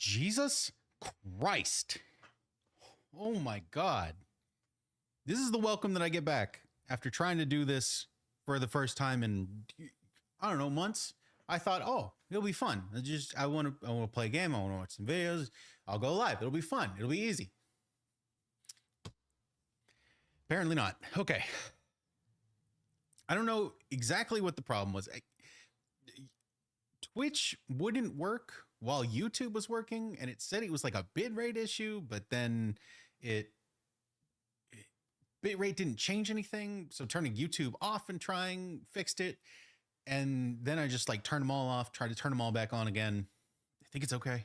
Jesus Christ. Oh my God. This is the welcome that I get back after trying to do this for the first time in, I don't know, months. I thought, oh, it'll be fun. I want to play a game. I want to watch some videos. I'll go live. It'll be fun. It'll be easy. Apparently not. Okay. I don't know exactly what the problem was. Twitch wouldn't work while YouTube was working, and it said it was like a bitrate issue, but then bitrate didn't change anything. So turning YouTube off and fixed it. And then I just like turned them all off, tried to turn them all back on again. I think it's okay.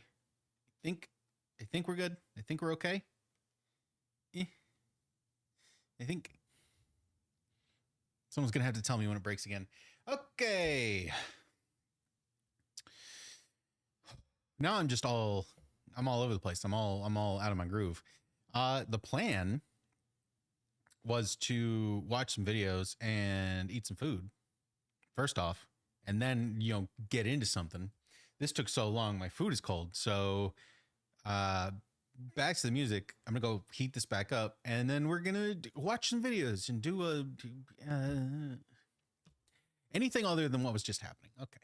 I think we're good. I think we're okay. I think someone's going to have to tell me when it breaks again. Okay. Now I'm all over the place. I'm all out of my groove. The plan was to watch some videos and eat some food first off, and then, get into something. This took so long. My food is cold. So, back to the music. I'm gonna go heat this back up, and then we're gonna watch some videos and do anything other than what was just happening. Okay.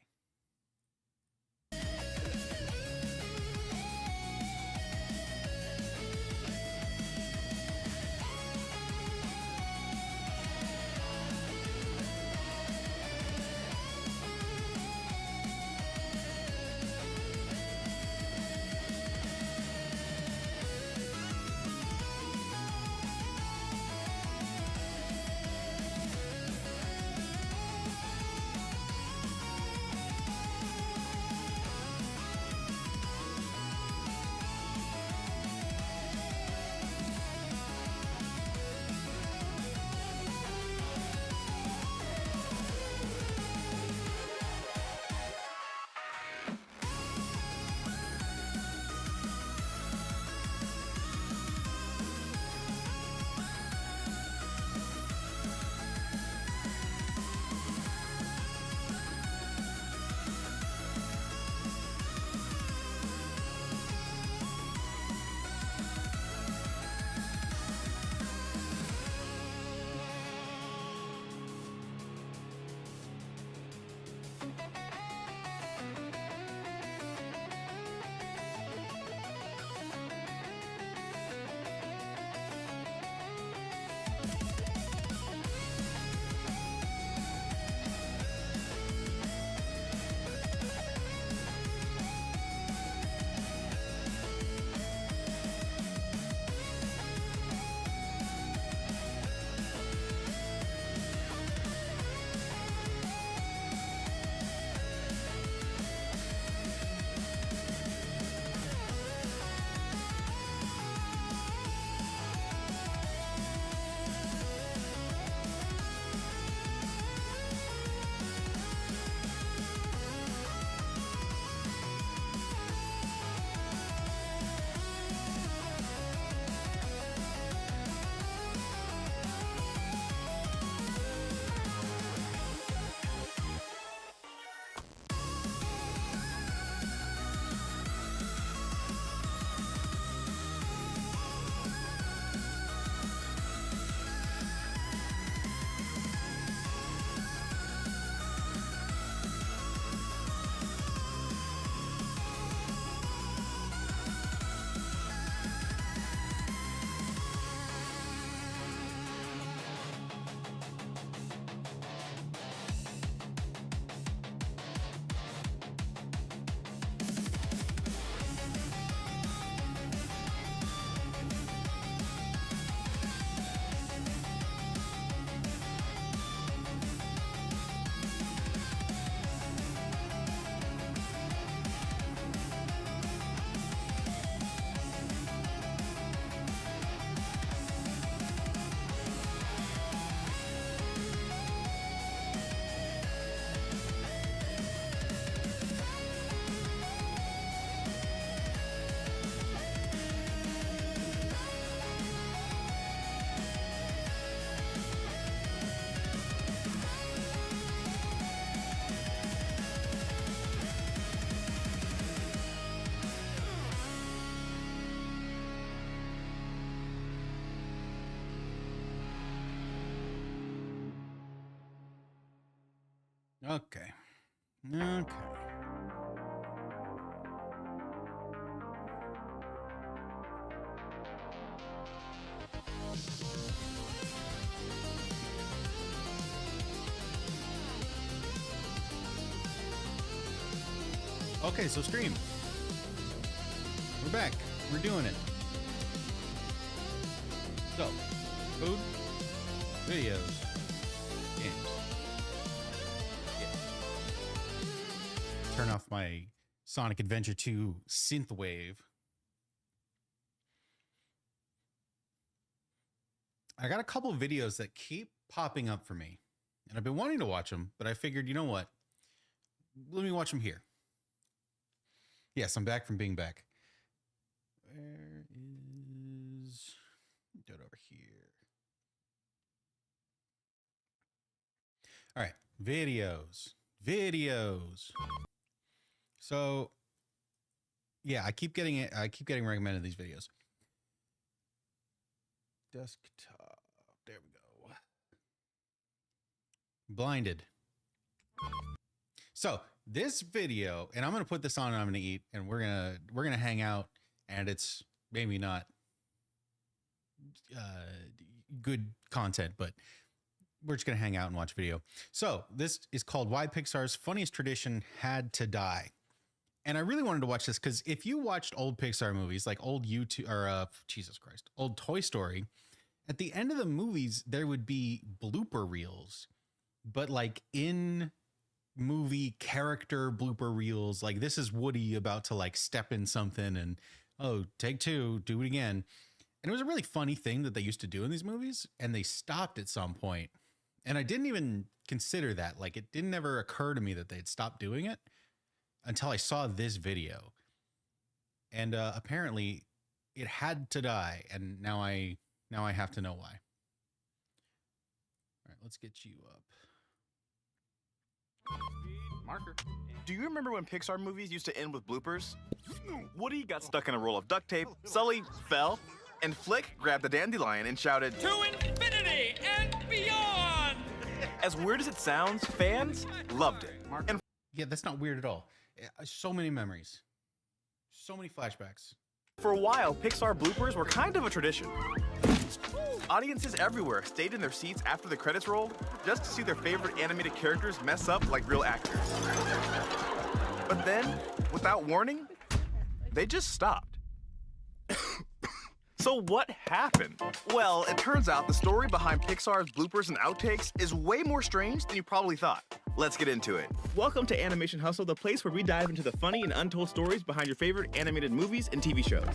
Okay. Okay. Okay, so stream. We're back. We're doing it. So, food, videos, games. Yeah. Turn off my Sonic Adventure 2 synthwave. I got a couple of videos that keep popping up for me, and I've been wanting to watch them, but I figured, you know what? Let me watch them here. Yes, I'm back from being back. Where is... Do it over here. All right, videos. So, yeah, I keep getting recommended these videos. Desktop. There we go. Blinded. So this video, and I'm gonna put this on and I'm gonna eat, and we're gonna hang out, and it's maybe not good content, but we're just gonna hang out and watch video. So this is called Why Pixar's Funniest Tradition Had to Die. And I really wanted to watch this because if you watched old Pixar movies, like old YouTube or Jesus Christ, old Toy Story, at the end of the movies, there would be blooper reels, but like in movie character blooper reels, like this is Woody about to like step in something and, oh, take two, do it again. And it was a really funny thing that they used to do in these movies, and they stopped at some point. And I didn't even consider that. Like, it didn't ever occur to me that they'd stopped doing it until I saw this video. And apparently it had to die. And now I have to know why. All right, let's get you up. Marker. Do you remember when Pixar movies used to end with bloopers? Woody got stuck in a roll of duct tape, Sully fell, and Flick grabbed the dandelion and shouted, "To infinity and beyond!" As weird as it sounds, fans loved it. And Yeah, that's not weird at all. So many memories. So many flashbacks. for a while, Pixar bloopers were kind of a tradition. Audiences everywhere stayed in their seats after the credits rolled just to see their favorite animated characters mess up like real actors. But then, without warning, they just stopped. So what happened? Well, it turns out the story behind Pixar's bloopers and outtakes is way more strange than you probably thought. Let's get into it. Welcome to Animation Hustle, the place where we dive into the funny and untold stories behind your favorite animated movies and TV shows.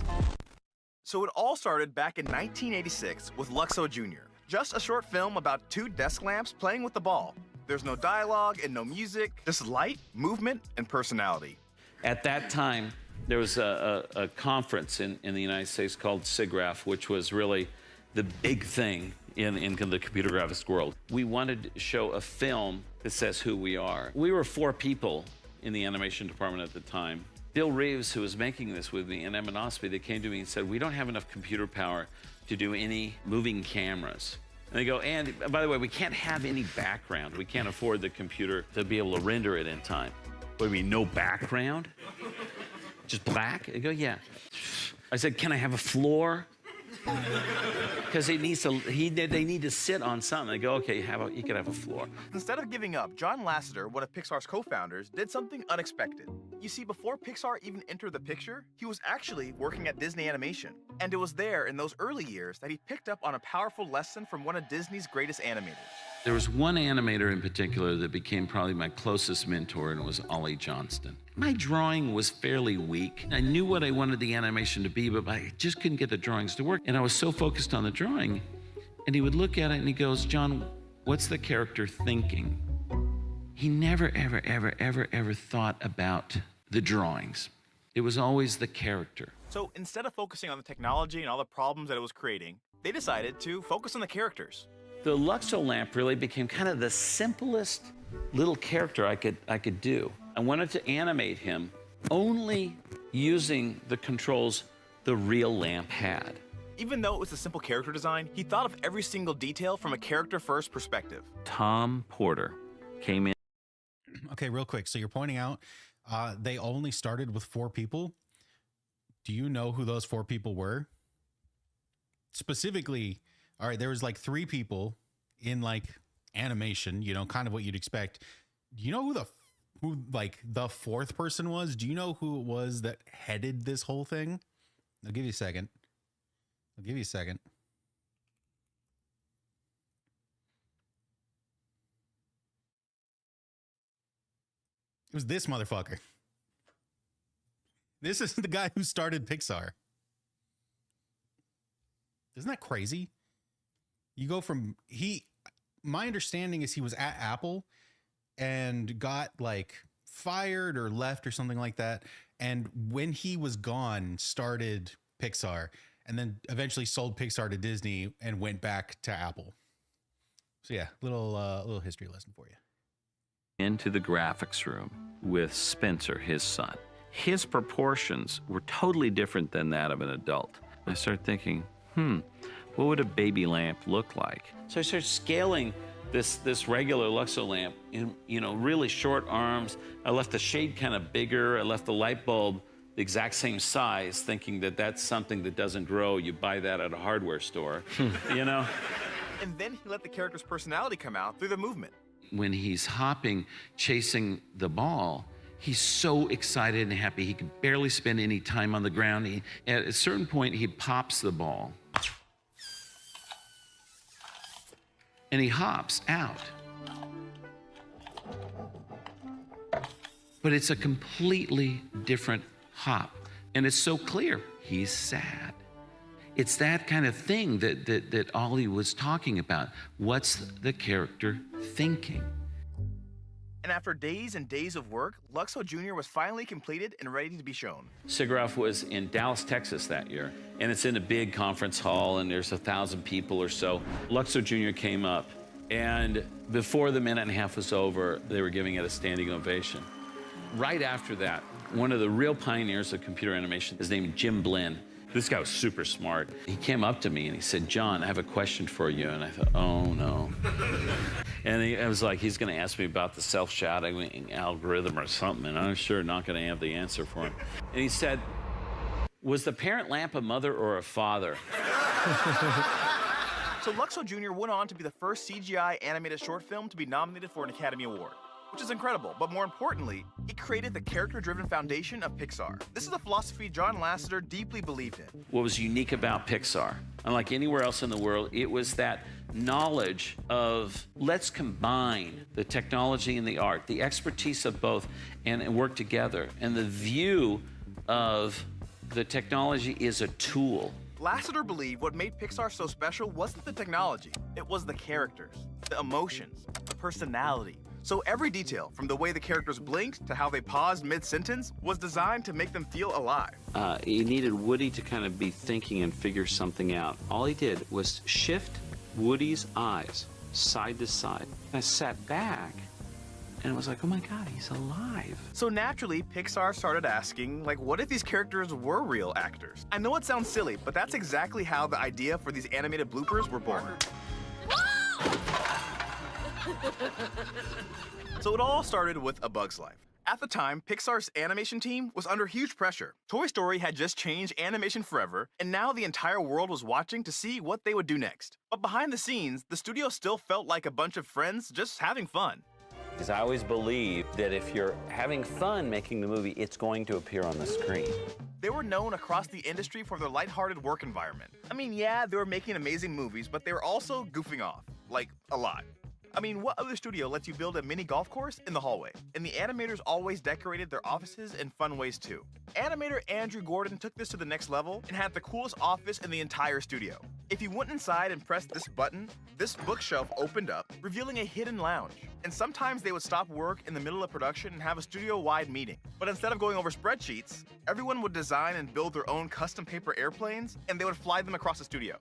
So it all started back in 1986 with Luxo Jr., just a short film about two desk lamps playing with the ball. There's no dialogue and no music, just light, movement, and personality. At that time, there was a conference in the United States called SIGGRAPH, which was really the big thing in the computer graphics world. We wanted to show a film that says who we are. We were 4 people in the animation department at the time. Bill Reeves, who was making this with me, and Emma Nosby, they came to me and said, we don't have enough computer power to do any moving cameras. And they go, and by the way, we can't have any background. We can't afford the computer to be able to render it in time. What do you mean, no background? Just black? They go, yeah. I said, can I have a floor? Because they need to sit on something. They go, okay, you can have a floor. Instead of giving up, John Lasseter, one of Pixar's co-founders, did something unexpected. You see, before Pixar even entered the picture, he was actually working at Disney Animation. And it was there in those early years that he picked up on a powerful lesson from one of Disney's greatest animators. There was one animator in particular that became probably my closest mentor, and it was Ollie Johnston. My drawing was fairly weak. I knew what I wanted the animation to be, but I just couldn't get the drawings to work. And I was so focused on the drawing, and he would look at it and he goes, John, what's the character thinking? He never, ever, ever, ever, ever thought about the drawings. It was always the character. So instead of focusing on the technology and all the problems that it was creating, they decided to focus on the characters. The Luxo lamp really became kind of the simplest little character I could do. I wanted to animate him only using the controls the real lamp had. Even though it was a simple character design, he thought of every single detail from a character-first perspective. Tom Porter came in. Okay, real quick. So you're pointing out they only started with 4 people. Do you know who those 4 people were? Specifically, all right, there was like 3 people in like animation, you know, kind of what you'd expect. Do you know who the 4th person was? Do you know who it was that headed this whole thing? I'll give you a second. It was this motherfucker. This is the guy who started Pixar. Isn't that crazy? You go from my understanding is he was at Apple and got like fired or left or something like that. And when he was gone, started Pixar and then eventually sold Pixar to Disney and went back to Apple. So yeah, little history lesson for you. Into the graphics room with Spencer, his son. His proportions were totally different than that of an adult. I started thinking, what would a baby lamp look like? So I started scaling this regular Luxo lamp in, really short arms. I left the shade kind of bigger. I left the light bulb the exact same size, thinking that that's something that doesn't grow. You buy that at a hardware store, And then he let the character's personality come out through the movement. When he's hopping, chasing the ball, he's so excited and happy. He can barely spend any time on the ground. At a certain point, he pops the ball. And he hops out. But it's a completely different hop. And it's so clear, he's sad. It's that kind of thing that Ollie was talking about. What's the character thinking? And after days and days of work, Luxo Jr. was finally completed and ready to be shown. SIGGRAPH was in Dallas, Texas that year, and it's in a big conference hall, and there's 1,000 people or so. Luxo Jr. came up, and before the minute and a half was over, they were giving it a standing ovation. Right after that, one of the real pioneers of computer animation is named Jim Blinn. This guy was super smart. He came up to me and he said, "John, I have a question for you." And I thought, oh no. And I was like, he's gonna ask me about the self-shadowing algorithm or something, and I'm sure not gonna have the answer for him. And he said, "Was the parent lamp a mother or a father?" So Luxo Jr. went on to be the first CGI animated short film to be nominated for an Academy Award, which is incredible, but more importantly, it created the character-driven foundation of Pixar. This is a philosophy John Lasseter deeply believed in. What was unique about Pixar, unlike anywhere else in the world, it was that knowledge of let's combine the technology and the art, the expertise of both, and work together. And the view of the technology is a tool. Lasseter believed what made Pixar so special wasn't the technology, it was the characters, the emotions, the personality. So every detail, from the way the characters blinked to how they paused mid-sentence, was designed to make them feel alive. He needed Woody to kind of be thinking and figure something out. All he did was shift Woody's eyes side to side. I sat back and it was like, oh my God, he's alive. So naturally, Pixar started asking, what if these characters were real actors? I know it sounds silly, but that's exactly how the idea for these animated bloopers were born. So it all started with A Bug's Life. At the time, Pixar's animation team was under huge pressure. Toy Story had just changed animation forever, and now the entire world was watching to see what they would do next. But behind the scenes, the studio still felt like a bunch of friends just having fun. Because I always believe that if you're having fun making the movie, it's going to appear on the screen. They were known across the industry for their lighthearted work environment. I mean, yeah, they were making amazing movies, but they were also goofing off. A lot. I mean, what other studio lets you build a mini golf course in the hallway? And the animators always decorated their offices in fun ways too. Animator Andrew Gordon took this to the next level and had the coolest office in the entire studio. If you went inside and pressed this button, this bookshelf opened up, revealing a hidden lounge. And sometimes they would stop work in the middle of production and have a studio-wide meeting. But instead of going over spreadsheets, everyone would design and build their own custom paper airplanes, and they would fly them across the studio.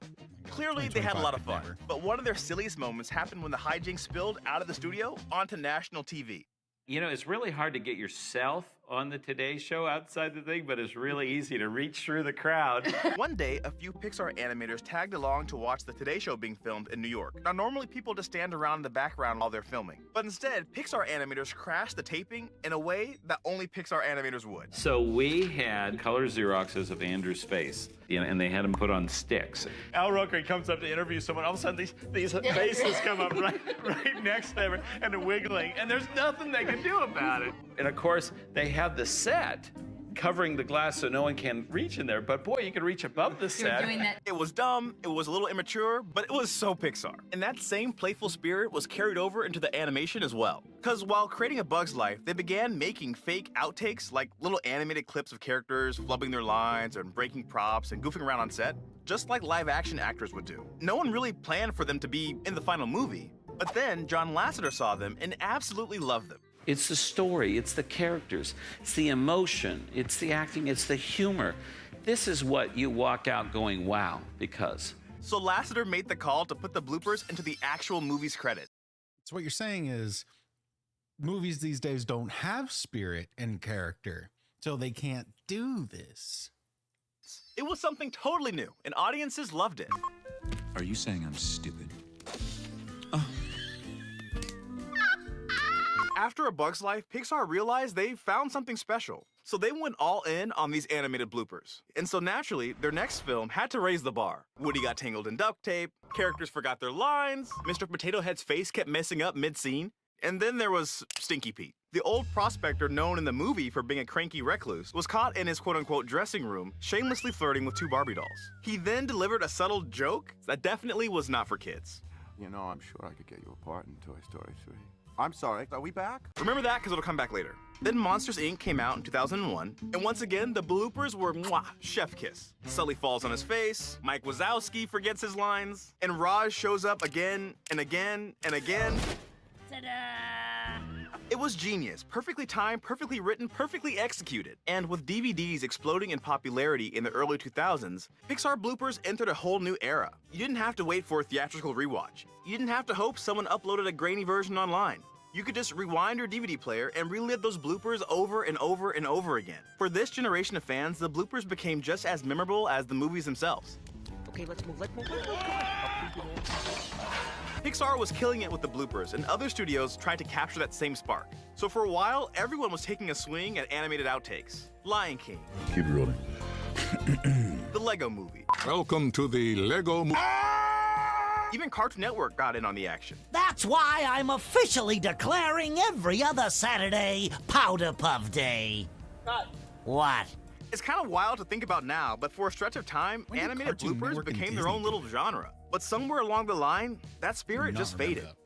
Clearly, they had a lot of fun, but one of their silliest moments happened when the hijinks spilled out of the studio onto national TV. You know, it's really hard to get yourself on the Today Show outside the thing, but it's really easy to reach through the crowd. One day, a few Pixar animators tagged along to watch the Today Show being filmed in New York. Now, normally people just stand around in the background while they're filming, but instead, Pixar animators crashed the taping in a way that only Pixar animators would. So we had color Xeroxes of Andrew's face, and they had him put on sticks. Al Roker comes up to interview someone. All of a sudden, these faces come up right next to him, and they're wiggling, and there's nothing they can do about it. And of course, they have the set covering the glass so no one can reach in there. But boy, you can reach above the set. It was dumb, it was a little immature, but it was so Pixar. And that same playful spirit was carried over into the animation as well. Because while creating A Bug's Life, they began making fake outtakes, like little animated clips of characters flubbing their lines and breaking props and goofing around on set, just like live-action actors would do. No one really planned for them to be in the final movie, but then John Lasseter saw them and absolutely loved them. It's the story, it's the characters, it's the emotion, it's the acting, it's the humor. This is what you walk out going, wow, because. So Lasseter made the call to put the bloopers into the actual movie's credits. So what you're saying is movies these days don't have spirit and character, so they can't do this. It was something totally new, and audiences loved it. Are you saying I'm stupid? After A Bug's Life, Pixar realized they found something special. So they went all in on these animated bloopers. And so naturally, their next film had to raise the bar. Woody got tangled in duct tape, characters forgot their lines, Mr. Potato Head's face kept messing up mid-scene, and then there was Stinky Pete. The old prospector known in the movie for being a cranky recluse was caught in his quote-unquote dressing room, shamelessly flirting with two Barbie dolls. He then delivered a subtle joke that definitely was not for kids. You know, I'm sure I could get you a part in Toy Story 3. I'm sorry, are we back? Remember that, because it'll come back later. Then Monsters, Inc. came out in 2001, and once again, the bloopers were mwah, chef kiss. Sully falls on his face, Mike Wazowski forgets his lines, and Raj shows up again and again and again. Ta-da! It was genius, perfectly timed, perfectly written, perfectly executed. And with DVDs exploding in popularity in the early 2000s, Pixar bloopers entered a whole new era. You didn't have to wait for a theatrical rewatch. You didn't have to hope someone uploaded a grainy version online. You could just rewind your DVD player and relive those bloopers over and over and over again. For this generation of fans, the bloopers became just as memorable as the movies themselves. Okay, let's move. Pixar was killing it with the bloopers, and other studios tried to capture that same spark. So for a while, everyone was taking a swing at animated outtakes. Lion King. Keep it rolling. The Lego Movie. Welcome to the Lego Movie. Even Cartoon Network got in on the action. That's why I'm officially declaring every other Saturday Powder Puff Day. What? It's kind of wild to think about now, but for a stretch of time, When did animated Cartoon bloopers Network and became their Disney own do little that? genre. But somewhere along the line, that spirit Not just remember faded. that.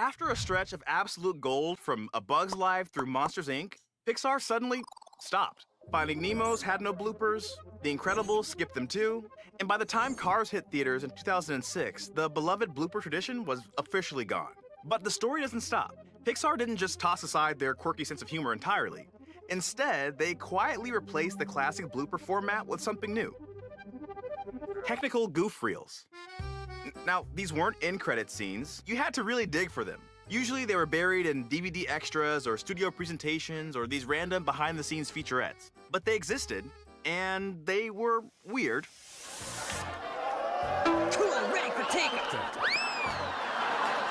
After a stretch of absolute gold from A Bug's Life through Monsters, Inc., Pixar suddenly stopped. Finding Nemo's had no bloopers, The Incredibles skipped them too, and by the time Cars hit theaters in 2006, the beloved blooper tradition was officially gone. But the story doesn't stop. Pixar didn't just toss aside their quirky sense of humor entirely. Instead, they quietly replaced the classic blooper format with something new. Technical goof reels. Now, these weren't in-credit scenes. You had to really dig for them. Usually they were buried in DVD extras or studio presentations or these random behind-the-scenes featurettes. But they existed, and they were weird. Cool, ready for takeoff.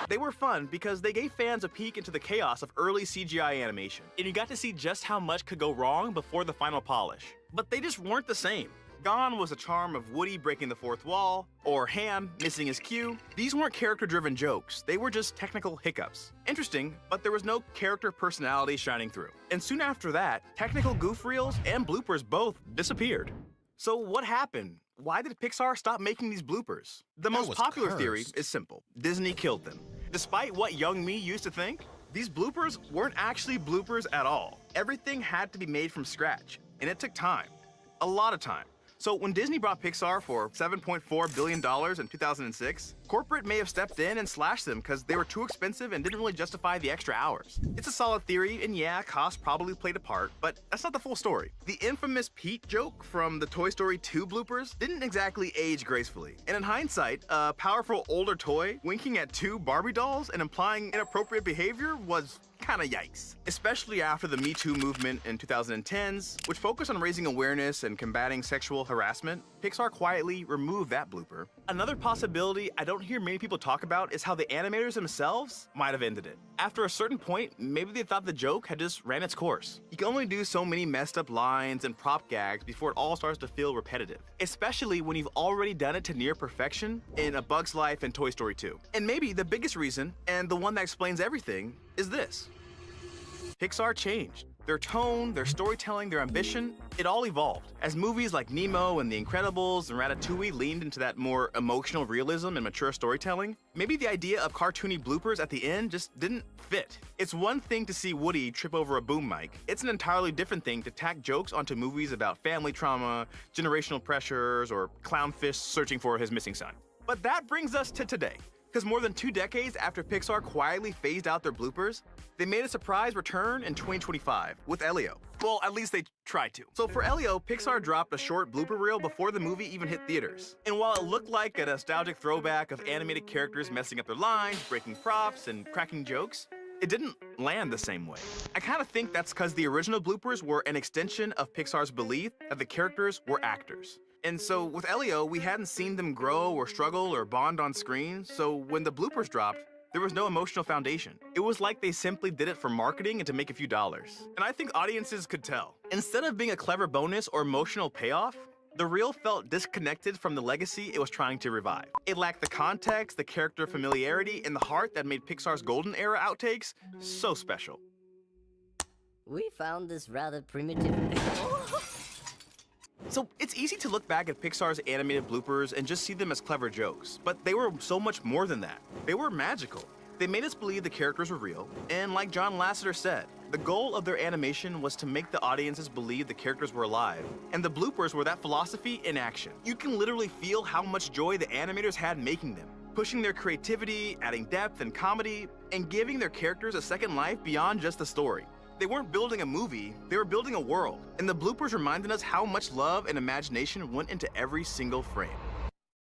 They were fun because they gave fans a peek into the chaos of early CGI animation, and you got to see just how much could go wrong before the final polish. But they just weren't the same. Gone was the charm of Woody breaking the fourth wall, or Ham missing his cue. These weren't character-driven jokes, they were just technical hiccups. Interesting, but there was no character personality shining through. And soon after that, technical goof reels and bloopers both disappeared. So what happened? Why did Pixar stop making these bloopers? The most was popular theory cursed. is simple. Disney killed them. Despite what young me used to think, these bloopers weren't actually bloopers at all. Everything had to be made from scratch, and it took time. A lot of time. So when Disney bought Pixar for $7.4 billion in 2006, corporate may have stepped in and slashed them because they were too expensive and didn't really justify the extra hours. It's a solid theory, and yeah, cost probably played a part, but that's not the full story. The infamous Pete joke from the Toy Story 2 bloopers didn't exactly age gracefully. And in hindsight, a powerful older toy winking at two Barbie dolls and implying inappropriate behavior was kinda yikes. Especially after the Me Too movement in 2010s, which focused on raising awareness and combating sexual harassment, Pixar quietly removed that blooper. Another possibility I don't hear many people talk about is how the animators themselves might have ended it. After a certain point, maybe they thought the joke had just ran its course. You can only do so many messed up lines and prop gags before it all starts to feel repetitive, especially when you've already done it to near perfection in A Bug's Life and Toy Story 2. And maybe the biggest reason, and the one that explains everything, is this. Pixar changed. Their tone, their storytelling, their ambition, it all evolved. As movies like Nemo and The Incredibles and Ratatouille leaned into that more emotional realism and mature storytelling, maybe the idea of cartoony bloopers at the end just didn't fit. It's one thing to see Woody trip over a boom mic. It's an entirely different thing to tack jokes onto movies about family trauma, generational pressures, or clownfish searching for his missing son. But that brings us to today. Because more than 2 decades after Pixar quietly phased out their bloopers, they made a surprise return in 2025 with Elio. Well, at least they tried to. So for Elio, Pixar dropped a short blooper reel before the movie even hit theaters. And while it looked like a nostalgic throwback of animated characters messing up their lines, breaking props, and cracking jokes, it didn't land the same way. I kind of think that's because the original bloopers were an extension of Pixar's belief that the characters were actors. And so with Elio, we hadn't seen them grow or struggle or bond on screen, so when the bloopers dropped, there was no emotional foundation. It was like they simply did it for marketing and to make a few dollars. And I think audiences could tell. Instead of being a clever bonus or emotional payoff, the reel felt disconnected from the legacy it was trying to revive. It lacked the context, the character familiarity, and the heart that made Pixar's golden era outtakes so special. We found this rather primitive. So it's easy to look back at Pixar's animated bloopers and just see them as clever jokes, but they were so much more than that. They were magical. They made us believe the characters were real, and like John Lasseter said, the goal of their animation was to make the audiences believe the characters were alive, and the bloopers were that philosophy in action. You can literally feel how much joy the animators had making them, pushing their creativity, adding depth and comedy, and giving their characters a second life beyond just the story. They weren't building a movie, they were building a world, and the bloopers reminded us how much love and imagination went into every single frame.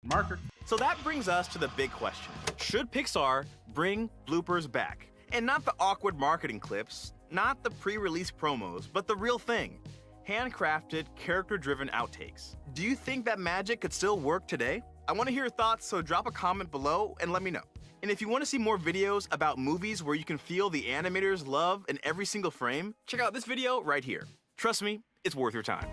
Marker. So that brings us to the big question. Should Pixar bring bloopers back? And not the awkward marketing clips, not the pre-release promos, but the real thing. Handcrafted, character-driven outtakes. Do you think that magic could still work today? I want to hear your thoughts, so drop a comment below and let me know. And if you want to see more videos about movies where you can feel the animators' love in every single frame, check out this video right here. Trust me, it's worth your time.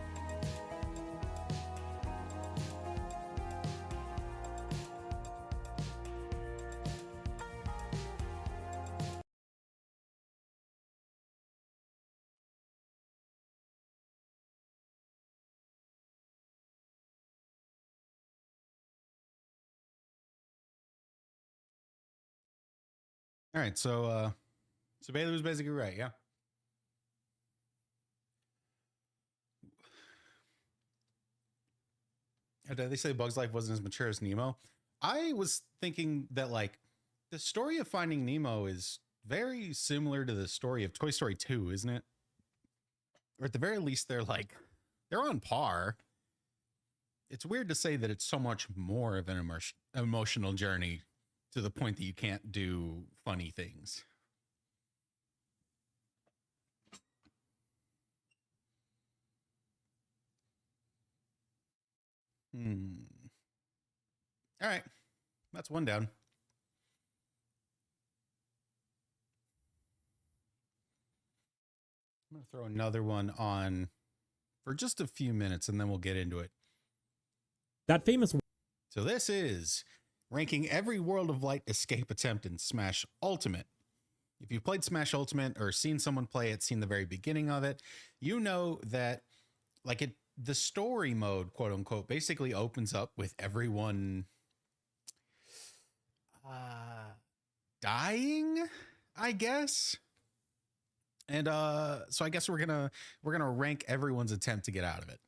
All right, so Bailey was basically right, yeah. Did they say Bug's Life wasn't as mature as Nemo? I was thinking that like the story of Finding Nemo is very similar to the story of Toy Story 2, isn't it? Or at the very least, they're on par. It's weird to say that it's so much more of an emotional journey to the point that you can't do funny things. All right, that's one down. I'm going to throw another one on for just a few minutes and then we'll get into it. That famous. So this is ranking every World of Light escape attempt in Smash Ultimate. If you've played Smash Ultimate or seen someone play it, seen the very beginning of it, you know that like the story mode, quote unquote, basically opens up with everyone dying, I guess. And so I guess we're gonna rank everyone's attempt to get out of it.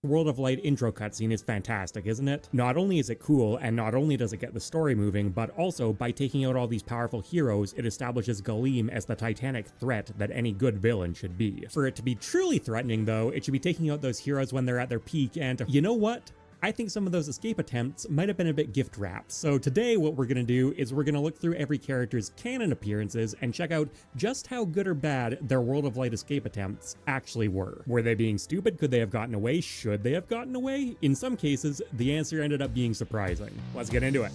World of Light intro cutscene is fantastic, isn't it? Not only is it cool, and not only does it get the story moving, but also by taking out all these powerful heroes, it establishes Galeem as the titanic threat that any good villain should be. For it to be truly threatening though, it should be taking out those heroes when they're at their peak, and you know what? I think some of those escape attempts might have been a bit gift wrapped. So today what we're going to do is we're going to look through every character's canon appearances and check out just how good or bad their World of Light escape attempts actually were. Were they being stupid? Could they have gotten away? Should they have gotten away? In some cases, the answer ended up being surprising. Let's get into it.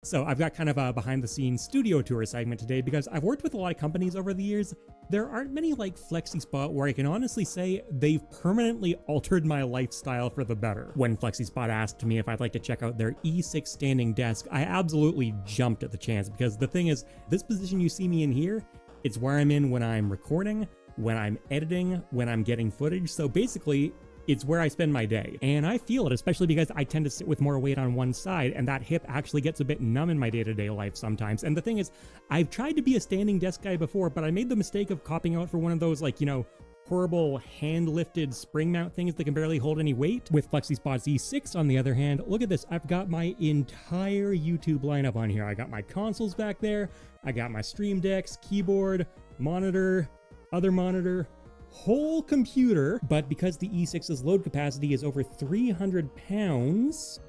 So I've got kind of a behind the scenes studio tour segment today because I've worked with a lot of companies over the years. There aren't many like FlexiSpot where I can honestly say they've permanently altered my lifestyle for the better. When FlexiSpot asked me if I'd like to check out their E6 standing desk, I absolutely jumped at the chance because the thing is, this position you see me in here, it's where I'm in when I'm recording, when I'm editing, when I'm getting footage. So basically, it's where I spend my day. And I feel it, especially because I tend to sit with more weight on one side, and that hip actually gets a bit numb in my day-to-day life sometimes. And the thing is, I've tried to be a standing desk guy before, but I made the mistake of copping out for one of those, like, you know, horrible hand-lifted spring mount things that can barely hold any weight. With FlexiSpot's E6, on the other hand, look at this. I've got my entire YouTube lineup on here. I got my consoles back there. I got my Stream Decks, keyboard, monitor, other monitor, whole computer, but because the E6's load capacity is over 300 pounds,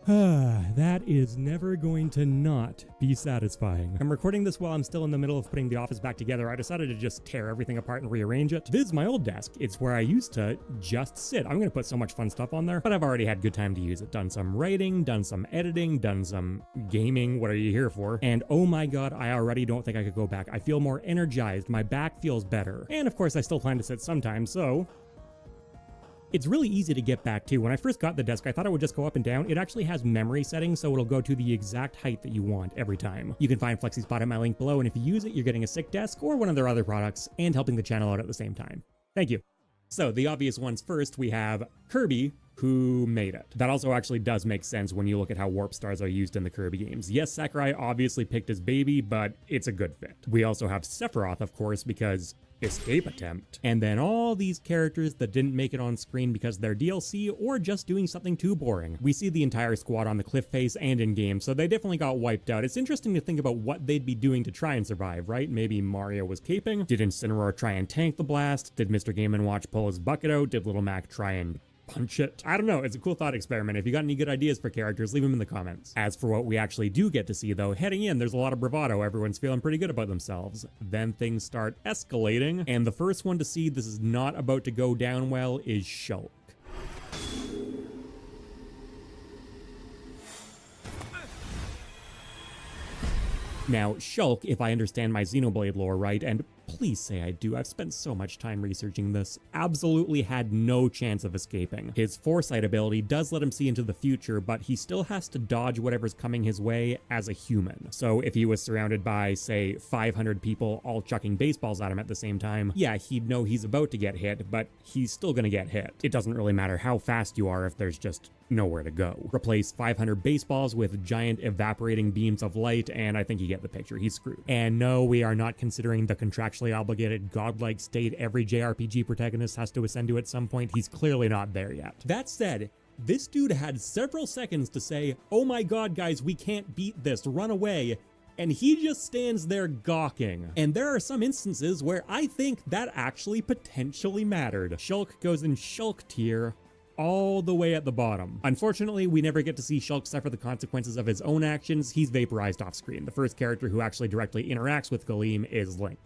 that is never going to not be satisfying. I'm recording this while I'm still in the middle of putting the office back together. I decided to just tear everything apart and rearrange it. This is my old desk. It's where I used to just sit. I'm gonna put so much fun stuff on there, but I've already had good time to use it. Done some writing, done some editing, done some gaming. What are you here for? And oh my god, I already don't think I could go back. I feel more energized. My back feels better. And of course, I still plan to sit sometimes, so it's really easy to get back to. When I first got the desk, I thought it would just go up and down. It actually has memory settings, so it'll go to the exact height that you want every time. You can find FlexiSpot at my link below, and if you use it, you're getting a sick desk or one of their other products and helping the channel out at the same time. Thank you. So the obvious ones first, we have Kirby, who made it. That also actually does make sense when you look at how warp stars are used in the Kirby games. Yes, Sakurai obviously picked his baby, but it's a good fit. We also have Sephiroth, of course, because escape attempt. And then all these characters that didn't make it on screen because they're DLC or just doing something too boring. We see the entire squad on the cliff face and in game, so they definitely got wiped out. It's interesting to think about what they'd be doing to try and survive, right? Maybe Mario was caping? Did Incineroar try and tank the blast? Did Mr. Game & Watch pull his bucket out? Did Little Mac try and punch it? I don't know. It's a cool thought experiment. If you got any good ideas for characters, leave them in the comments. As for what we actually do get to see, though, heading in, there's a lot of bravado. Everyone's feeling pretty good about themselves. Then things start escalating, and the first one to see this is not about to go down well is Shulk. Now, Shulk, if I understand my Xenoblade lore right, and please say I do, I've spent so much time researching this, absolutely had no chance of escaping. His foresight ability does let him see into the future, but he still has to dodge whatever's coming his way as a human. So if he was surrounded by, say, 500 people all chucking baseballs at him at the same time, yeah, he'd know he's about to get hit, but he's still gonna get hit. It doesn't really matter how fast you are if there's just nowhere to go. Replace 500 baseballs with giant evaporating beams of light, and I think you get the picture. He's screwed. And no, we are not considering the contractually obligated godlike state every JRPG protagonist has to ascend to at some point. He's clearly not there yet. That said, this dude had several seconds to say, "Oh my god, guys, we can't beat this, run away," and he just stands there gawking. And there are some instances where I think that actually potentially mattered. Shulk goes in Shulk tier all the way at the bottom. Unfortunately, we never get to see Shulk suffer the consequences of his own actions. He's vaporized off screen. The first character who actually directly interacts with Galeem is Link.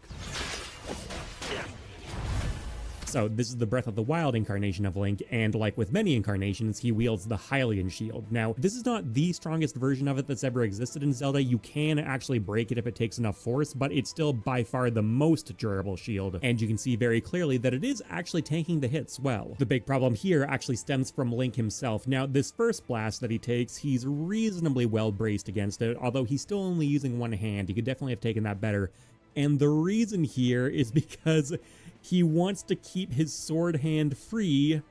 So this is the Breath of the Wild incarnation of Link, and like with many incarnations, he wields the Hylian shield. Now, this is not the strongest version of it that's ever existed in Zelda. You can actually break it if it takes enough force, but it's still by far the most durable shield, and you can see very clearly that it is actually tanking the hits well. The big problem here actually stems from Link himself. Now, this first blast that he takes, he's reasonably well braced against it, although he's still only using one hand. He could definitely have taken that better. And the reason here is because he wants to keep his sword hand free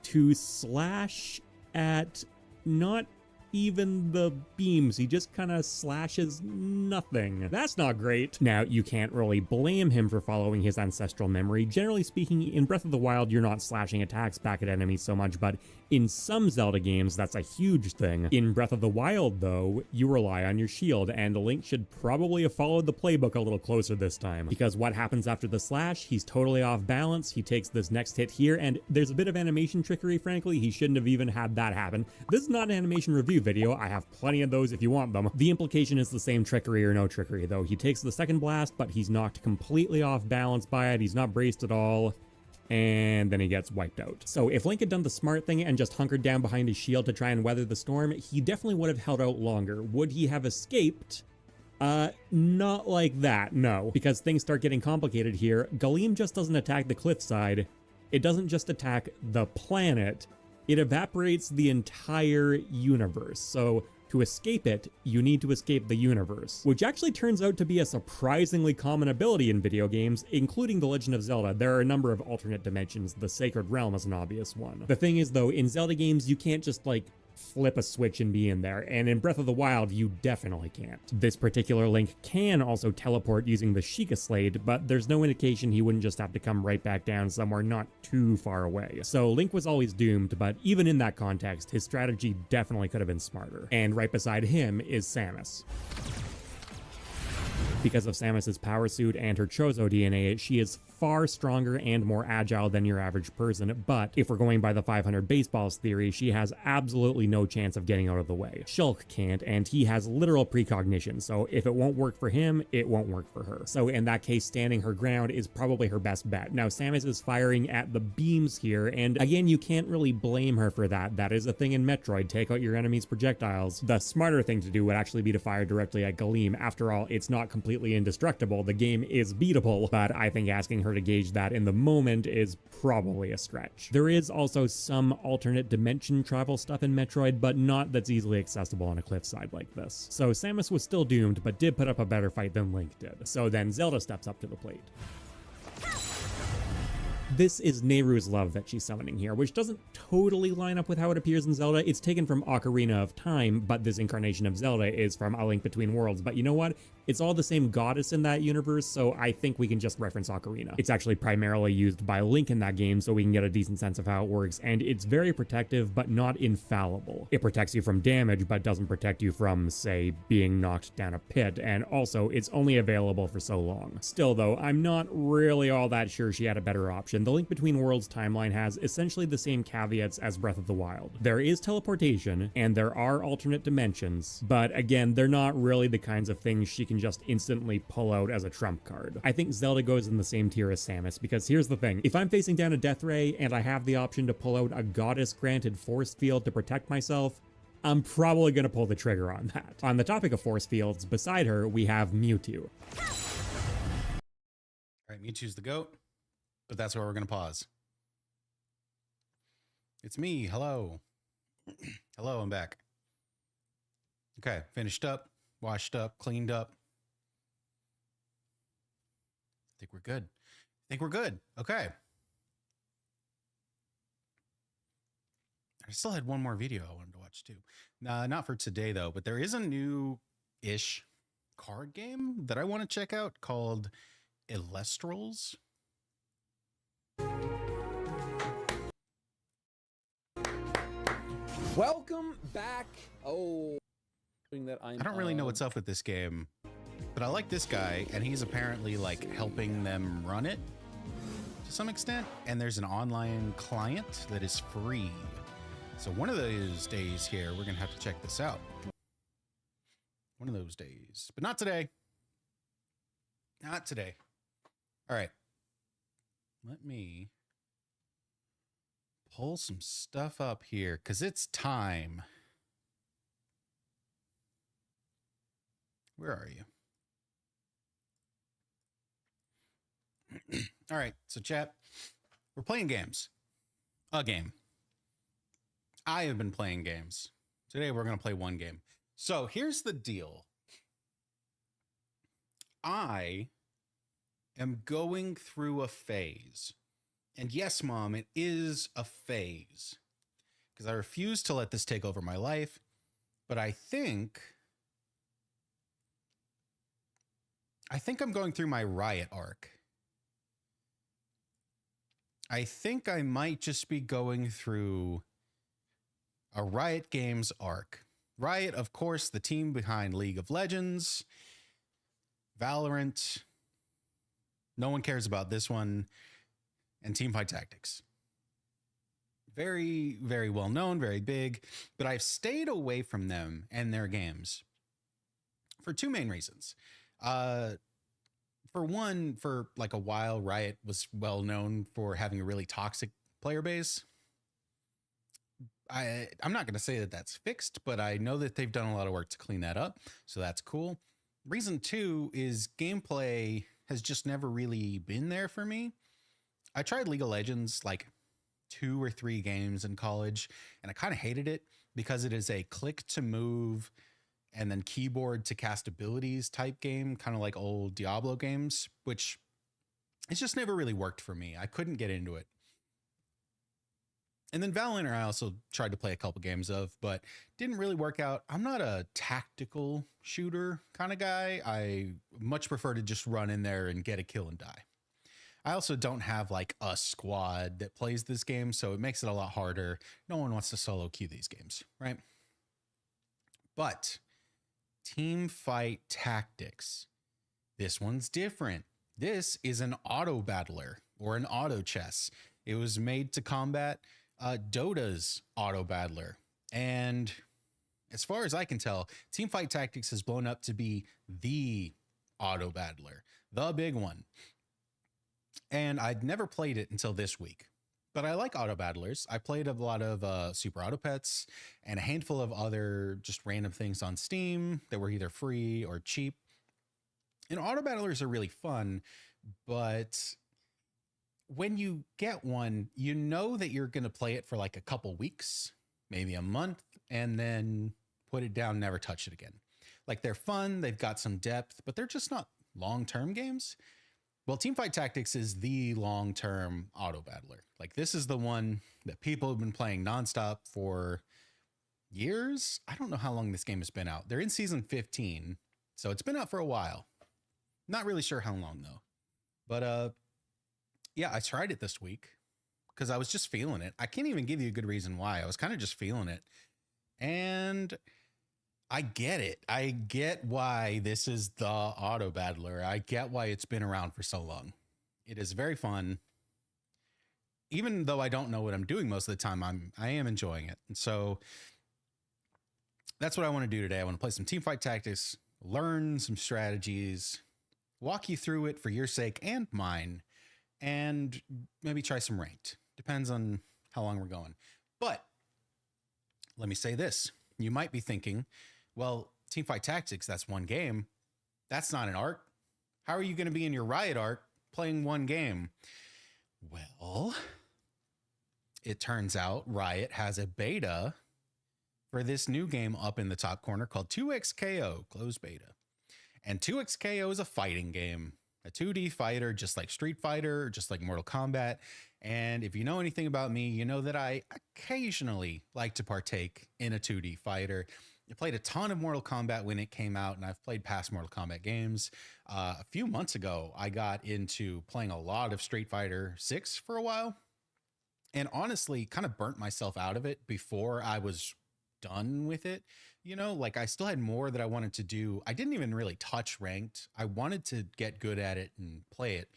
to slash at not even the beams. He just kind of slashes nothing. That's not great. Now, you can't really blame him for following his ancestral memory. Generally speaking, in Breath of the Wild, you're not slashing attacks back at enemies so much, but in some Zelda games, that's a huge thing. In Breath of the Wild, though, you rely on your shield, and Link should probably have followed the playbook a little closer this time, because what happens after the slash? He's totally off balance. He takes this next hit here, and there's a bit of animation trickery, frankly. He shouldn't have even had that happen. This is not an animation review video. I have plenty of those if you want them. The implication is the same trickery or no trickery, though. He takes the second blast, but he's knocked completely off balance by it. He's not braced at all, and then he gets wiped out. So if Link had done the smart thing and just hunkered down behind his shield to try and weather the storm, he definitely would have held out longer. Would he have escaped? Not like that, no. Because things start getting complicated here. Galeem just doesn't attack the cliffside. It doesn't just attack the planet. It evaporates the entire universe. So to escape it, you need to escape the universe, which actually turns out to be a surprisingly common ability in video games, including The Legend of Zelda. There are a number of alternate dimensions. The Sacred Realm is an obvious one. The thing is, though, in Zelda games, you can't just, like, flip a switch and be in there, and in Breath of the Wild, you definitely can't. This particular Link can also teleport using the Sheikah Slate, but there's no indication he wouldn't just have to come right back down somewhere not too far away. So Link was always doomed, but even in that context, his strategy definitely could have been smarter. And right beside him is Samus. Because of Samus's power suit and her Chozo DNA, she is far stronger and more agile than your average person, but if we're going by the 500 baseballs theory, she has absolutely no chance of getting out of the way. Shulk can't, and he has literal precognition, so if it won't work for him, it won't work for her. So in that case, standing her ground is probably her best bet. Now, Samus is firing at the beams here, and again, you can't really blame her for that. That is a thing in Metroid, take out your enemy's projectiles. The smarter thing to do would actually be to fire directly at Galeem. After all, it's not completely indestructible, the game is beatable, but I think asking her to gauge that in the moment is probably a stretch. There is also some alternate dimension travel stuff in Metroid, but not that's easily accessible on a cliffside like this. So Samus was still doomed, but did put up a better fight than Link did. So then Zelda steps up to the plate. This is Nehru's love that she's summoning here, which doesn't totally line up with how it appears in Zelda. It's taken from Ocarina of Time, but this incarnation of Zelda is from A Link Between Worlds. But you know what? It's all the same goddess in that universe, so I think we can just reference Ocarina. It's actually primarily used by Link in that game, so we can get a decent sense of how it works, and it's very protective, but not infallible. It protects you from damage, but doesn't protect you from, say, being knocked down a pit, and also, it's only available for so long. Still, though, I'm not really all that sure she had a better option. The Link Between Worlds timeline has essentially the same caveats as Breath of the Wild. There is teleportation, and there are alternate dimensions, but again, they're not really the kinds of things she can just instantly pull out as a trump card. I think Zelda goes in the same tier as Samus, because here's the thing. If I'm facing down a death ray and I have the option to pull out a goddess-granted force field to protect myself, I'm probably going to pull the trigger on that. On the topic of force fields, beside her, we have Mewtwo. All right, Mewtwo's the GOAT, but that's where we're going to pause. It's me. Hello. Hello, I'm back. Okay, finished up, washed up, cleaned up. I think we're good. I think we're good. Okay. I still had one more video I wanted to watch too. Not for today though, but there is a new-ish card game that I want to check out called Elestrals. Welcome back. Oh, I don't really know what's up with this game, but I like this guy, and he's apparently like helping them run it to some extent. And there's an online client that is free. So one of those days here, we're gonna have to check this out. One of those days, but not today. Not today. All right. Let me pull some stuff up here because it's time. Where are you? All right, so chat, we're playing games. A game. I have been playing games. Today we're going to play one game. So here's the deal. I am going through a phase. And yes, Mom, it is a phase. Because I refuse to let this take over my life. but I think I'm going through my Riot arc. I think I might just be going through a Riot Games arc. Riot, of course, the team behind League of Legends, Valorant. No one cares about this one. And Teamfight Tactics. Very, very well known, very big, but I've stayed away from them and their games for two main reasons. For one, for like a while, Riot was well known for having a really toxic player base. I'm not going to say that that's fixed, but I know that they've done a lot of work to clean that up. So that's cool. Reason two is gameplay has just never really been there for me. I tried League of Legends like 2 or 3 games in college, and I kind of hated it because it is a click to move and then keyboard to cast abilities type game, kind of like old Diablo games, which it's just never really worked for me. I couldn't get into it. And then Valorant I also tried to play a couple games of, but didn't really work out. I'm not a tactical shooter kind of guy. I much prefer to just run in there and get a kill and die. I also don't have like a squad that plays this game, so it makes it a lot harder. No one wants to solo queue these games, right? But Teamfight Tactics, this one's different. This is an auto battler or an auto chess. It was made to combat Dota's auto battler. And as far as I can tell, Teamfight Tactics has blown up to be the auto battler, the big one. And I'd never played it until this week, but I like auto battlers. I played a lot of Super Auto Pets and a handful of other just random things on Steam that were either free or cheap. And auto battlers are really fun, but when you get one, you know that you're going to play it for like a couple weeks, maybe a month, and then put it down, never touch it again. Like they're fun, they've got some depth, but they're just not long-term games. Well, Teamfight Tactics is the long-term auto battler. Like this is the one that people have been playing nonstop for years. I don't know how long this game has been out. They're in season 15, so it's been out for a while. Not really sure how long though. But yeah, I tried it this week because I was just feeling it. I can't even give you a good reason why. I was kind of just feeling it. And I get it. I get why this is the auto battler. I get why it's been around for so long. It is very fun. Even though I don't know what I'm doing most of the time, I am enjoying it. And so that's what I want to do today. I want to play some Teamfight Tactics, learn some strategies, walk you through it for your sake and mine, and maybe try some ranked. Depends on how long we're going. But let me say this. You might be thinking, well, Teamfight Tactics, that's one game. That's not an arc. How are you going to be in your Riot arc playing one game? Well, it turns out Riot has a beta for this new game up in the top corner called 2XKO, closed beta. And 2XKO is a fighting game, a 2D fighter, just like Street Fighter, just like Mortal Kombat. And if you know anything about me, you know that I occasionally like to partake in a 2D fighter. I played a ton of Mortal Kombat when it came out, and I've played past Mortal Kombat games. A few months ago, I got into playing a lot of Street Fighter 6 for a while, and honestly kind of burnt myself out of it before I was done with it. You know, like I still had more that I wanted to do. I didn't even really touch ranked. I wanted to get good at it and play it,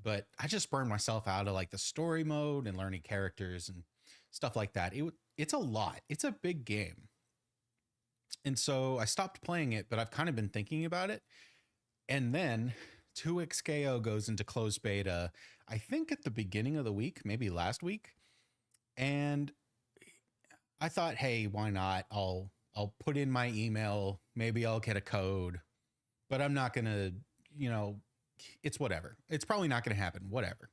but I just burned myself out of like the story mode and learning characters and stuff like that. It's a lot. It's a big game. And so I stopped playing it, but I've kind of been thinking about it. And then 2XKO goes into closed beta, I think at the beginning of the week, maybe last week. And I thought, hey, why not? I'll put in my email. Maybe I'll get a code, but I'm not going to, you know, it's whatever. It's probably not going to happen. Whatever.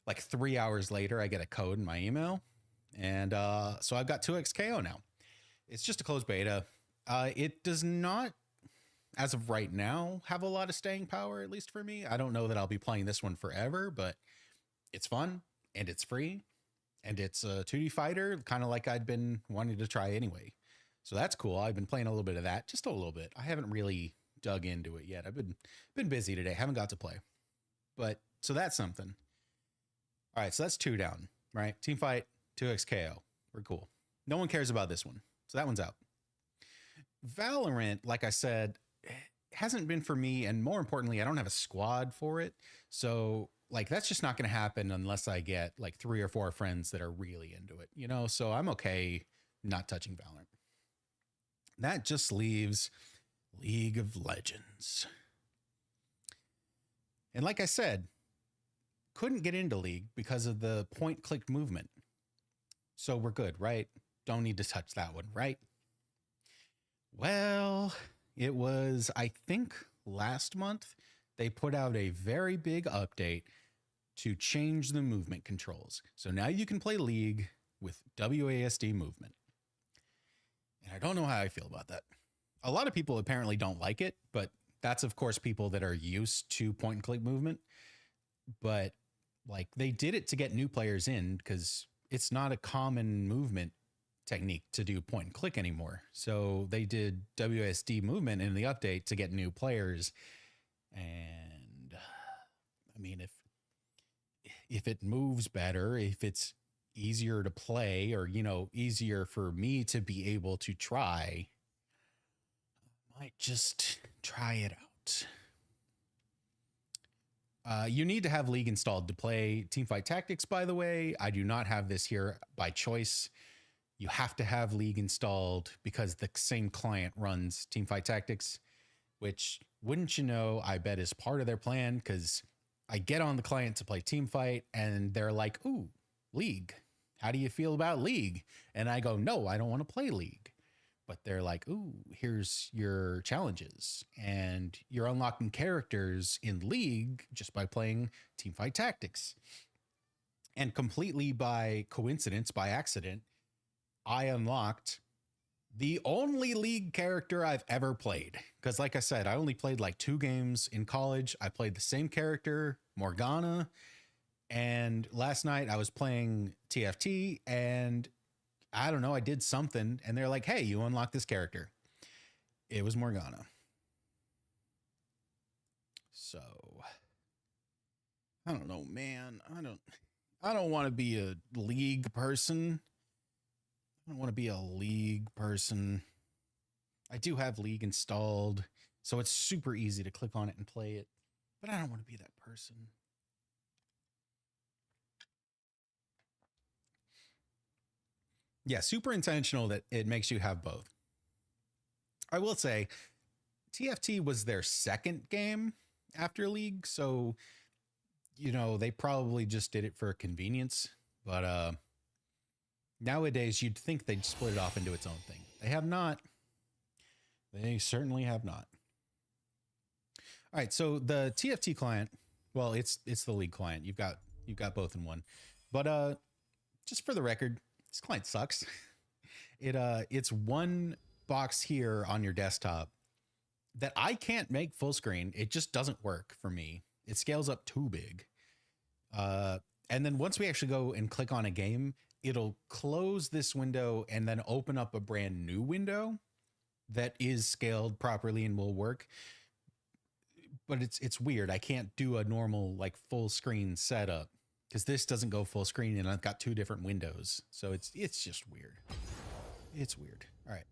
Like 3 hours later, I get a code in my email. And so I've got 2XKO now. It's just a closed beta. It does not, as of right now, have a lot of staying power, at least for me. I don't know that I'll be playing this one forever, but it's fun and it's free. And it's a 2D fighter, kind of like I'd been wanting to try anyway. So that's cool. I've been playing a little bit of that, just a little bit. I haven't really dug into it yet. I've been busy today. Haven't got to play. But so that's something. All right, so that's 2 down, right? Teamfight, 2xKO. We're cool. No one cares about this one. So that one's out. Valorant, like I said, hasn't been for me, and more importantly, I don't have a squad for it. So like that's just not going to happen unless I get like 3 or 4 friends that are really into it, you know? So I'm okay not touching Valorant. That just leaves League of Legends. And like I said, couldn't get into League because of the point-click movement. So we're good, right? Don't need to touch that one, right? Well, it was, I think, last month, they put out a very big update to change the movement controls. So now you can play League with WASD movement. And I don't know how I feel about that. A lot of people apparently don't like it, but that's, of course, people that are used to point and click movement. But like they did it to get new players in because it's not a common movement technique to do point and click anymore. So they did WASD movement in the update to get new players. And I mean, if it moves better, if it's easier to play, or, you know, easier for me to be able to try, I might just try it out. You need to have League installed to play Teamfight Tactics, by the way. I do not have this here by choice. You have to have League installed because the same client runs Teamfight Tactics, which, wouldn't you know, I bet is part of their plan, because I get on the client to play Teamfight and they're like, ooh, League. How do you feel about League? And I go, no, I don't want to play League. But they're like, ooh, here's your challenges. And you're unlocking characters in League just by playing Teamfight Tactics. And completely by coincidence, by accident, I unlocked the only League character I've ever played. Because like I said, I only played like 2 games in college. I played the same character, Morgana. And last night I was playing TFT and I don't know, I did something and they're like, hey, you unlocked this character. It was Morgana. So I don't know, man. I don't want to be a League person. I don't want to be a League person. I do have League installed, so it's super easy to click on it and play it, but I don't want to be that person. Yeah, super intentional that it makes you have both. I will say TFT was their second game after League, so, you know, they probably just did it for convenience, but nowadays you'd think they'd split it off into its own thing. They have not. They certainly have not. All right, so the TFT client, well, it's the League client. You've got both in one. But just for the record, this client sucks. It's one box here on your desktop that I can't make full screen. It just doesn't work for me. It scales up too big. And then once we actually go and click on a game, it'll close this window and then open up a brand new window that is scaled properly and will work. But it's weird. I can't do a normal like full screen setup because this doesn't go full screen and I've got 2 different windows. So it's just weird. It's weird. All right.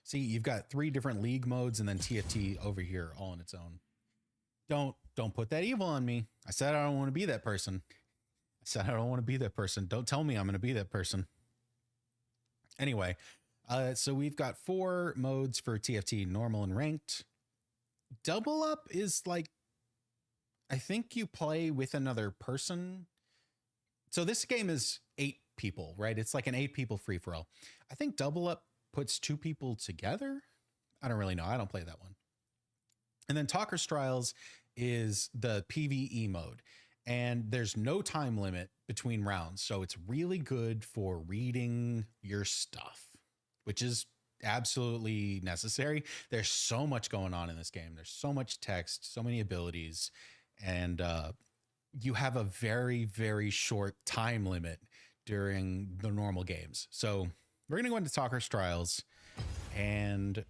See, you've got 3 different League modes and then TFT over here all on its own. Don't put that evil on me. I said I don't want to be that person. I said I don't want to be that person. Don't tell me I'm going to be that person. Anyway, so we've got 4 modes for TFT, normal and ranked. Double up is like, I think you play with another person. So this game is 8 people, right? It's like an 8 people free for all. I think double up puts 2 people together. I don't really know. I don't play that one. And then Talker's Trials is the PvE mode. And there's no time limit between rounds. So it's really good for reading your stuff, which is absolutely necessary. There's so much going on in this game. There's so much text, so many abilities, and you have a very, very short time limit during the normal games. So we're going to go into Talker's Trials, and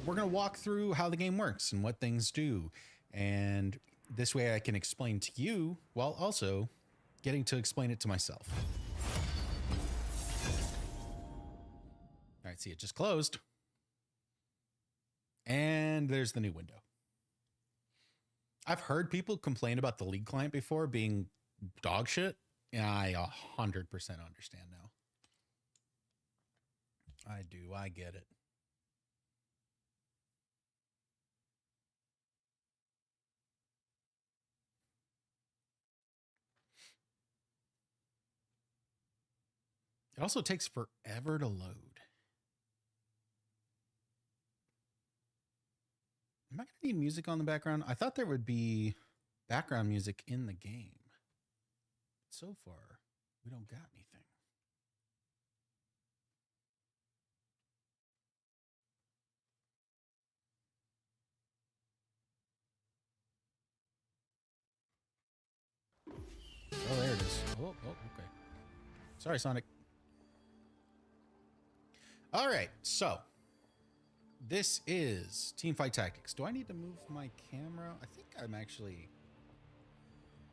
we're going to walk through how the game works and what things do. And this way I can explain to you while also getting to explain it to myself. All right, see, it just closed. And there's the new window. I've heard people complain about the League client before being dog shit. And I 100% understand now. I do. I get it. It also takes forever to load. Am I going to need music on the background? I thought there would be background music in the game. So far, we don't got anything. Oh, there it is. Oh, okay. Sorry, Sonic. All right, so this is Teamfight Tactics. Do I need to move my camera? I think I'm actually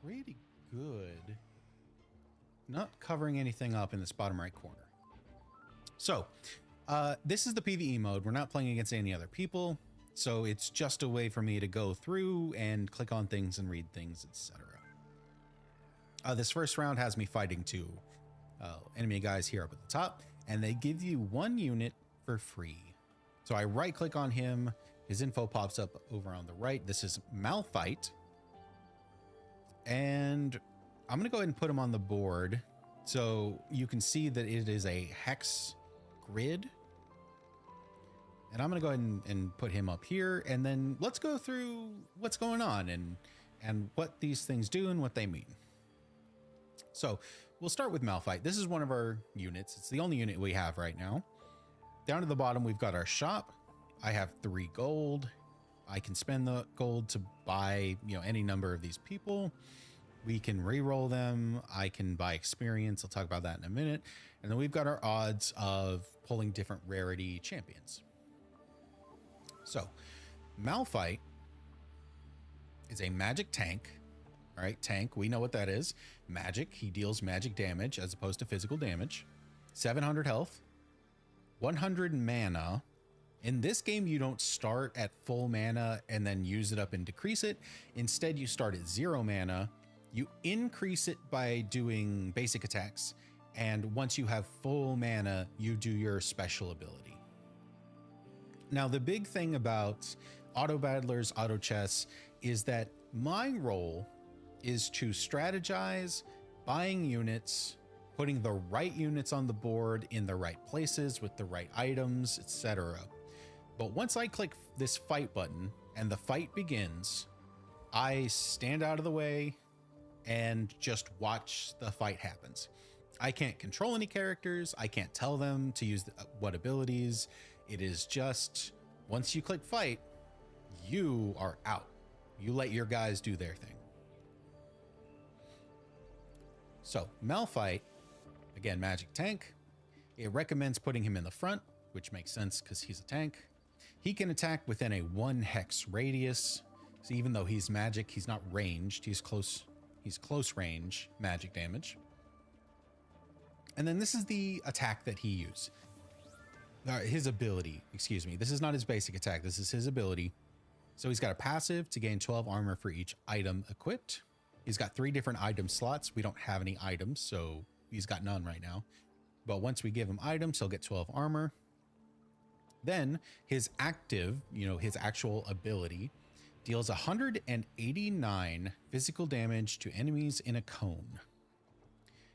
pretty good. Not covering anything up in this bottom right corner. So, this is the PvE mode. We're not playing against any other people, so it's just a way for me to go through and click on things and read things, etc. This first round has me fighting two enemy guys here up at the top, and they give you 1 unit for free. So I right click on him, his info pops up over on the right. This is Malphite, and I'm gonna go ahead and put him on the board so you can see that it is a hex grid. And I'm gonna go ahead and put him up here, and then let's go through what's going on and what these things do and what they mean. So we'll start with Malphite. This is one of our units. It's the only unit we have right now. Down to the bottom, we've got our shop. I have 3 gold. I can spend the gold to buy, any number of these people. We can re-roll them. I can buy experience. I'll talk about that in a minute. And then we've got our odds of pulling different rarity champions. So Malphite is a magic tank. All right, tank, we know what that is. Magic, he deals magic damage as opposed to physical damage. 700 health, 100 mana. In this game, you don't start at full mana and then use it up and decrease it. Instead, you start at 0 mana. You increase it by doing basic attacks. And once you have full mana, you do your special ability. Now, the big thing about auto battlers, auto chess, is that my role is to strategize, buying units, putting the right units on the board in the right places with the right items, etc. But once I click this fight button and the fight begins, I stand out of the way and just watch the fight happens. I can't control any characters. I can't tell them to use what abilities. It is just, once you click fight, you are out. You let your guys do their thing. So Malphite, again, magic tank. It recommends putting him in the front, which makes sense because he's a tank. He can attack within a 1 hex radius. So even though he's magic, he's not ranged. He's close range magic damage. And then this is the attack that he used. His ability, excuse me. This is not his basic attack. This is his ability. So he's got a passive to gain 12 armor for each item equipped. He's got 3 different item slots. We don't have any items, so he's got none right now. But once we give him items, he'll get 12 armor. Then his active, his actual ability, deals 189 physical damage to enemies in a cone.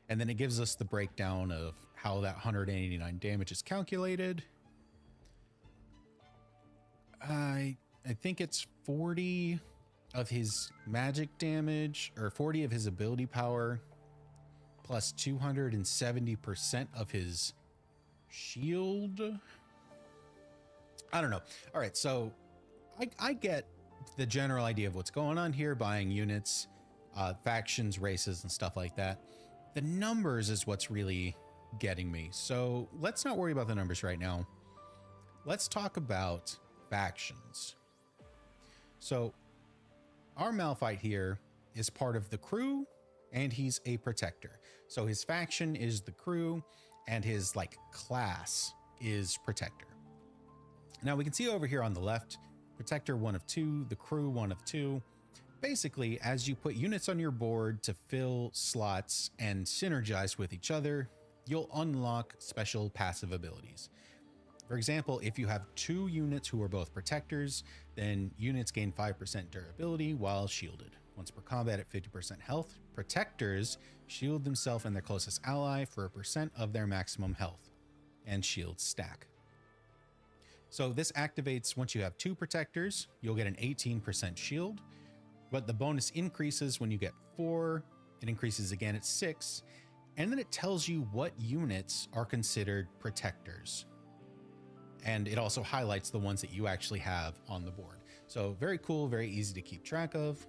And then it gives us the breakdown of how that 189 damage is calculated. I think it's 40 of his magic damage, or 40 of his ability power, plus 270% of his shield. I don't know. All right, so I get the general idea of what's going on here, buying units, factions, races, and stuff like that. The numbers is what's really getting me. So let's not worry about the numbers right now. Let's talk about factions. So our Malphite here is part of the crew, and he's a protector. So his faction is the crew, and his like class is protector. Now we can see over here on the left, protector 1 of 2, the crew 1 of 2. Basically, as you put units on your board to fill slots and synergize with each other, you'll unlock special passive abilities. For example, if you have 2 units who are both protectors, then units gain 5% durability while shielded. Once per combat at 50% health, protectors shield themselves and their closest ally for a percent of their maximum health, and shields stack. So this activates once you have 2 protectors, you'll get an 18% shield, but the bonus increases when you get 4, it increases again at 6, and then it tells you what units are considered protectors. And it also highlights the ones that you actually have on the board. So very cool, very easy to keep track of.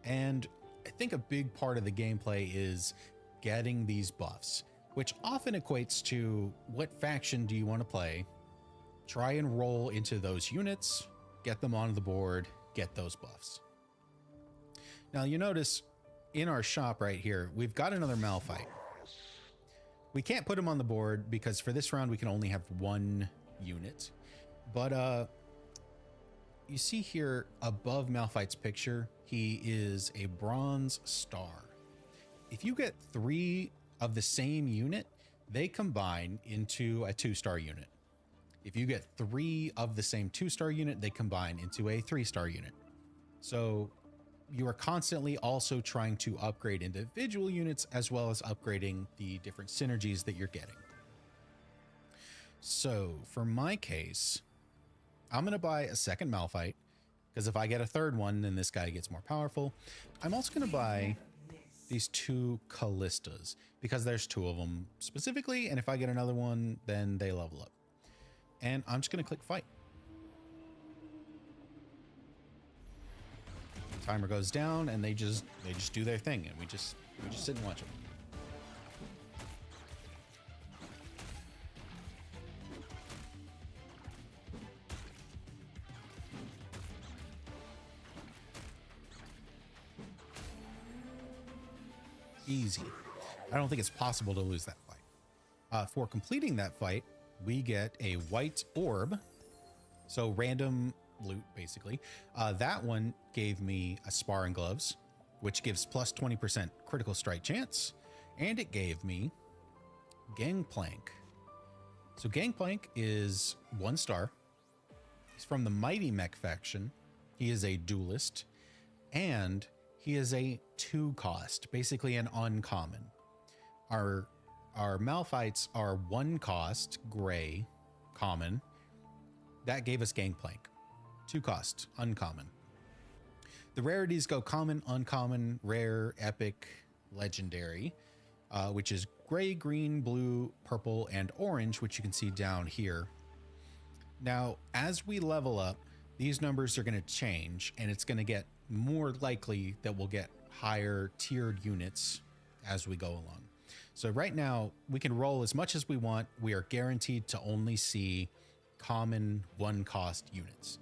And I think a big part of the gameplay is getting these buffs, which often equates to what faction do you want to play, try and roll into those units, get them on the board, get those buffs. Now you notice in our shop right here, we've got another Malphite. We can't put him on the board because for this round we can only have 1 unit. But you see here above Malphite's picture, he is a bronze star. If you get 3 of the same unit, they combine into a 2-star unit. If you get 3 of the same 2-star unit, they combine into a 3-star unit. So you are constantly also trying to upgrade individual units as well as upgrading the different synergies that you're getting. So for my case, I'm going to buy a second Malphite because if I get a third one, then this guy gets more powerful. I'm also going to buy these 2 Callistas because there's 2 of them specifically. And if I get another one, then they level up. And I'm just going to click fight. Timer goes down and they just do their thing, and we just sit and watch them. Easy. I don't think it's possible to lose that fight. For completing that fight, we get a white orb. So random loot, basically. That one gave me a sparring gloves, which gives plus 20% critical strike chance. And it gave me Gangplank. So Gangplank is 1 star. He's from the Mighty Mech faction. He is a duelist. And he is a 2 cost, basically an uncommon. Our Malphites are 1 cost, gray, common. That gave us Gangplank. 2 cost, uncommon. The rarities go common, uncommon, rare, epic, legendary, which is gray, green, blue, purple, and orange, which you can see down here. Now, as we level up, these numbers are going to change, and it's going to get more likely that we'll get higher tiered units as we go along. So right now, we can roll as much as we want. We are guaranteed to only see common 1 cost units.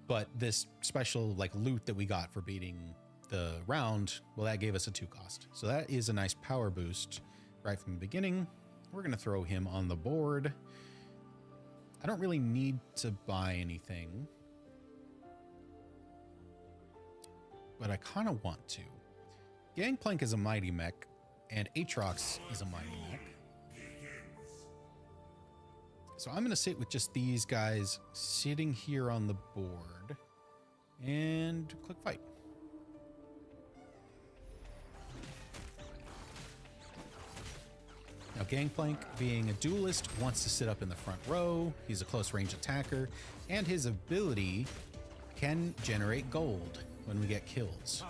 But this special like loot that we got for beating the round, well, that gave us a 2 cost. So that is a nice power boost right from the beginning. We're going to throw him on the board. I don't really need to buy anything, but I kind of want to. Gangplank is a Mighty Mech, and Aatrox is a Mighty Mech. So I'm going to sit with just these guys sitting here on the board and click fight. Now Gangplank, being a duelist, wants to sit up in the front row. He's a close range attacker, and his ability can generate gold when we get kills.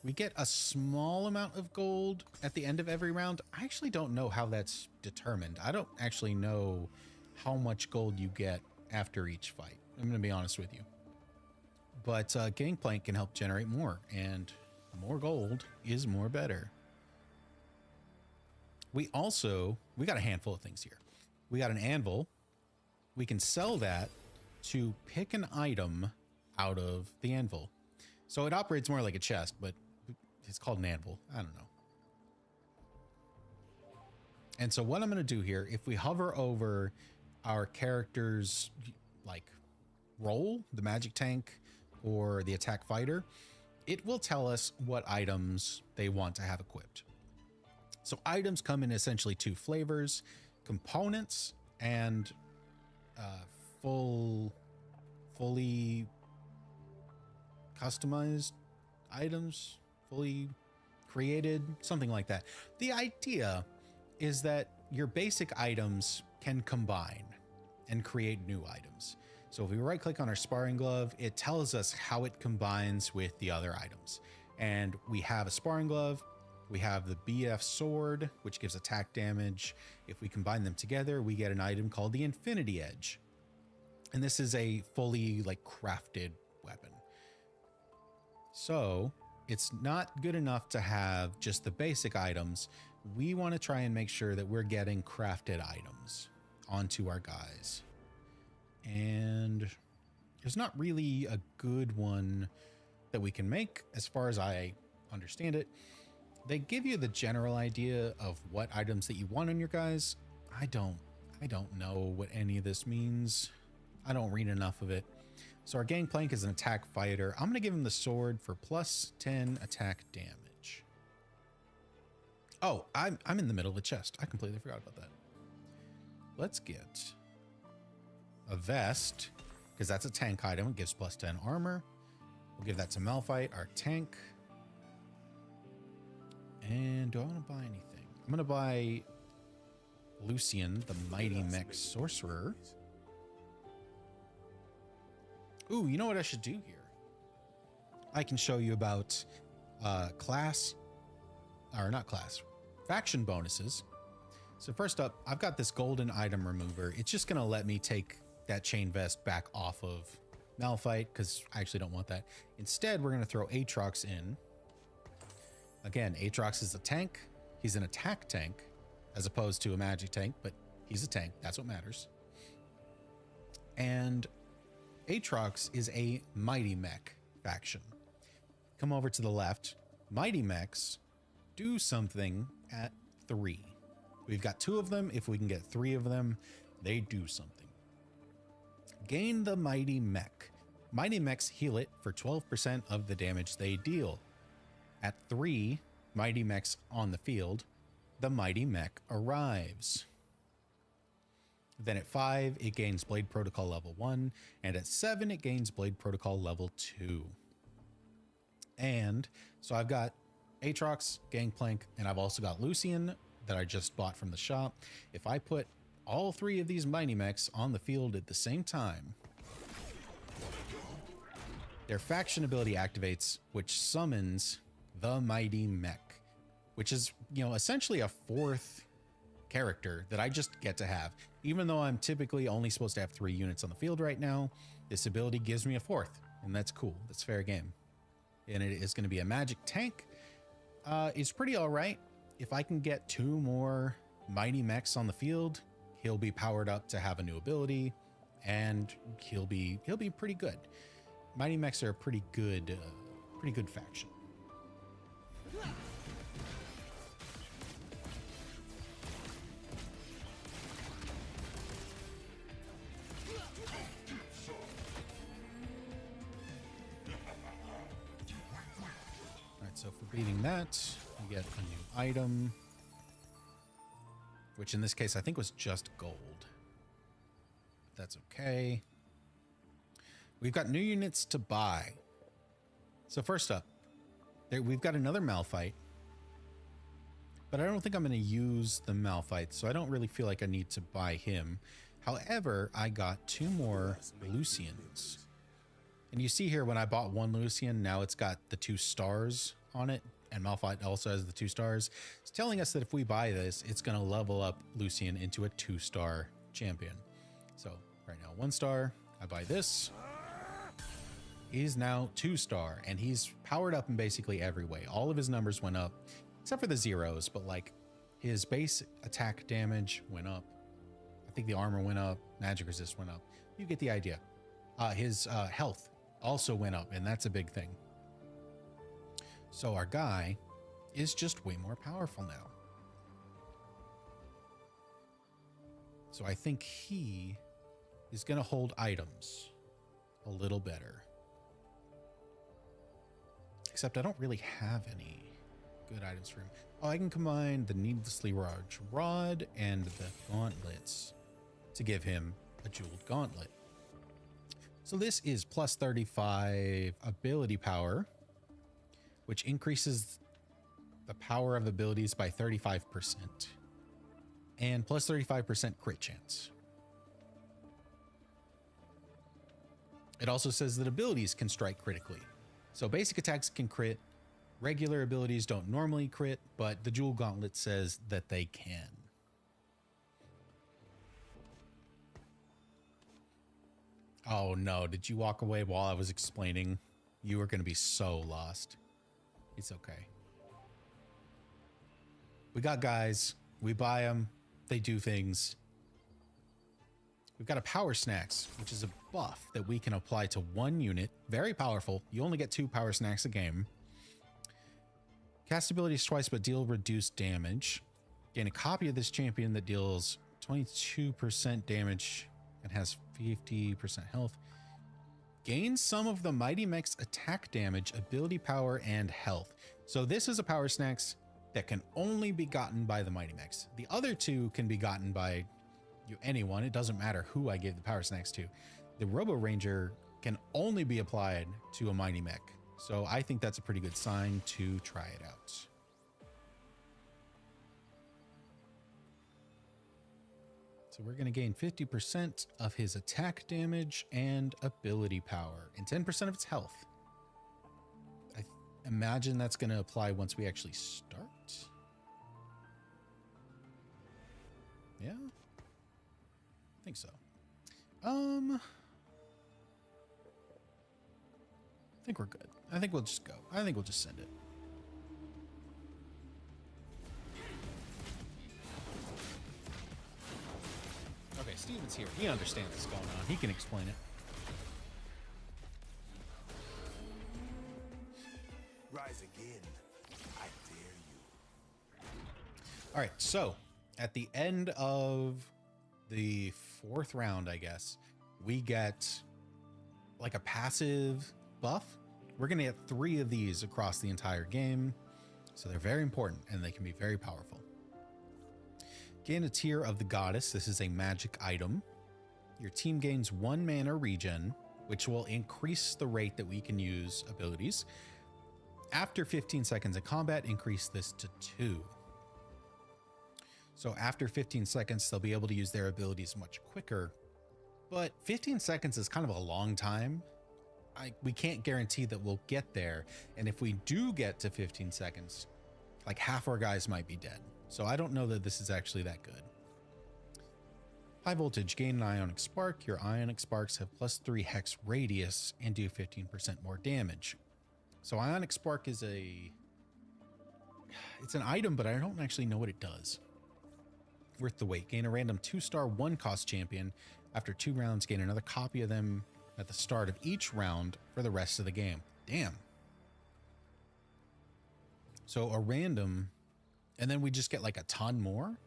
We get a small amount of gold at the end of every round. I actually don't know how that's determined. I don't actually know how much gold you get after each fight. I'm going to be honest with you. But Gangplank can help generate more, and more gold is more better. We got a handful of things here. We got an anvil. We can sell that to pick an item out of the anvil. So it operates more like a chest, but it's called an anvil. I don't know. And so what I'm going to do here, if we hover over our character's like role, the magic tank or the attack fighter, it will tell us what items they want to have equipped. So items come in essentially two flavors: components and fully customized items, fully created, something like that. The idea is that your basic items can combine and create new items. So if we right click on our sparring glove, it tells us how it combines with the other items. And we have a sparring glove, we have the BF sword, which gives attack damage. If we combine them together, we get an item called the Infinity Edge. And this is a fully like crafted weapon. So it's not good enough to have just the basic items. We want to try and make sure that we're getting crafted items onto our guys. And there's not really a good one that we can make as far as I understand it. They give you the general idea of what items that you want on your guys. I don't know what any of this means. I don't read enough of it. So our Gangplank is an attack fighter. I'm going to give him the sword for plus 10 attack damage. Oh, I'm in the middle of a chest. I completely forgot about that. Let's get a vest, because that's a tank item. It gives plus 10 armor. We'll give that to Malphite, our tank. And do I want to buy anything? I'm going to buy Lucian, the Mighty Mech Sorcerer. Ooh, you know what I should do here? I can show you about faction bonuses. So first up, I've got this golden item remover. It's just going to let me take that chain vest back off of Malphite, because I actually don't want that. Instead, we're going to throw Aatrox in. Again, Aatrox is a tank. He's an attack tank as opposed to a magic tank, but he's a tank. That's what matters. And Aatrox is a Mighty Mech faction. Come over to the left. Mighty Mechs do something at 3. We've got 2 of them. If we can get 3 of them, they do something. Gain the Mighty Mech. Mighty Mechs heal it for 12% of the damage they deal. At 3 Mighty Mechs on the field, the Mighty Mech arrives. Then at 5, it gains Blade Protocol level 1, and at 7, it gains Blade Protocol level 2. And so I've got Aatrox, Gangplank, and I've also got Lucian that I just bought from the shop. If I put all 3 of these Mighty Mechs on the field at the same time, their faction ability activates, which summons the Mighty Mech, which is, essentially a 4th character that I just get to have. Even though I'm typically only supposed to have 3 units on the field right now, this ability gives me a 4th, and that's cool. That's fair game. And it is going to be a magic tank. It's pretty all right. If I can get 2 more Mighty Mechs on the field, he'll be powered up to have a new ability, and he'll be pretty good. Mighty Mechs are a pretty good faction. So for beating that, we get a new item, which in this case I think was just gold. That's okay. We've got new units to buy. So first up, we've got another Malphite, but I don't think I'm going to use the Malphite, so I don't really feel like I need to buy him. However, I got 2 more Lucians. And you see here when I bought 1 Lucian, now it's got the 2 stars on it, and Malphite also has the 2 stars. It's telling us that if we buy this, it's going to level up Lucian into a 2-star champion. So right now, 1 star, I buy this. He's now 2-star, and he's powered up in basically every way. All of his numbers went up, except for the zeros, but like his base attack damage went up. I think the armor went up, magic resist went up. You get the idea. His health also went up, and that's a big thing. So our guy is just way more powerful now. So I think he is going to hold items a little better. Except I don't really have any good items for him. Oh, I can combine the needlessly large rod and the gauntlets to give him a jeweled gauntlet. So this is plus 35 ability power, which increases the power of abilities by 35%, and plus 35% crit chance. It also says that abilities can strike critically. So basic attacks can crit, regular abilities don't normally crit, but the Jewel Gauntlet says that they can. Oh no, did you walk away while I was explaining? You were going to be so lost. It's okay. We got guys, we buy them, they do things. We've got a Power Snacks, which is a buff that we can apply to one unit. Very powerful. You only get 2 Power Snacks a game. Cast abilities twice, but deal reduced damage. Gain a copy of this champion that deals 22% damage and has 50% health. Gain some of the Mighty Mech's attack damage, ability power, and health. So this is a Power Snacks that can only be gotten by the Mighty Mechs. The other 2 can be gotten by anyone. It doesn't matter who I gave the Power Snacks to. The Robo Ranger can only be applied to a Mighty Mech. So I think that's a pretty good sign to try it out. So we're going to gain 50% of his attack damage and ability power and 10% of its health. I imagine that's going to apply once we actually start. Yeah. I think so. I think we're good. I think we'll just go. I think we'll just send it. Okay, Steven's here. He understands what's going on. He can explain it. Rise again. I dare you. All right, so at the end of the 4th round, I guess, we get like a passive buff. We're going to get 3 of these across the entire game. So they're very important and they can be very powerful. Gain a Tear of the Goddess. This is a magic item. Your team gains 1 mana regen, which will increase the rate that we can use abilities. After 15 seconds of combat, increase this to 2. So after 15 seconds, they'll be able to use their abilities much quicker. But 15 seconds is kind of a long time. We can't guarantee that we'll get there. And if we do get to 15 seconds, like half our guys might be dead. So I don't know that this is actually that good. High voltage, gain an ionic spark. Your ionic sparks have +3 hex radius and do 15% more damage. So ionic spark is it's an item, but I don't actually know what it does. Worth the wait. Gain a random 2-star 1-cost champion. After 2 rounds, gain another copy of them at the start of each round for the rest of the game. Damn. So a random, and then we just get like a ton more.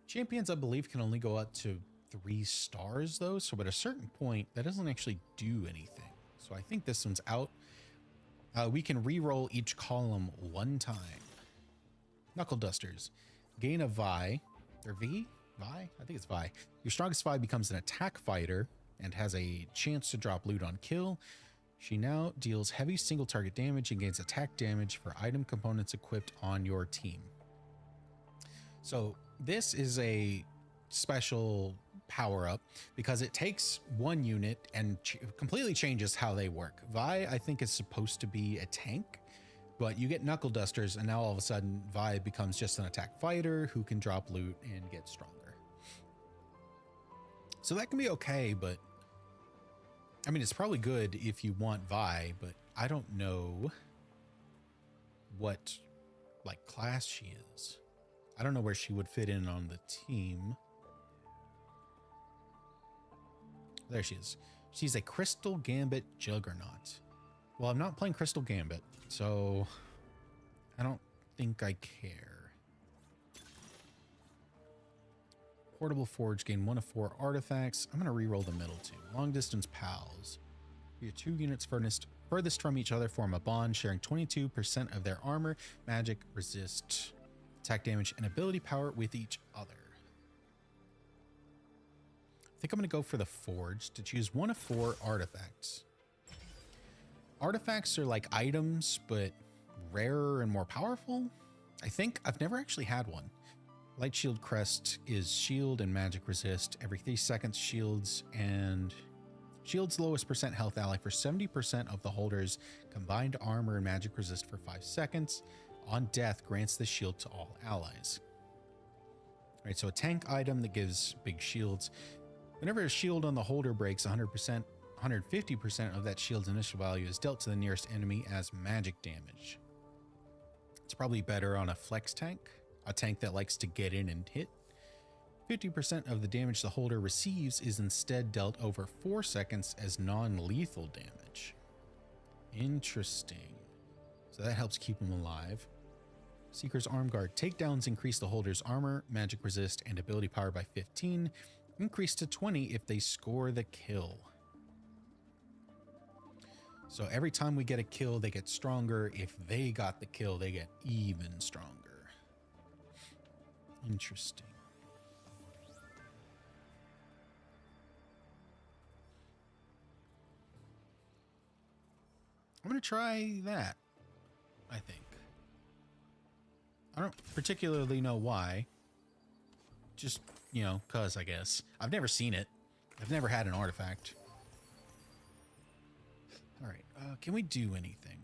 Champions, I believe, can only go up to 3 stars though. So at a certain point, that doesn't actually do anything. So I think this one's out. We can re-roll each column 1 time. Knuckle Dusters. Gain a Vi, or Vi? Vi? I think it's Vi. Your strongest Vi becomes an attack fighter and has a chance to drop loot on kill. She now deals heavy single target damage and gains attack damage for item components equipped on your team. So this is a special power up because it takes 1 unit and completely changes how they work. Vi, I think, is supposed to be a tank, but you get Knuckle Dusters and now all of a sudden Vi becomes just an attack fighter who can drop loot and get stronger. So that can be okay, but I mean, it's probably good if you want Vi, but I don't know what like class she is. I don't know where she would fit in on the team. There she is. She's a Crystal Gambit Juggernaut. Well, I'm not playing Crystal Gambit, so I don't think I care. Portable Forge, gain 1 of 4 artifacts. I'm going to re-roll the middle two. Long Distance Pals. Your 2 units furthest from each other form a bond, sharing 22% of their armor, magic, resist, attack damage, and ability power with each other. I think I'm going to go for the Forge to choose 1 of 4 artifacts. Artifacts are like items, but rarer and more powerful. I think I've never actually had one. Light Shield Crest is shield and magic resist. Every 3 seconds, shields lowest percent health ally for 70% of the holder's combined armor and magic resist for 5 seconds. On death, grants the shield to all allies. All right, so a tank item that gives big shields. Whenever a shield on the holder breaks, 150% of that shield's initial value is dealt to the nearest enemy as magic damage. It's probably better on a flex tank, a tank that likes to get in and hit. 50% of the damage the holder receives is instead dealt over 4 seconds as non-lethal damage. Interesting. So that helps keep him alive. Seeker's Arm Guard. Takedowns increase the holder's armor, magic resist, and ability power by 15. Increase to 20 if they score the kill. So every time we get a kill, they get stronger. If they got the kill, they get even stronger. Interesting. I'm going to try that, I think. I don't particularly know why. Just, you know, cause I guess. I've never seen it. I've never had an artifact. All right, can we do anything?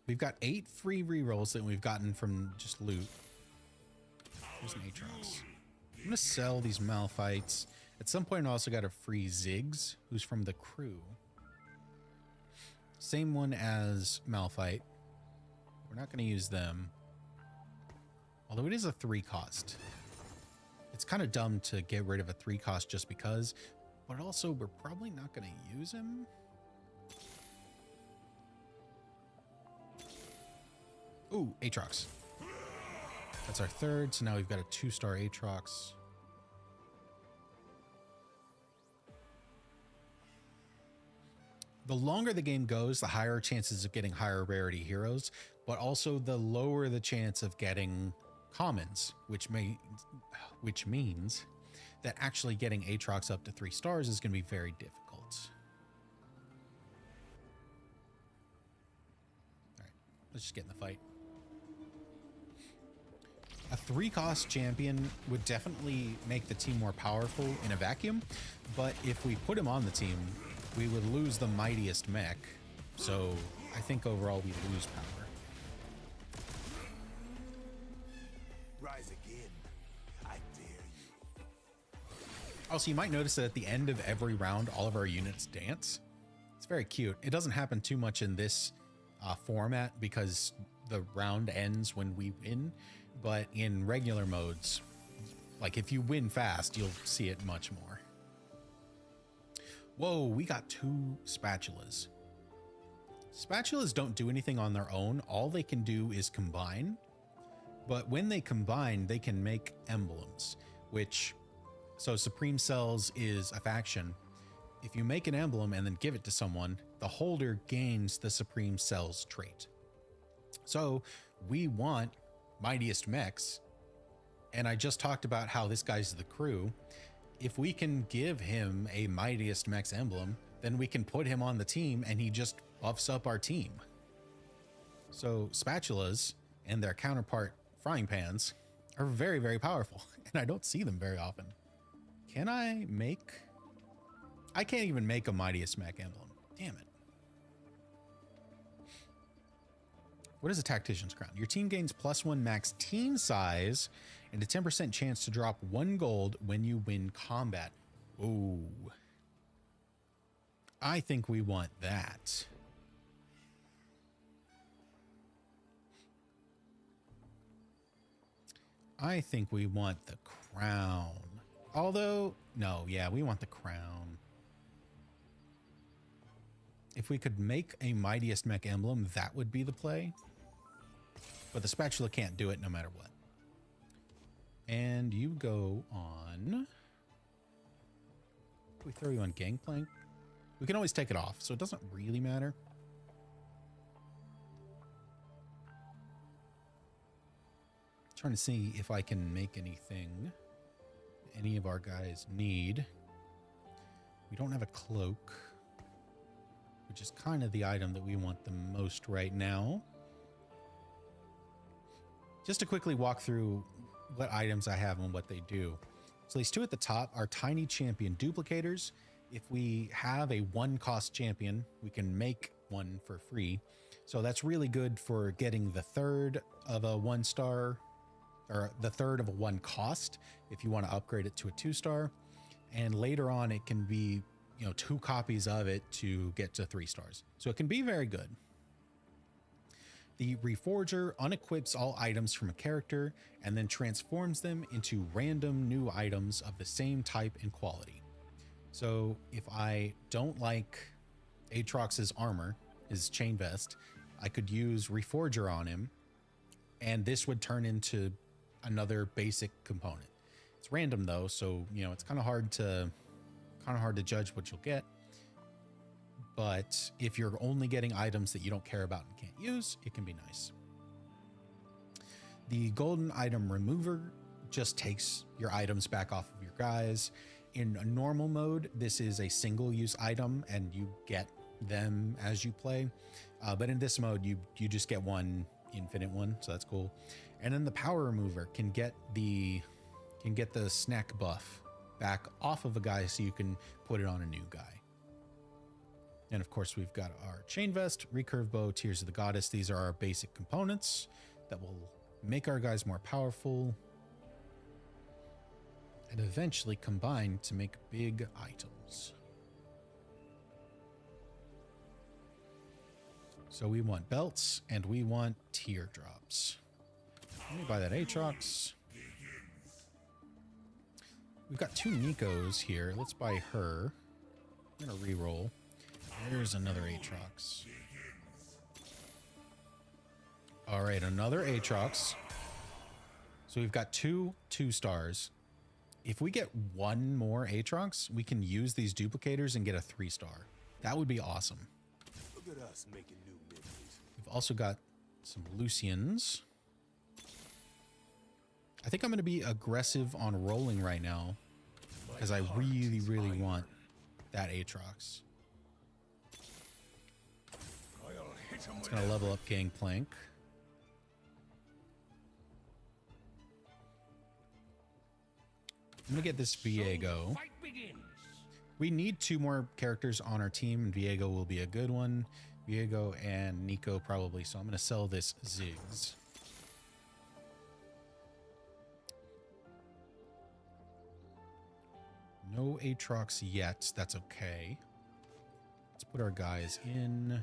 We've got 8 free rerolls that we've gotten from just loot. There's an Aatrox. I'm gonna sell these Malphites. At some point I also got a free Ziggs, who's from the crew. Same one as Malphite. We're not gonna use them. Although it is a 3 cost. It's kind of dumb to get rid of a 3 cost just because, but also we're probably not going to use him. Ooh, Aatrox. That's our 3rd, so now we've got a 2-star Aatrox. The longer the game goes, the higher chances of getting higher rarity heroes, but also the lower the chance of getting commons, which means that actually getting Aatrox up to 3 stars is going to be very difficult. All right, let's just get in the fight. A 3-cost champion would definitely make the team more powerful in a vacuum, but if we put him on the team, we would lose the mightiest mech. So I think overall we lose power. Rise again. I dare you. Also, you might notice that at the end of every round, all of our units dance. It's very cute. It doesn't happen too much in this format because the round ends when we win. But in regular modes, like if you win fast, you'll see it much more. Whoa, we got 2 spatulas. Spatulas don't do anything on their own. All they can do is combine. But when they combine, they can make emblems, which, so Supreme Cells is a faction. If you make an emblem and then give it to someone, the holder gains the Supreme Cells trait. So we want mightiest mechs, and I just talked about how this guy's the crew. If we can give him a mightiest mechs emblem, then we can put him on the team and he just buffs up our team. So spatulas and their counterpart frying pans are very, very powerful, and I don't see them very often. Can I make? I can't even make a mightiest mech emblem. Damn it. What is a Tactician's Crown? Your team gains +1 max team size and a 10% chance to drop 1 gold when you win combat. Ooh. I think we want that. I think we want the crown. Although, no, yeah, we want the crown. If we could make a Mightiest Mech emblem, that would be the play. But the spatula can't do it no matter what. And you go on... We throw you on Gangplank. We can always take it off, so it doesn't really matter. Trying to see if I can make anything any of our guys need. We don't have a cloak, which is kind of the item that we want the most right now. Just to quickly walk through what items I have and what they do. So these two at the top are tiny champion duplicators. If we have a 1-cost champion, we can make one for free. So that's really good for getting the third of a 1-star, or the third of a 1-cost if you want to upgrade it to a 2-star. And later on, it can be, 2 copies of it to get to 3 stars. So it can be very good. The Reforger unequips all items from a character and then transforms them into random new items of the same type and quality. So if I don't like Aatrox's armor, his chain vest, I could use Reforger on him, and this would turn into another basic component. It's random though, so it's kind of hard to judge what you'll get. But if you're only getting items that you don't care about and can't use, it can be nice. The golden item remover just takes your items back off of your guys. In a normal mode, this is a single use item and you get them as you play. But in this mode, you just get one infinite one, so that's cool. And then the power remover can get the snack buff back off of a guy so you can put it on a new guy. And of course, we've got our chain vest, recurve bow, tears of the goddess. These are our basic components that will make our guys more powerful and eventually combine to make big items. So we want belts and we want teardrops. Let me buy that Aatrox. We've got 2 Nikos here. Let's buy her. I'm gonna re-roll. There's another Aatrox. All right, another Aatrox. So we've got 2 2-stars. If we get 1 more Aatrox, we can use these duplicators and get a 3-star. That would be awesome. Look at us making new memories. We've also got some Lucians. I think I'm going to be aggressive on rolling right now because I really, really want that Aatrox. It's going to level up Gangplank. I'm going to get this Viego. We need 2 more characters on our team, and Viego will be a good one. Viego and Nico probably, so I'm going to sell this Ziggs. No Aatrox yet. That's okay. Let's put our guys in.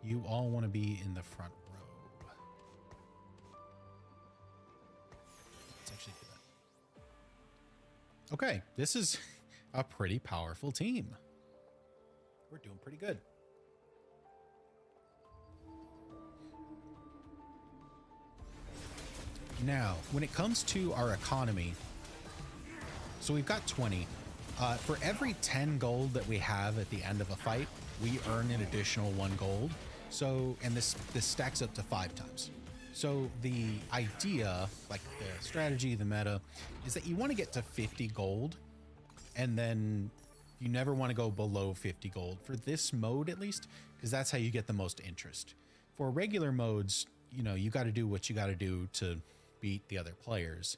You all want to be in the front row. Let's actually do that. Okay, this is a pretty powerful team. We're doing pretty good. Now, when it comes to our economy, so we've got 20. For every 10 gold that we have at the end of a fight, we earn an additional 1 gold. So, and this stacks up to 5 times. So the idea, like the strategy, the meta, is that you want to get to 50 gold, and then you never want to go below 50 gold for this mode, at least, because that's how you get the most interest. For regular modes, you got to do what you got to do to beat the other players.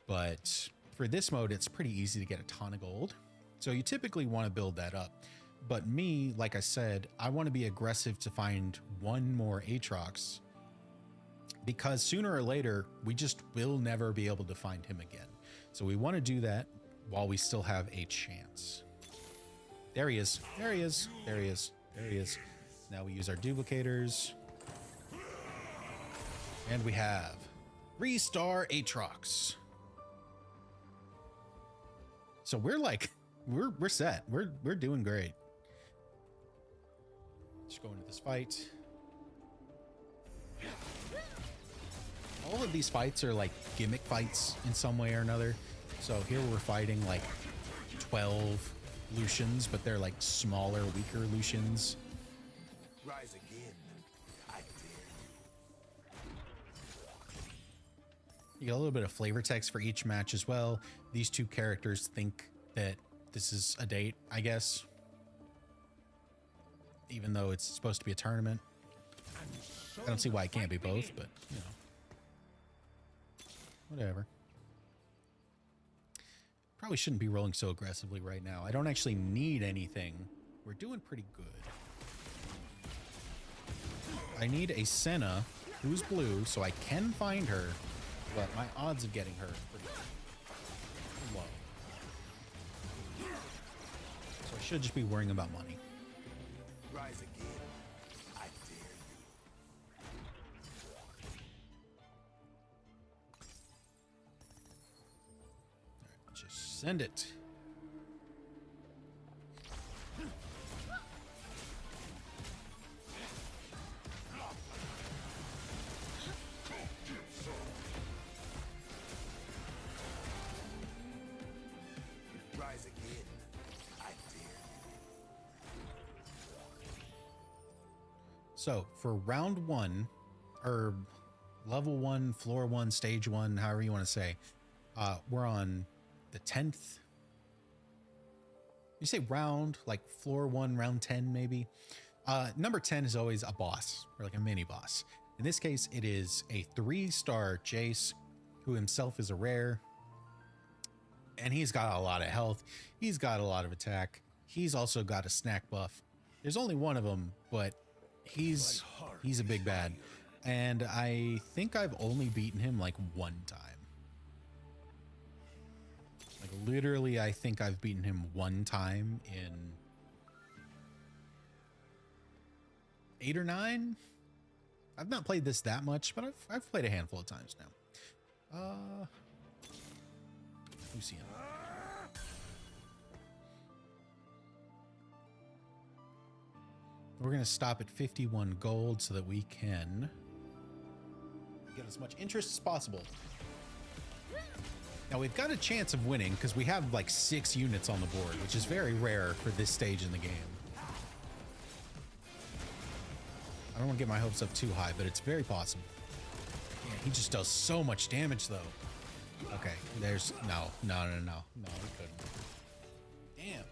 But for this mode, it's pretty easy to get a ton of gold. So you typically want to build that up. But me, like I said, I want to be aggressive to find 1 more Aatrox, because sooner or later, we just will never be able to find him again. So we want to do that while we still have a chance. There he is. There he is. There he is. There he is. Now we use our duplicators. And we have 3-star Aatrox. So we're like, we're set. We're doing great. Let's go into this fight. All of these fights are like gimmick fights in some way or another. So here we're fighting like 12 Lucians, but they're like smaller, weaker Lucians. Rise again. I dare You get a little bit of flavor text for each match as well. These two characters think that this is a date, I guess. Even though it's supposed to be a tournament. I don't see why it can't be both, but you know. Whatever. Probably shouldn't be rolling so aggressively right now. I don't actually need anything. We're doing pretty good. I need a Senna who's blue so I can find her, but my odds of getting her are pretty low. So I should just be worrying about money. rise again. I dare you. All right, just send it. Rise again. I dare you. So for round one, or level one, floor one, stage one, however you want to say, we're on the 10th. You say round, like floor one, round 10, maybe. Number 10 is always a boss, or like a mini boss. In this case, it is a 3-star Jace, who himself is a rare. And he's got a lot of health. He's got a lot of attack. He's also got a snack buff. There's only one of them, but he's a big bad. And I think I've only beaten him like one time. Like literally, I think I've beaten him one time in 8 or 9. I've not played this that much, but I've played a handful of times now. Lucian. We're going to stop at 51 gold so that we can get as much interest as possible. Now we've got a chance of winning because we have like 6 units on the board, which is very rare for this stage in the game. I don't want to get my hopes up too high, but it's very possible. Yeah, he just does so much damage though. Okay, there's no, we couldn't. Damn.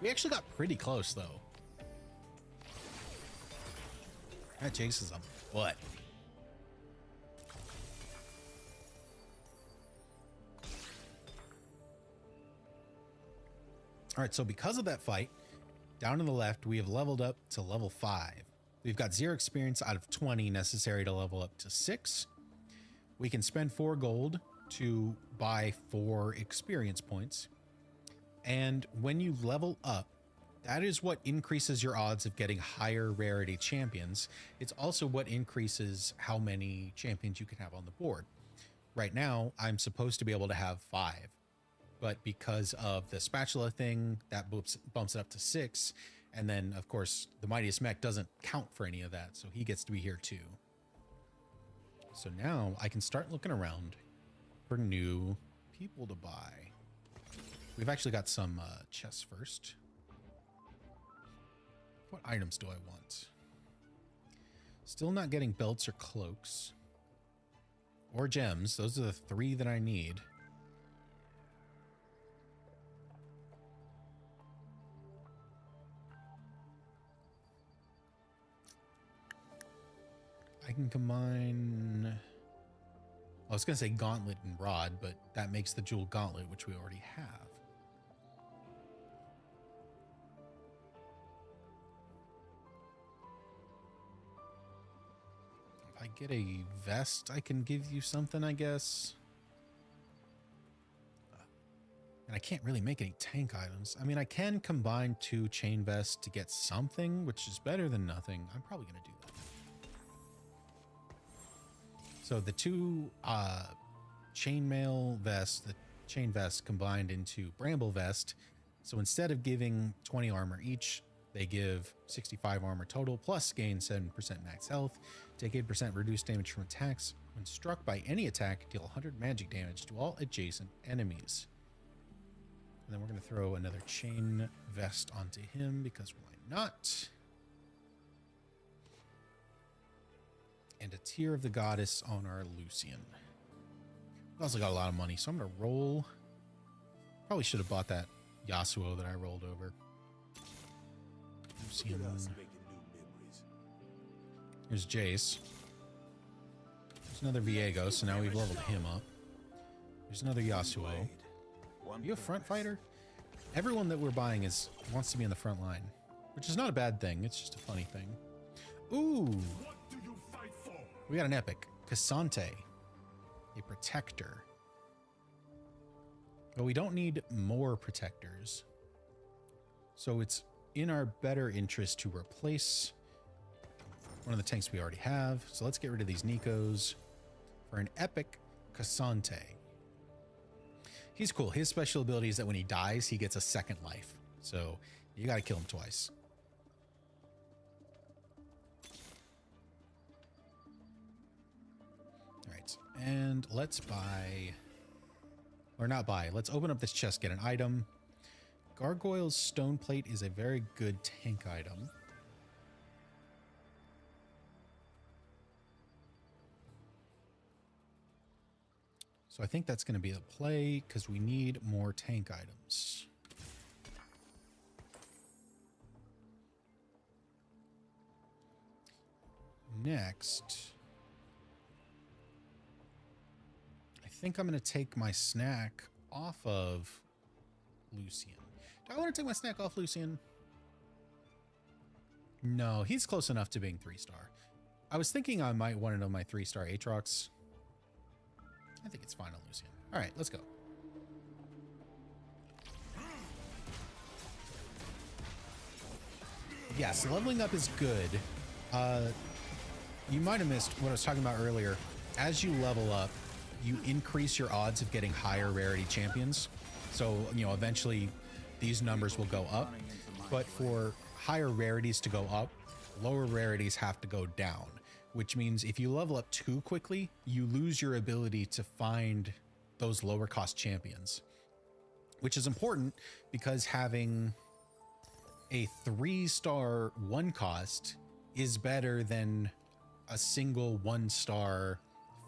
We actually got pretty close though. That Jace is a butt. All right, so because of that fight, down to the left, we have leveled up to level 5. We've got 0 experience out of 20 necessary to level up to 6. We can spend 4 gold to buy 4 experience points. And when you level up, that is what increases your odds of getting higher rarity champions. It's also what increases how many champions you can have on the board. Right now, I'm supposed to be able to have 5. But because of the spatula thing, that bumps it up to 6. And then, of course, the Mightiest Mech doesn't count for any of that, so he gets to be here too. So now I can start looking around for new people to buy. We've actually got some chests first. What items do I want? Still not getting belts or cloaks. Or gems. Those are the 3 that I need. I can combine... I was going to say gauntlet and rod, but that makes the jewel gauntlet, which we already have. If I get a vest, I can give you something, I guess. And I can't really make any tank items. I mean, I can combine 2 chain vests to get something, which is better than nothing. I'm probably going to do that. So the 2 chainmail vests, the chain vest combined into bramble vest. So instead of giving 20 armor each, they give 65 armor total, plus gain 7% max health, take 8% reduced damage from attacks. When struck by any attack, deal 100 magic damage to all adjacent enemies. And then we're going to throw another chain vest onto him because why not? And a Tear of the Goddess on our Lucian. We also got a lot of money, so I'm going to roll. Probably should have bought that Yasuo that I rolled over. Lucian. Here's Jace. There's another Viego, so now we've leveled him up. There's another Yasuo. Are you a front fighter? Everyone that we're buying wants to be in the front line, which is not a bad thing. It's just a funny thing. Ooh. We got an epic. Cassante. A protector. But we don't need more protectors. So it's in our better interest to replace one of the tanks we already have. So let's get rid of these Nikos for an epic Cassante. He's cool. His special ability is that when he dies, he gets a second life. So you got to kill him twice. All right. And let's buy, or not buy, let's open up this chest, get an item. Gargoyle's Stone Plate is a very good tank item. So I think that's going to be the play because we need more tank items. Next, I think I'm going to take my snack off of Lucian. Do I want to take my snack off Lucian? No, he's close enough to being 3-star. I was thinking I might want to know my 3-star Aatrox. I think it's fine on Lucian. All right, let's go. Yes, leveling up is good. You might have missed what I was talking about earlier. As you level up, you increase your odds of getting higher rarity champions. So, you know, eventually these numbers will go up. But for higher rarities to go up, lower rarities have to go down. Which means if you level up too quickly, you lose your ability to find those lower cost champions, which is important because having a 3-star 1 cost is better than a single 1-star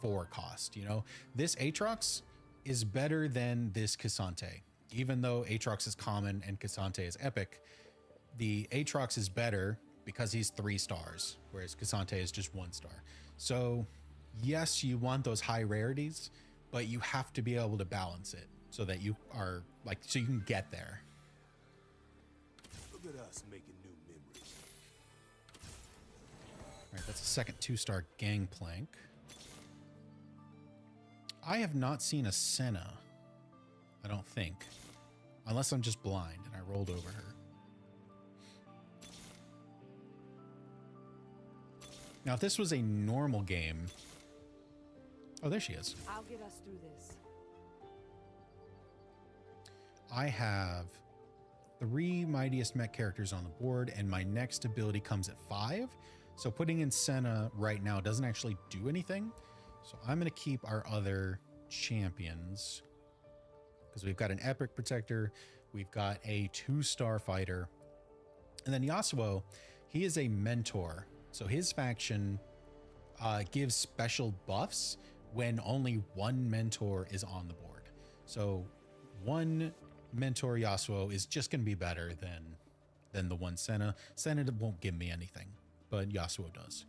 4 cost. You know, this Aatrox is better than this Cassante. Even though Aatrox is common and Cassante is epic, the Aatrox is better because he's 3 stars, whereas Cassante is just 1 star. So yes, you want those high rarities, but you have to be able to balance it so that you are like, so you can get there. Look at us making new memories. All right, that's a second 2-star Gangplank. I have not seen a Senna, I don't think, unless I'm just blind and I rolled over her. Now, if this was a normal game... Oh, there she is. I'll get us through this. I have 3 mightiest mech characters on the board, and my next ability comes at 5. So putting in Senna right now doesn't actually do anything. So I'm going to keep our other champions. Because we've got an Epic Protector. We've got a 2-star fighter. And then Yasuo, he is a mentor. So his faction gives special buffs when only 1 mentor is on the board. So 1 mentor Yasuo is just going to be better than the 1 Senna. Senna won't give me anything, but Yasuo does.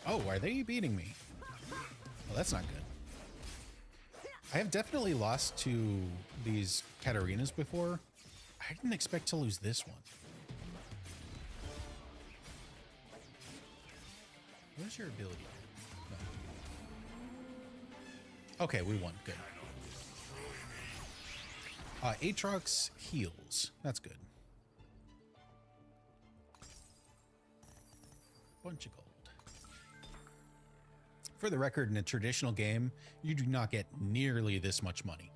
Oh, are they beating me? Well, that's not good. I have definitely lost to these Katarinas before. I didn't expect to lose this one. What's your ability? No. Okay, we won. Good. Aatrox heals. That's good. Bunch of gold. For the record, in a traditional game, you do not get nearly this much money.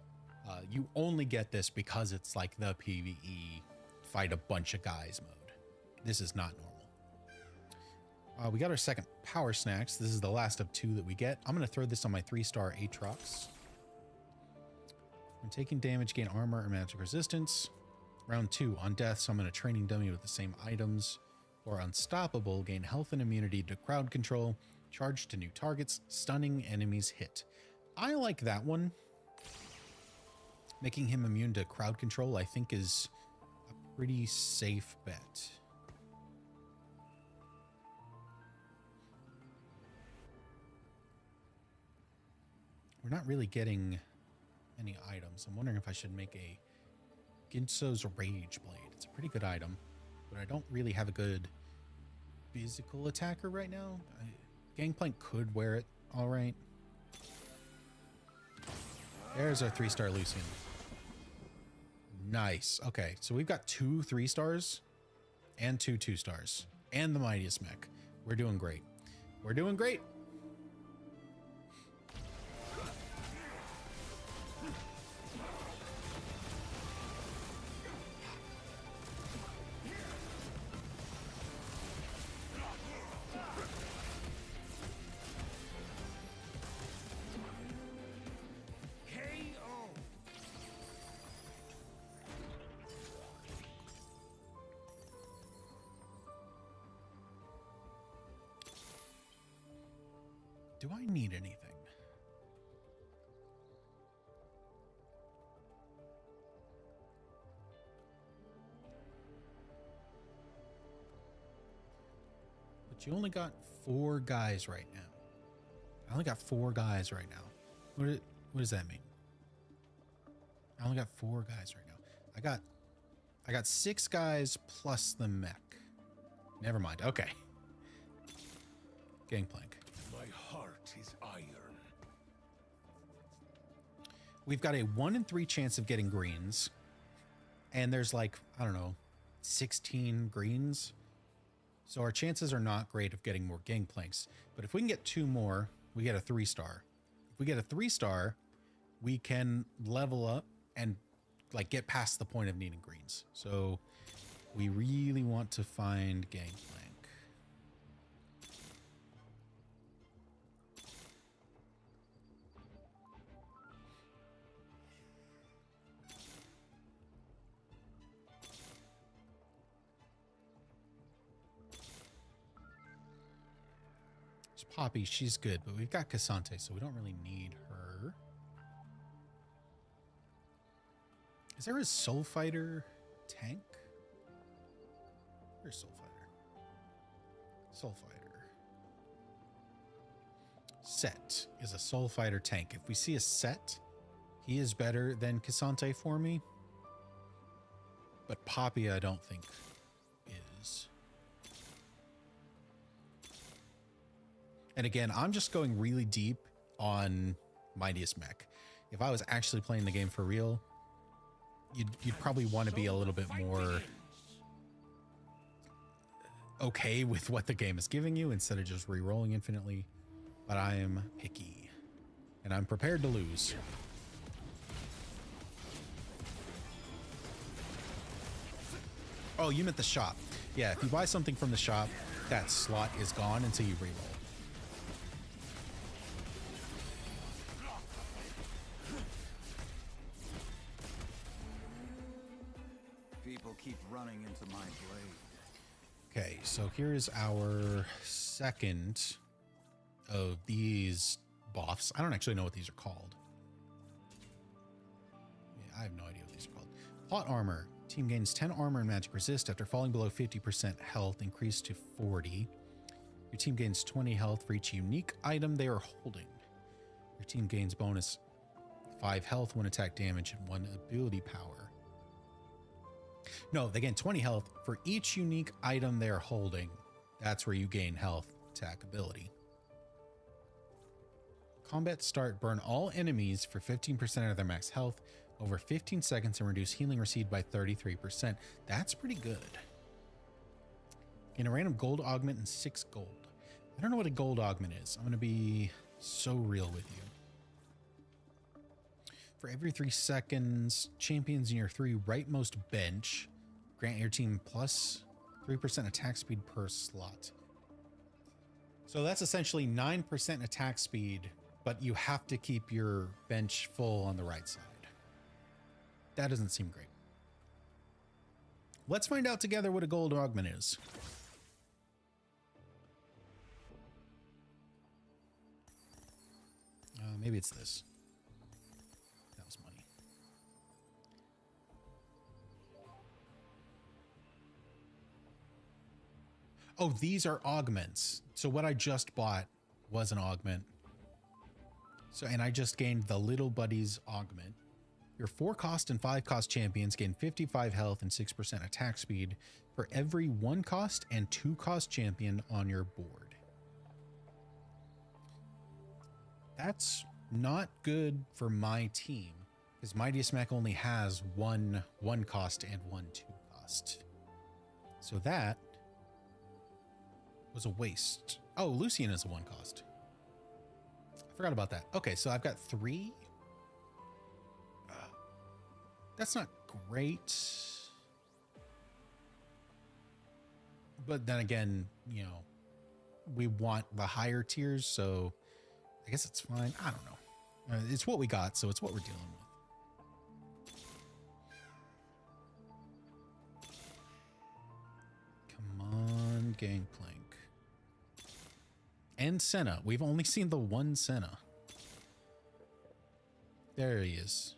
You only get this because it's like the PvE fight a bunch of guys mode. This is not normal. We got our second power snacks. This is the last of 2 that we get. I'm going to throw this on my 3-star Aatrox. When taking damage, gain armor or magic resistance. Round 2, on death, summon a training dummy with the same items. Or unstoppable, gain health and immunity to crowd control. Charge to new targets, stunning enemies hit. I like that one. Making him immune to crowd control, I think, is a pretty safe bet. We're not really getting any items. I'm wondering if I should make a Ginso's Rage Blade. It's a pretty good item, but I don't really have a good physical attacker right now. Gangplank could wear it all right. There's our 3-star Lucian. Nice. Okay, so we've got 2 3-stars and 2 2-stars and the mightiest mech. We're doing great. We're doing great. Do I need anything? But you only got 4 guys right now. I only got 4 guys right now. What does that mean? I only got 4 guys right now. I got 6 guys plus the mech. Never mind. Okay. Gangplank. My heart is iron. We've got a 1 in 3 chance of getting greens. And there's like, I don't know, 16 greens. So our chances are not great of getting more Gangplanks. But if we can get 2 more, we get a 3-star. If we get a 3-star, we can level up and like get past the point of needing greens. So we really want to find Gangplank. Poppy, she's good, but we've got Cassante, so we don't really need her. Is there a Soul Fighter tank? Where's Soul Fighter? Soul Fighter. Set is a Soul Fighter tank. If we see a Set, he is better than Cassante for me. But Poppy, I don't think is. And again, I'm just going really deep on Mightiest Mech. If I was actually playing the game for real, you'd probably want to be a little bit more okay with what the game is giving you instead of just re-rolling infinitely. But I am picky, and I'm prepared to lose. Oh, you meant the shop. Yeah, if you buy something from the shop, that slot is gone until you re-roll. People keep running into my blade. Okay, so here's our second of these buffs. I don't actually know what these are called. Yeah, I have no idea what these are called. Plot armor. Team gains 10 armor and magic resist after falling below 50% health, increased to 40. Your team gains 20 health for each unique item they are holding. Your team gains bonus 5 health, 1 attack damage, and 1 ability power. No, they gain 20 health for each unique item they're holding. That's where you gain health, attack, ability. Combat start, burn all enemies for 15% of their max health over 15 seconds and reduce healing received by 33%. That's pretty good. Gain a random gold augment and 6 gold. I don't know what a gold augment is. I'm going to be so real with you. For every 3 seconds, champions in your 3 rightmost bench grant your team plus 3% attack speed per slot. So that's essentially 9% attack speed, but you have to keep your bench full on the right side. That doesn't seem great. Let's find out together what a gold augment is. Maybe it's this. That was money. Oh, these are augments. So what I just bought was an augment. So, and I just gained the Little Buddies augment. Your 4 cost and 5 cost champions gain 55 health and 6% attack speed for every 1 cost and 2 cost champion on your board. That's not good for my team because Mightiest Mac only has one cost and 1 2 cost. So that was a waste. Oh, Lucian is a 1 cost. I forgot about that. Okay, so I've got 3. That's not great. But then again, you know, we want the higher tiers, so I guess it's fine. I don't know. It's what we got, so it's what we're dealing with. Come on, Gangplank. And Senna. We've only seen the one Senna. There he is.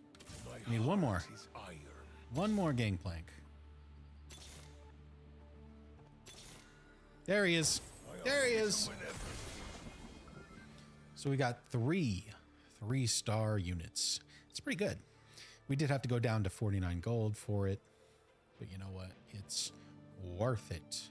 I need one more. One more Gangplank. There he is. There he is. So we got 3 3-star units. It's pretty good. We did have to go down to 49 gold for it, but you know what? It's worth it.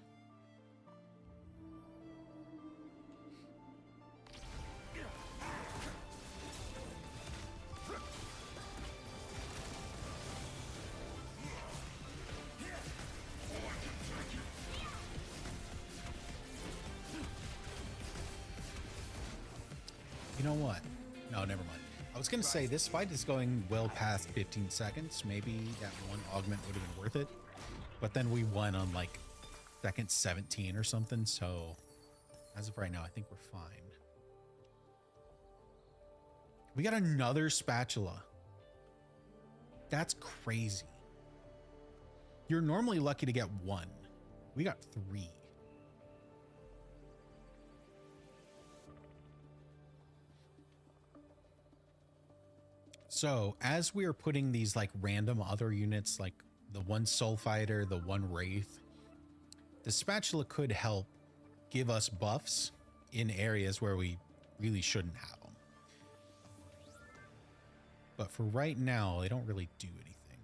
You know what? No, never mind. I was going to say this fight is going well past 15 seconds. Maybe that one augment would have been worth it. But then we won on like second 17 or something. So as of right now, I think we're fine. We got another spatula. That's crazy. You're normally lucky to get 1. We got 3. So as we are putting these like random other units, like the 1 Soul Fighter, the 1 Wraith, the spatula could help give us buffs in areas where we really shouldn't have them. But for right now, they don't really do anything.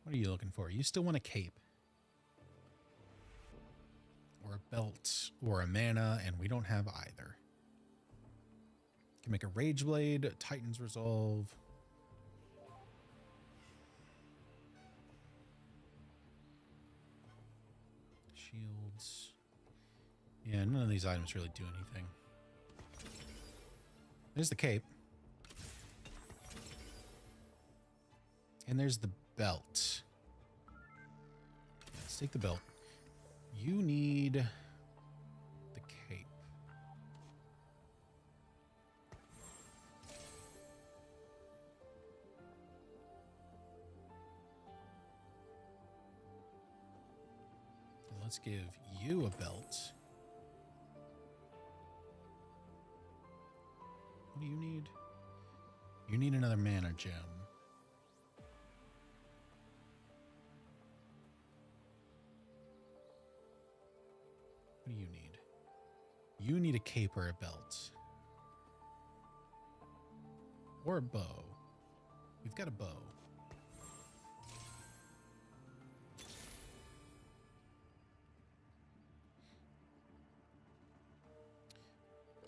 What are you looking for? You still want a cape or a belt or a mana, and we don't have either. Can make a Rage Blade, Titan's Resolve. Shields. Yeah, none of these items really do anything. There's the cape. And there's the belt. Let's take the belt. You need the cape. Let's give you a belt. What do you need? You need another mana gem. What do you need? You need a cape or a belt. Or a bow. We've got a bow.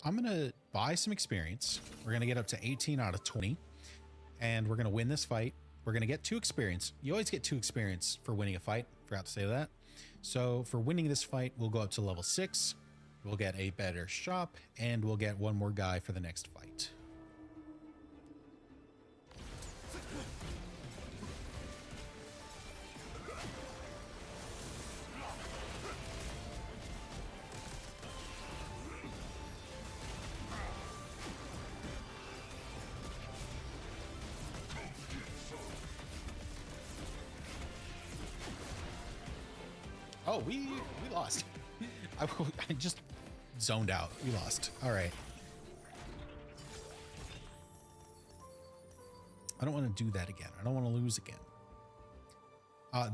I'm going to buy some experience. We're going to get up to 18 out of 20. And we're going to win this fight. We're going to get 2 experience. You always get 2 experience for winning a fight. Forgot to say that. So for winning this fight, we'll go up to level 6. We'll get a better shop. And we'll get 1 more guy for the next fight. Oh, we lost. I just zoned out. We lost. All right. I don't want to do that again. I don't want to lose again.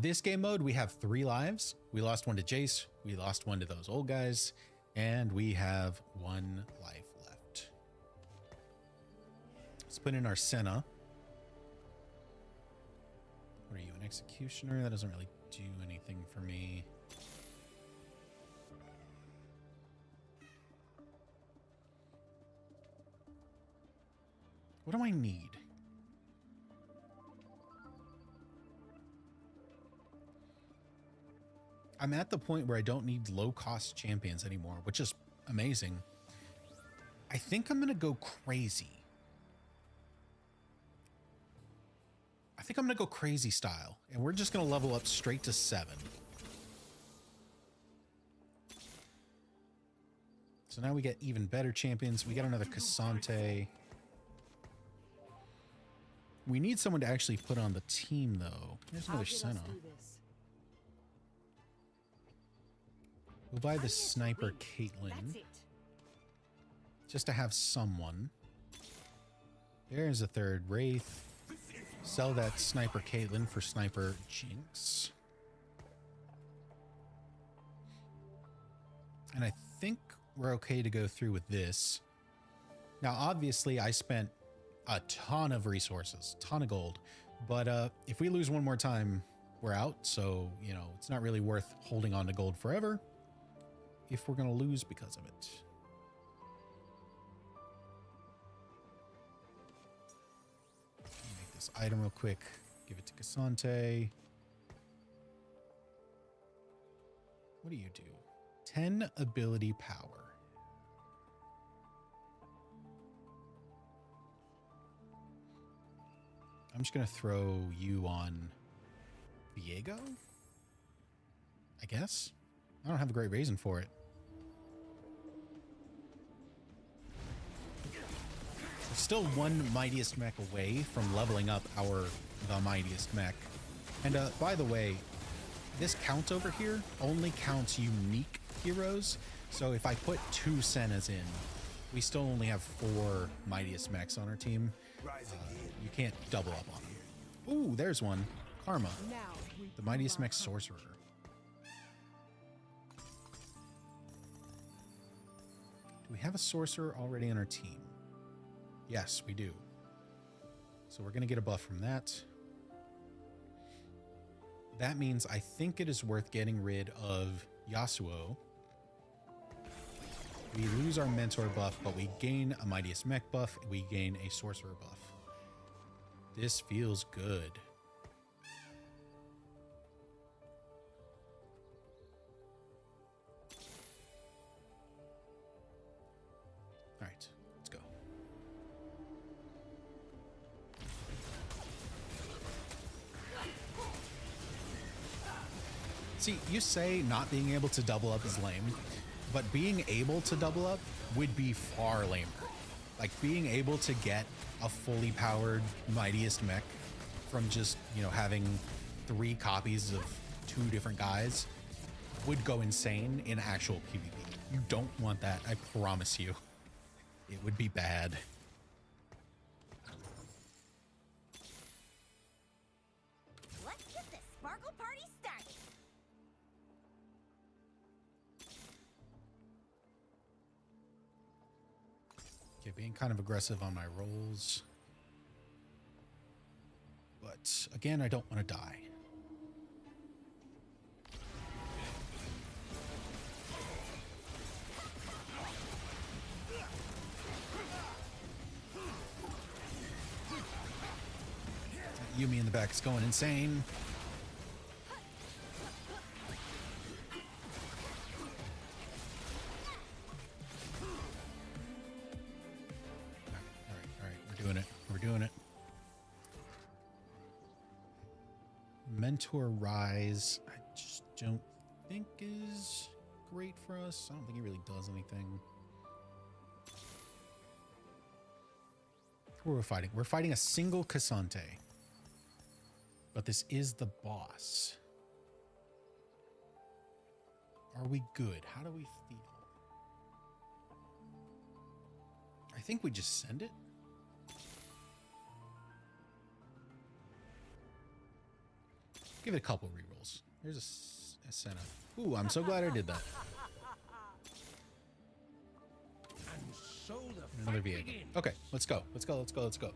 This game mode, we have 3 lives. We lost 1 to Jace. We lost 1 to those old guys. And we have 1 life left. Let's put in our Senna. What are you, an executioner? That doesn't really do anything for me. What do I need? I'm at the point where I don't need low-cost champions anymore, which is amazing. I think I'm going to go crazy. I think I'm going to go crazy style, and we're just going to level up straight to 7. So now we get even better champions. We got another Cassante. We need someone to actually put on the team, though. There's another Senna. We'll buy the sniper Caitlyn. Just to have someone. There's a third Wraith. Sell that sniper Caitlyn for sniper Jinx. And I think we're okay to go through with this. Now, obviously, I spent a ton of resources, ton of gold, but if we lose 1 more time, we're out. So, you know, it's not really worth holding on to gold forever if we're going to lose because of it. Make this item real quick. Give it to Cassante. What do you do? 10 ability power. I'm just going to throw you on Viego, I guess. I don't have a great reason for it. We're still 1 Mightiest Mech away from leveling up the Mightiest Mech. And by the way, this count over here only counts unique heroes. So if I put 2 Sennas in, we still only have 4 Mightiest Mechs on our team. You can't double up on them. Ooh, there's one. Karma. The Mightiest Mech Sorcerer. Do we have a Sorcerer already on our team? Yes, we do. So we're going to get a buff from that. That means I think it is worth getting rid of Yasuo. We lose our Mentor buff, but we gain a Mightiest Mech buff. We gain a Sorcerer buff. This feels good. All right, let's go. See, you say not being able to double up is lame, but being able to double up would be far lamer. Like being able to get a fully powered Mightiest Mech from just, you know, having 3 copies of 2 different guys would go insane in actual PvP. You don't want that, I promise you. It would be bad. Let's get this sparkle party started. Okay, being kind of aggressive on my rolls. But again, I don't want to die. Yumi in the back is going insane. All right. We're doing it. We're doing it. Mentor Rise, I just don't think is great for us. I don't think he really does anything. Who are we fighting? We're fighting a single Cassante. But this is the boss. Are we good? How do we feel? I think we just send it. Give it a couple rerolls. Here's a Senna. Ooh, I'm so glad I did that. And so the Another fight vehicle. begins. Okay, let's go. Let's go. Let's go. Let's go.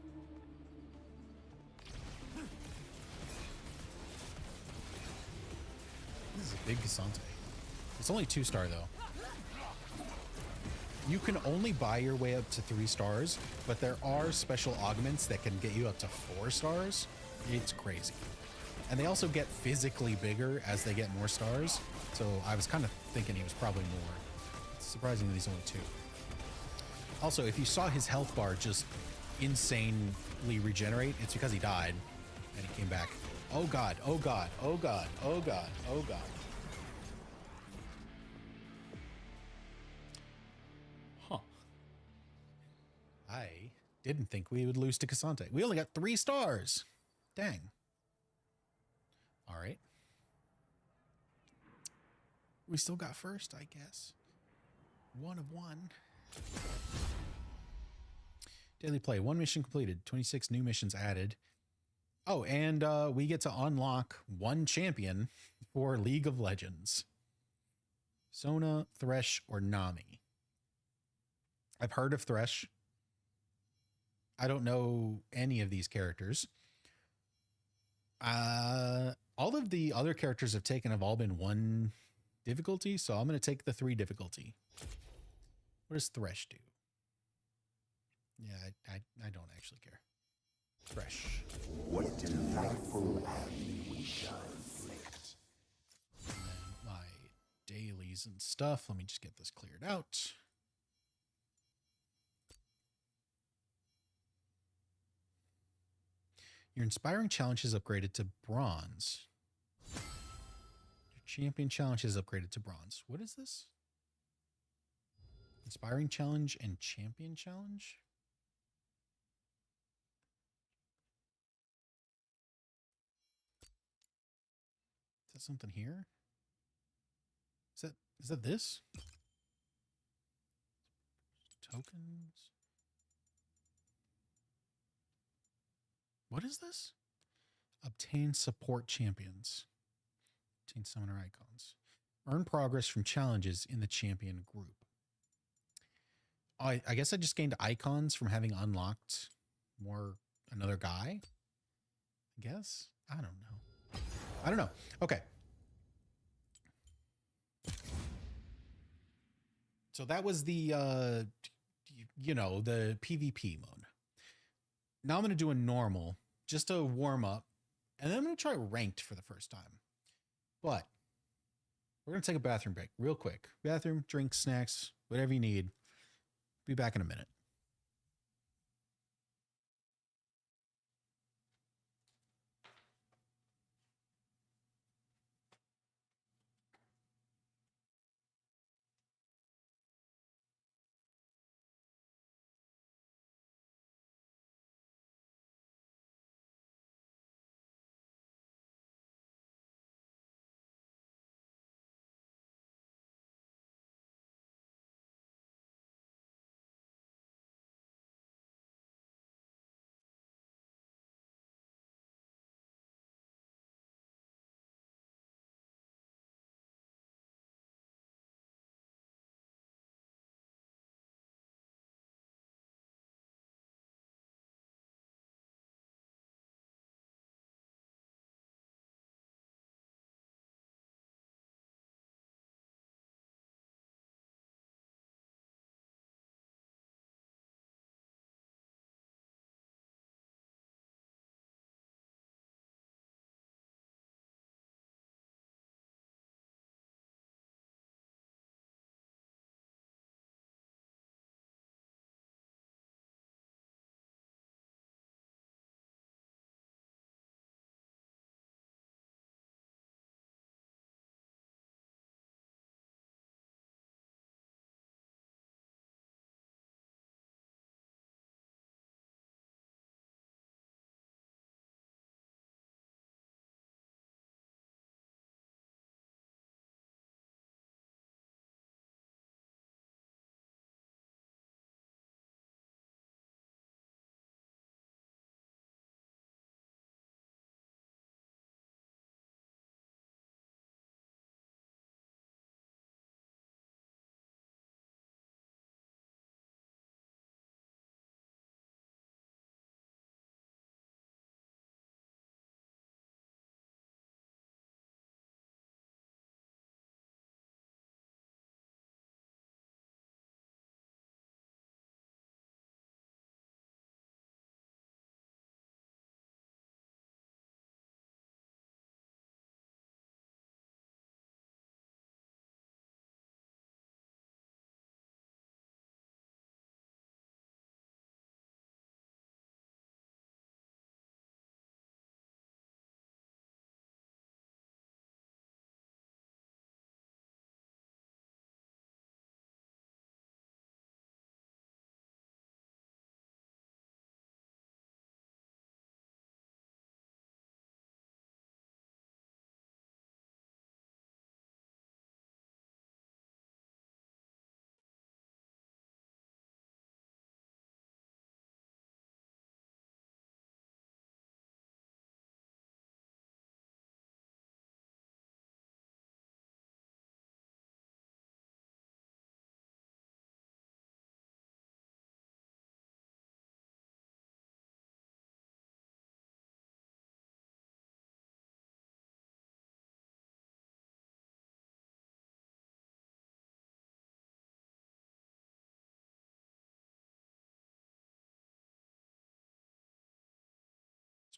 This is a big Cassante. It's only 2-star though. You can only buy your way up to 3 stars, but there are special augments that can get you up to 4 stars. It's crazy. And they also get physically bigger as they get more stars. So I was kind of thinking he was probably more. It's surprising that he's only 2. Also, if you saw his health bar just insanely regenerate, it's because he died and he came back. Oh God, oh God, oh God, oh God, oh God. Huh. I didn't think we would lose to Cassante. We only got 3 stars. Dang. All right. We still got first, I guess. 1 of 1. Daily play. 1 mission completed. 26 new missions added. Oh, and we get to unlock 1 champion for League of Legends. Sona, Thresh, or Nami. I've heard of Thresh. I don't know any of these characters. All of the other characters I've taken have all been 1 difficulty, so I'm going to take the 3 difficulty. What does Thresh do? Yeah, I don't actually care. Thresh. What delightful agony we shall inflict. And then my dailies and stuff. Let me just get this cleared out. Your inspiring challenge is upgraded to bronze. Your champion challenge is upgraded to bronze. What is this? Inspiring challenge and champion challenge? Is that something here? Is that this? Tokens? What is this? Obtain support champions. Obtain summoner icons. Earn progress from challenges in the champion group. Oh, I guess I just gained icons from having unlocked another guy. I guess. I don't know. Okay. So that was the the PvP mode. Now I'm going to do a normal, just a warm up, and then I'm going to try ranked for the first time. But we're going to take a bathroom break real quick. Bathroom, drinks, snacks, whatever you need. Be back in a minute.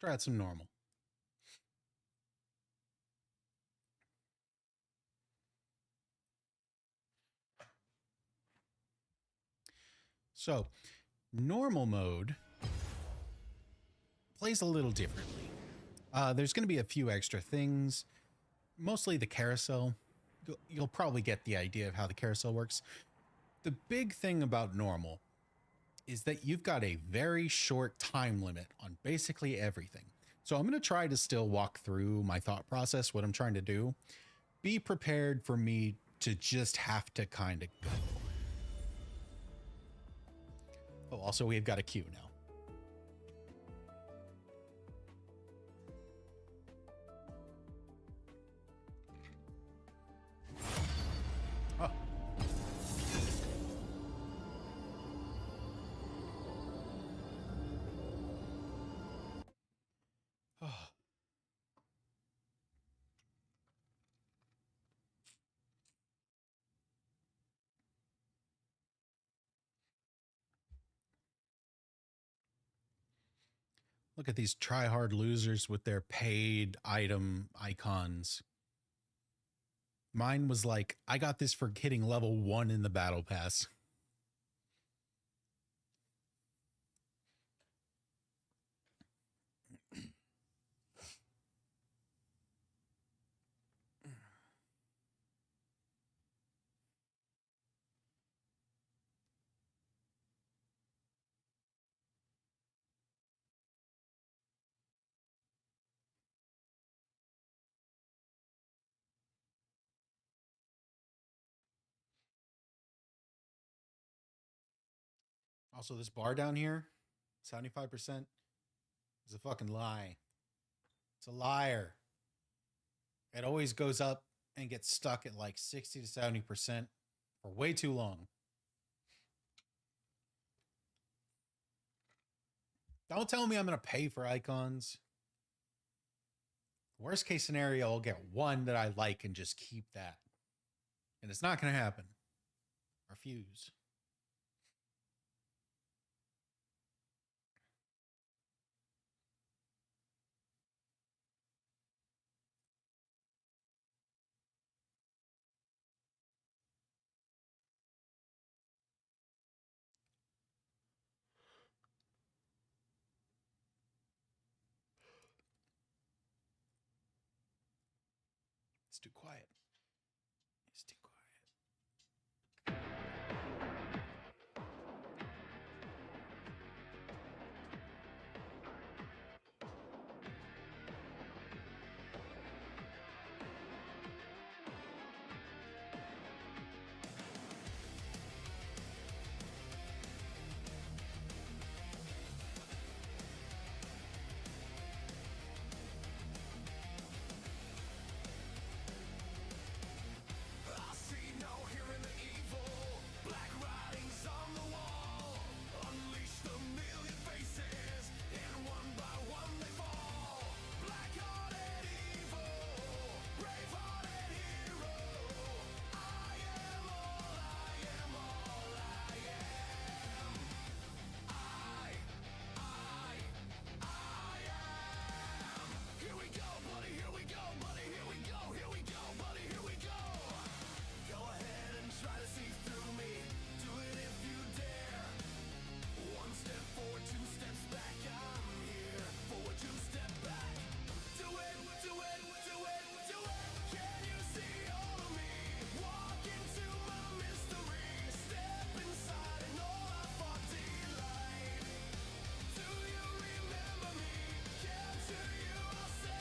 try out some normal. So, normal mode plays a little differently. There's going to be a few extra things, mostly the carousel. You'll probably get the idea of how the carousel works. The big thing about normal is that you've got a very short time limit on basically everything. So I'm going to try to still walk through my thought process, what I'm trying to do. Be prepared for me to just have to kind of go. Oh, also we've got a queue now. Oh. Oh. Look at these try-hard losers with their paid item icons. Mine was like, I got this for hitting level 1 in the battle pass. Also, this bar down here, 75%, is a fucking lie. It's a liar. It always goes up and gets stuck at like 60 to 70% for way too long. Don't tell me I'm going to pay for icons. Worst case scenario, I'll get one that I like and just keep that. And it's not going to happen. Refuse. It's too quiet. It's too quiet.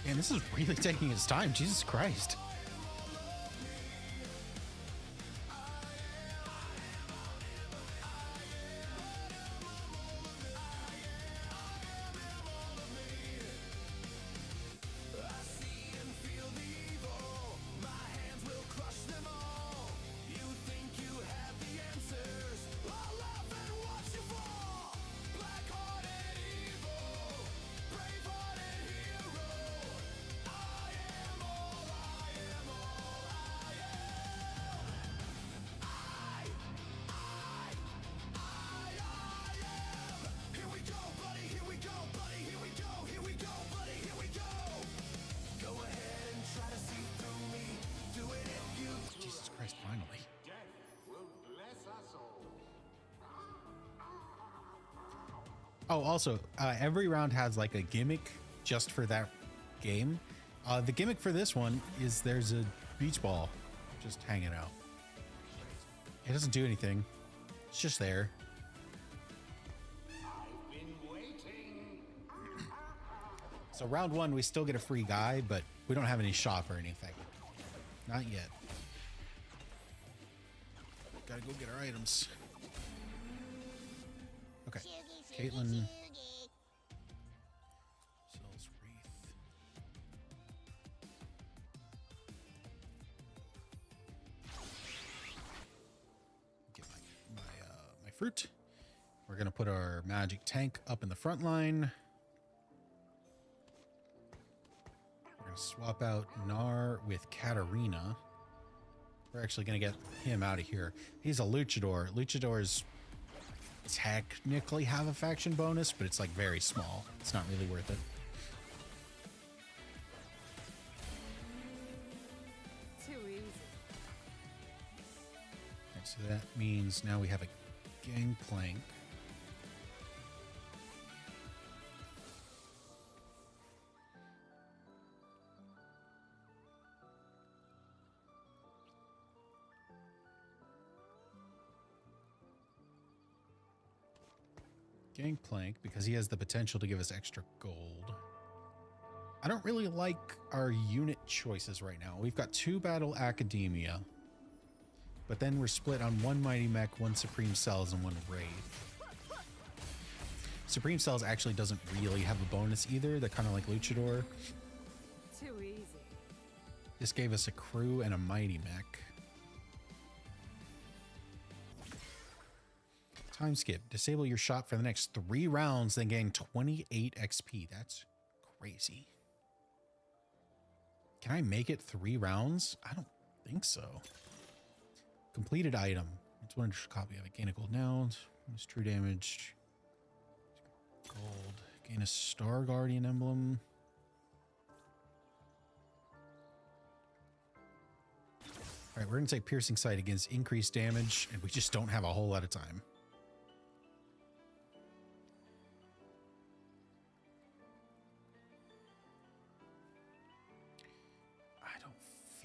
Man, this is really taking its time. Jesus Christ. Oh, also, every round has like a gimmick just for that game. The gimmick for this one is there's a beach ball just hanging out. It doesn't do anything. It's just there. So round one, we still get a free guy, but we don't have any shop or anything. Not yet. Gotta go get our items. Okay. Caitlin. Sells Wraith. Get my fruit. We're gonna put our magic tank up in the front line. We're gonna swap out Gnar with Katarina. We're actually gonna get him out of here. He's a luchador. Luchadors technically have a faction bonus, but it's like very small. It's not really worth it. Too easy. Right, so that means now we have a Gangplank. Gangplank, because he has the potential to give us extra gold. I don't really like our unit choices right now. We've got 2 Battle Academia, but then we're split on 1 Mighty Mech, 1 Supreme Cells, and 1 Wraith. Supreme Cells actually doesn't really have a bonus either. They're kind of like Luchador. Too easy. This gave us a crew and a Mighty Mech. Time skip. Disable your shop for the next 3 rounds, then gain 28 XP. That's crazy. Can I make it 3 rounds? I don't think so. Completed item. It's one copy of it. Gain a gold now. Minus true damage. Gold. Gain a Star Guardian emblem. All right, we're going to take Piercing Sight against increased damage, and we just don't have a whole lot of time.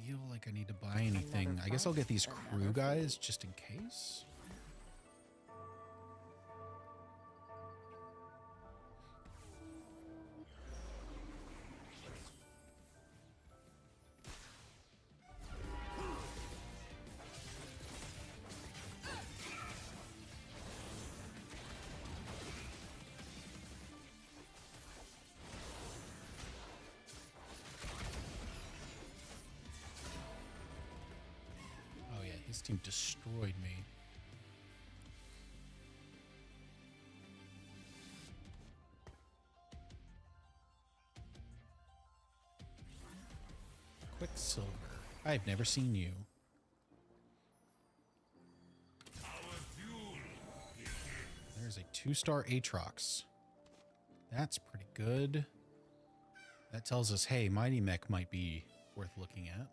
Feel like I need to buy anything. I guess I'll get these crew guys just in case. This team destroyed me. Quicksilver. I've never seen you. There's a 2-star Aatrox. That's pretty good. That tells us, hey, Mighty Mech might be worth looking at.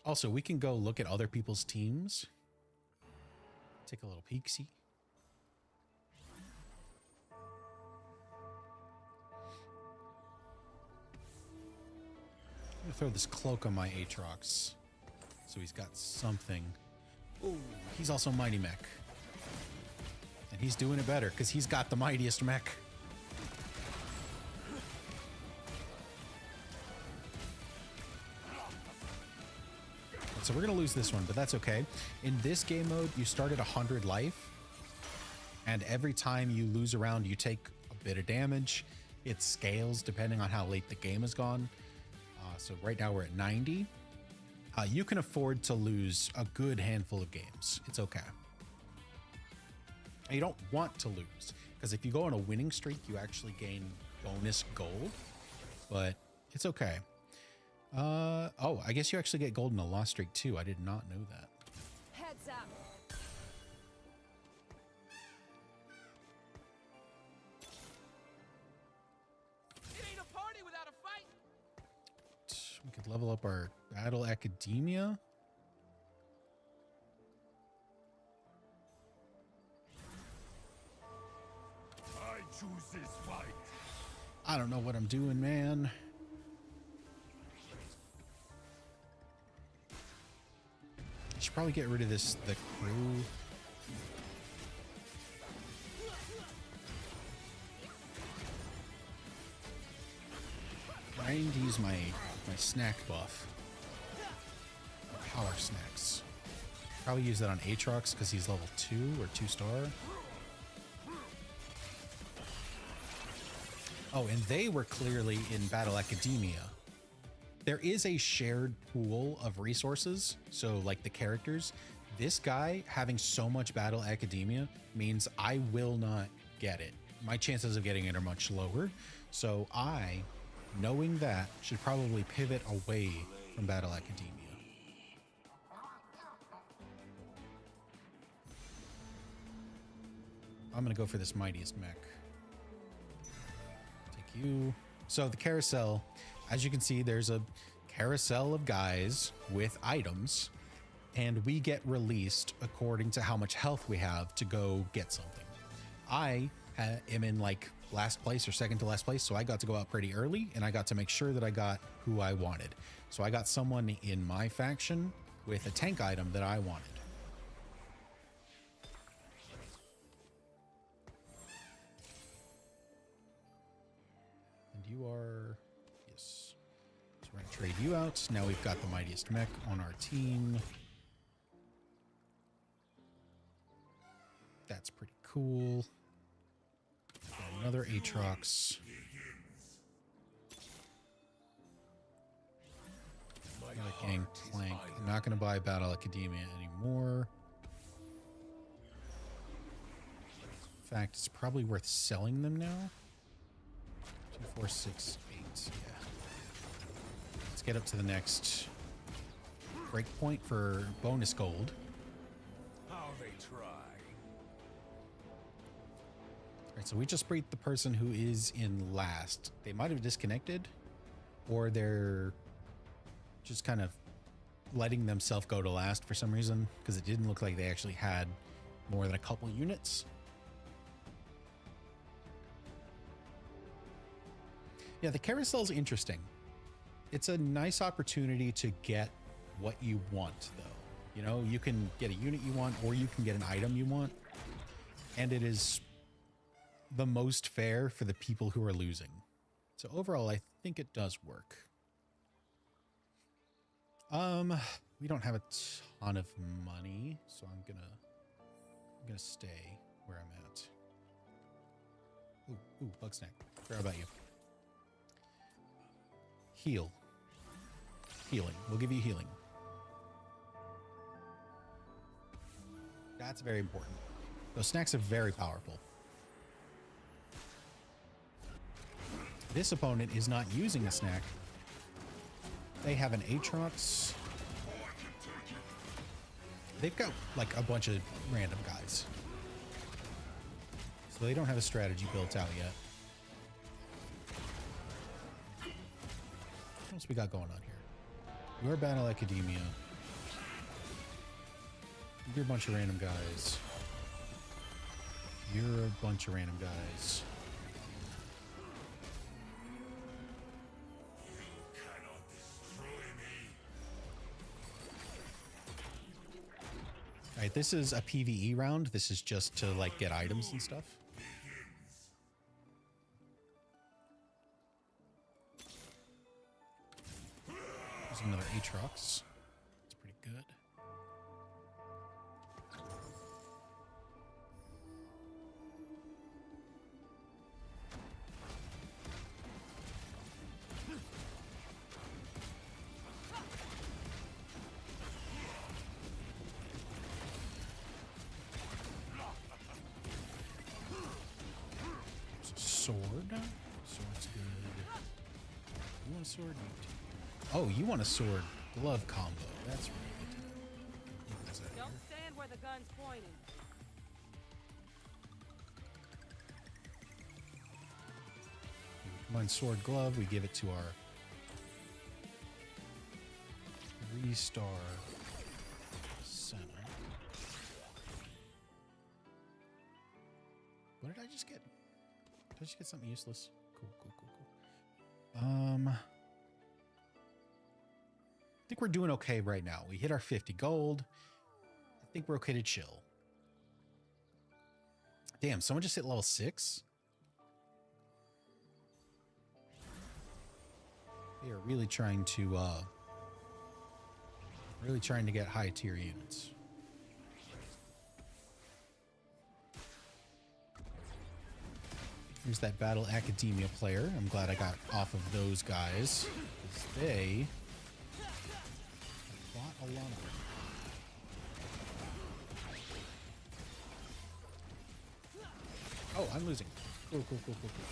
Also, we can go look at other people's teams. Take a little peek-see. I'm gonna throw this cloak on my Aatrox, so he's got something. Ooh, he's also Mighty Mech. And he's doing it better, because he's got the mightiest mech. So we're going to lose this one, but that's okay. In this game mode, you start at 100 life, and every time you lose a round, you take a bit of damage. It scales depending on how late the game has gone. So right now we're at 90. You can afford to lose a good handful of games. It's okay. And you don't want to lose, because if you go on a winning streak, you actually gain bonus gold, but it's okay. Oh, I guess you actually get gold in a lost streak too. I did not know that. Heads up. It ain't a party without a fight. We could level up our Battle Academia. this fight. I don't know what I'm doing, man. I should probably get rid of the crew. I need to use my snack buff. Power snacks. Probably use that on Aatrox because he's level 2 or 2-star. Oh, and they were clearly in Battle Academia. There is a shared pool of resources, so like the characters. This guy having so much Battle Academia means I will not get it. My chances of getting it are much lower. So I, knowing that, should probably pivot away from Battle Academia. I'm gonna go for this Mightiest Mech. Take you. So the carousel, as you can see, there's a carousel of guys with items, and we get released according to how much health we have to go get something. I am in like last place or second to last place, so I got to go out pretty early, and I got to make sure that I got who I wanted. So I got someone in my faction with a tank item that I wanted. You are, yes. So we're gonna trade you out. Now we've got the Mightiest Mech on our team. That's pretty cool. Got another Aatrox. Another Gangplank. I'm not gonna buy Battle Academia anymore. In fact, it's probably worth selling them now. 4, 6, 8. Yeah. Let's get up to the next breakpoint for bonus gold. How they try. Alright, so we just beat the person who is in last. They might have disconnected, or they're just kind of letting themselves go to last for some reason, because it didn't look like they actually had more than a couple units. Yeah, the carousel is interesting. It's a nice opportunity to get what you want, though. You know, you can get a unit you want, or you can get an item you want. And it is the most fair for the people who are losing. So overall, I think it does work. We don't have a ton of money, so I'm gonna stay where I'm at. Ooh, bug snack. Forgot about you. Heal. Healing. We'll give you healing. That's very important. Those snacks are very powerful. This opponent is not using a snack. They have an Aatrox. They've got like a bunch of random guys. So they don't have a strategy built out yet. What else we got going on here? Your Battle Academia. You're a bunch of random guys. You're a bunch of random guys. Alright, this is a PvE round. This is just to like get items and stuff. There's another Aatrox. It's pretty good. Sword. Sword's good. You want a sword? Oh, you want a sword glove combo. That's really good. Don't stand where the gun's pointing. Combine sword glove. We give it to our 3-star Senna. What did I just get? Did I just get something useless? Cool, cool, cool, cool. I think we're doing okay right now. We hit our 50 gold. I think we're okay to chill. Damn, someone just hit level 6? They are really trying to get high tier units. Here's that Battle Academia player. I'm glad I got off of those guys, because they fought a lot of them. Oh, I'm losing. Cool, cool, cool, cool, cool.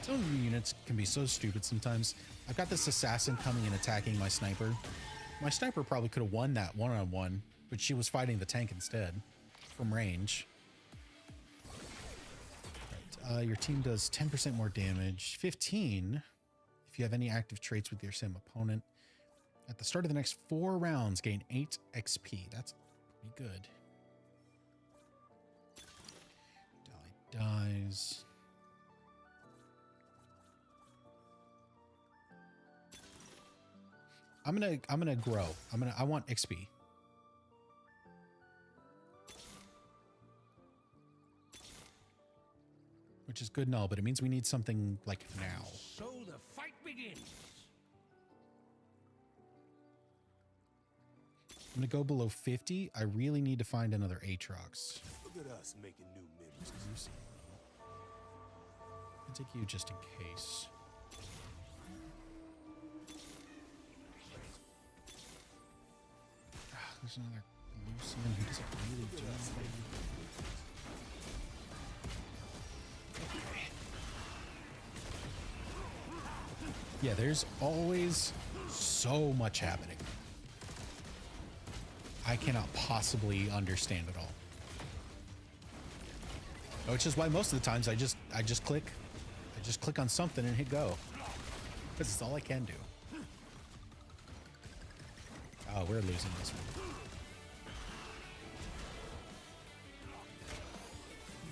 Some of the units can be so stupid sometimes. I've got this assassin coming and attacking my sniper. My sniper probably could have won that one-on-one, but she was fighting the tank instead from range. Right, your team does 10% more damage, 15 if you have any active traits with your same opponent. At the start of the next 4 rounds, gain 8 XP. That's pretty good. Dies. I'm gonna grow. I want XP. Which is good and all, but it means we need something like now. So the fight begins. I'm gonna go below 50. I really need to find another Aatrox. Look at us making new memories. I'll take you just in case. There's another Lucian who doesn't really do anything. Okay. Yeah, there's always so much happening. I cannot possibly understand it all. Which is why most of the times I just click on something and hit go. Because it's all I can do. Oh, we're losing this one.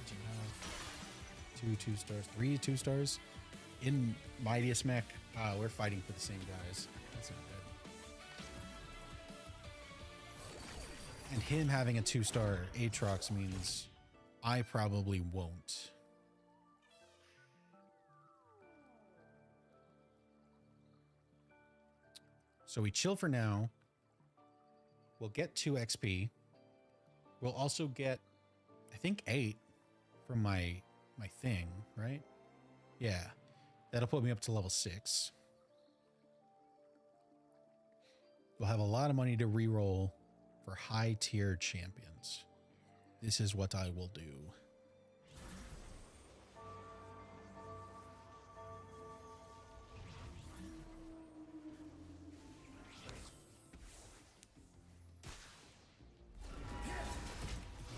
Do you have 2 2-stars, 3 2-stars in Mightiest Mech? We're fighting for the same guys. That's not good. And him having a 2-star Aatrox means I probably won't. So we chill for now. We'll get 2 XP. We'll also get, I think, 8 from my thing, right? Yeah. That'll put me up to level 6. We'll have a lot of money to reroll for high tier champions. This is what I will do.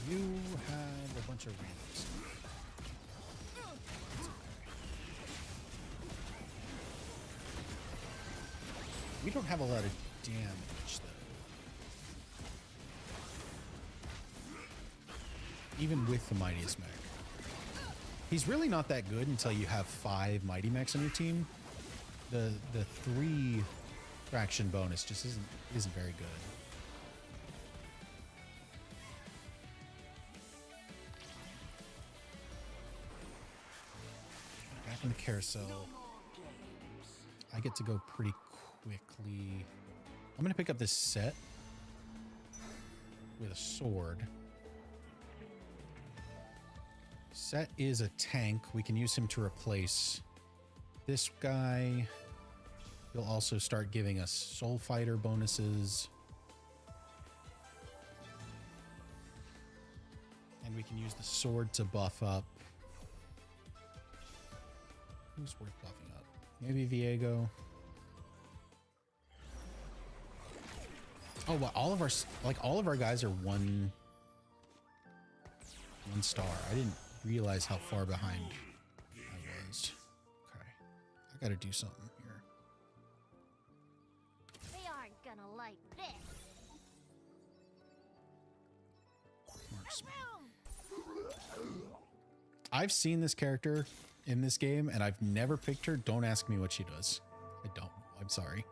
You have a bunch of randoms. We don't have a lot of damage, though. Even with the Mightiest Mech. He's really not that good until you have 5 Mighty Mechs on your team. The 3 fraction bonus just isn't very good. Back in the carousel. I get to go pretty quickly. I'm gonna pick up this set with a sword. Set is a tank. We can use him to replace this guy. He'll also start giving us Soul Fighter bonuses. And we can use the sword to buff up. Who's worth buffing up? Maybe Viego. Oh, well, all of our guys are one star. I didn't realize how far behind I was. Okay. I gotta do something here. They like this. I've seen this character in this game and I've never picked her. Don't ask me what she does. I don't. I'm sorry.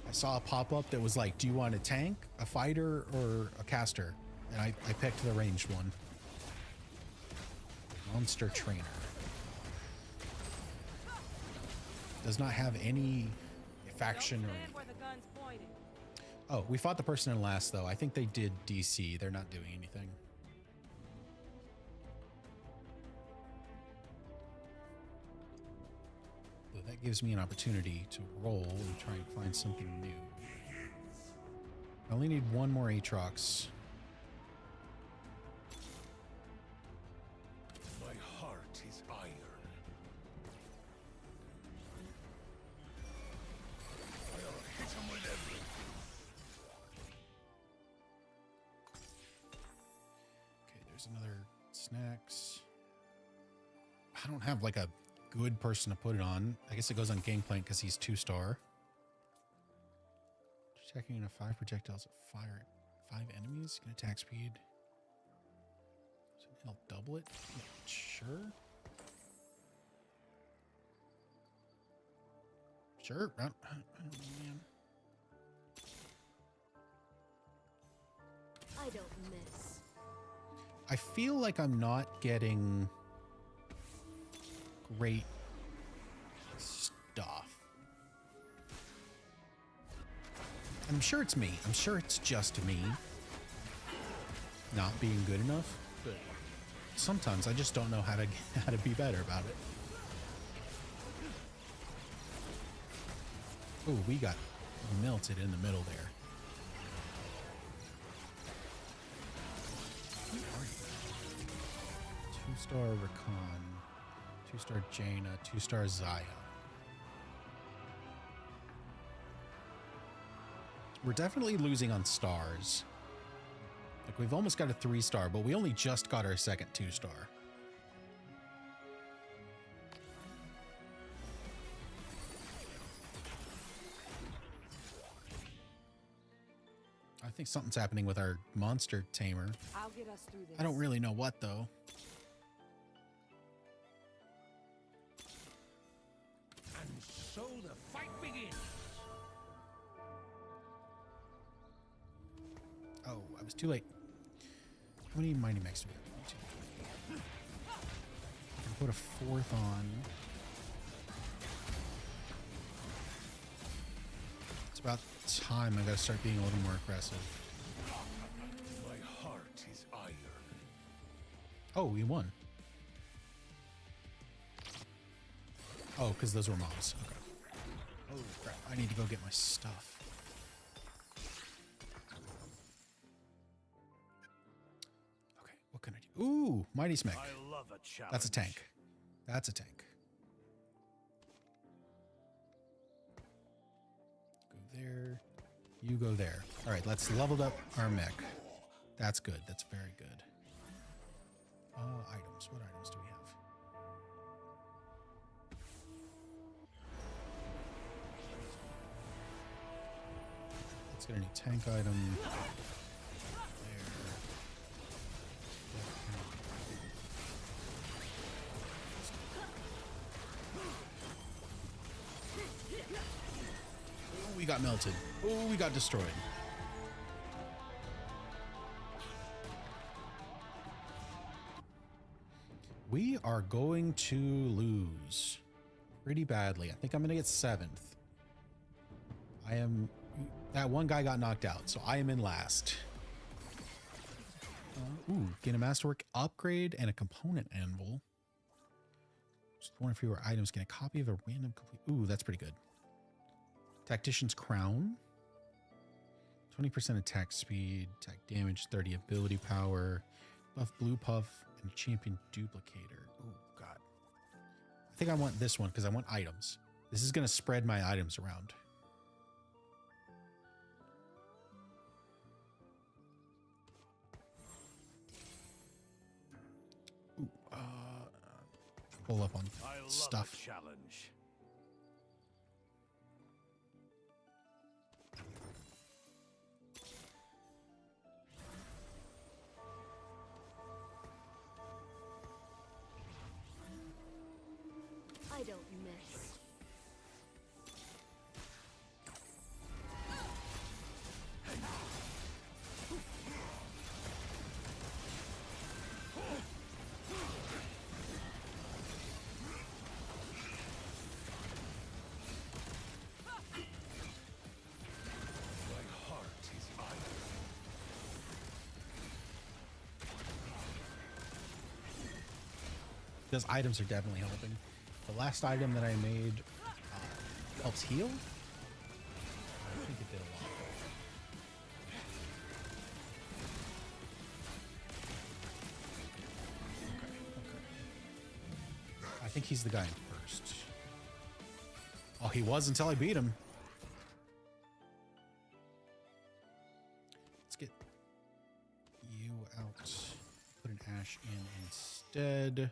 I saw a pop-up that was like, do you want a tank, a fighter, or a caster? And I picked the ranged one. Monster Trainer. Does not have any faction or anything. Oh, we fought the person in last though. I think they did DC. They're not doing anything. So that gives me an opportunity to roll and try and find something new. I only need one more Aatrox. My heart is iron. I'll hit him with everything. Okay, there's another snacks. I don't have like a good person to put it on. I guess it goes on Gangplank because he's 2-star. Checking a 5 projectiles at fire 5 enemies. Can attack speed. So he'll double it. Yeah, sure. Sure. I don't know, man. I don't miss. I feel like I'm not getting great stuff. And I'm sure it's me. I'm sure it's just me not being good enough. But sometimes I just don't know how to be better about it. Oh, we got melted in the middle there. Who are you? 2-star Rakan, 2-star Jaina, 2-star Zaya. We're definitely losing on stars. Like we've almost got a 3-star, but we only just got our second 2-star. I think something's happening with our monster tamer. I'll get us through this. I don't really know what though. And so the fight begins. Oh, I was too late. How many Mighty Mechs do we have? 2. I can put a 4th on. It's about time I gotta start being a little more aggressive. My heart is iron. Oh, we won. Oh, because those were mobs. Okay. Oh, crap. I need to go get my stuff. Okay, what can I do? Ooh, Mighty Smeg. I love a challenge. That's a tank. That's a tank. Go there. You go there. All right, let's level up our mech. That's good. That's very good. Items. What items do we have? Let's get a new tank item. Oh, we got melted. Oh, we got destroyed. We are going to lose pretty badly. I think I'm going to get 7th. That one guy got knocked out, so I am in last. Ooh, gain a masterwork upgrade and a component anvil. Just one of fewer items. Get a copy of a random complete. Ooh, that's pretty good. Tactician's crown. 20% attack speed, attack damage, 30 ability power, buff blue puff, and champion duplicator. Oh god. I think I want this one because I want items. This is going to spread my items around. Ooh, pull up on stuff. Challenge. I don't miss. Those items are definitely helping. The last item that I made helps heal. I think it did a lot. Okay. I think he's the guy in first. Oh, he was until I beat him. Let's get you out. Put an Ash in instead.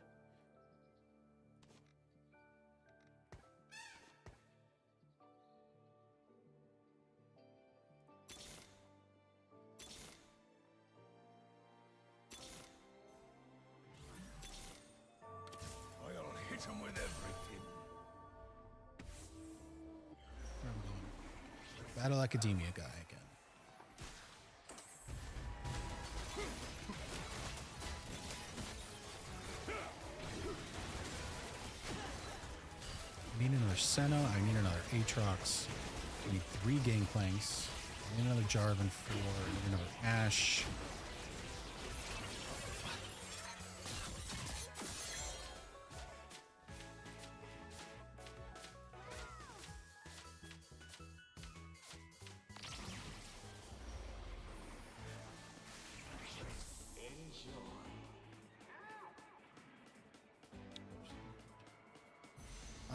Battle Academia guy again. I need another Senna. I need another Aatrox. I need 3 Gangplanks. I need another Jarvan 4. I need another Ash.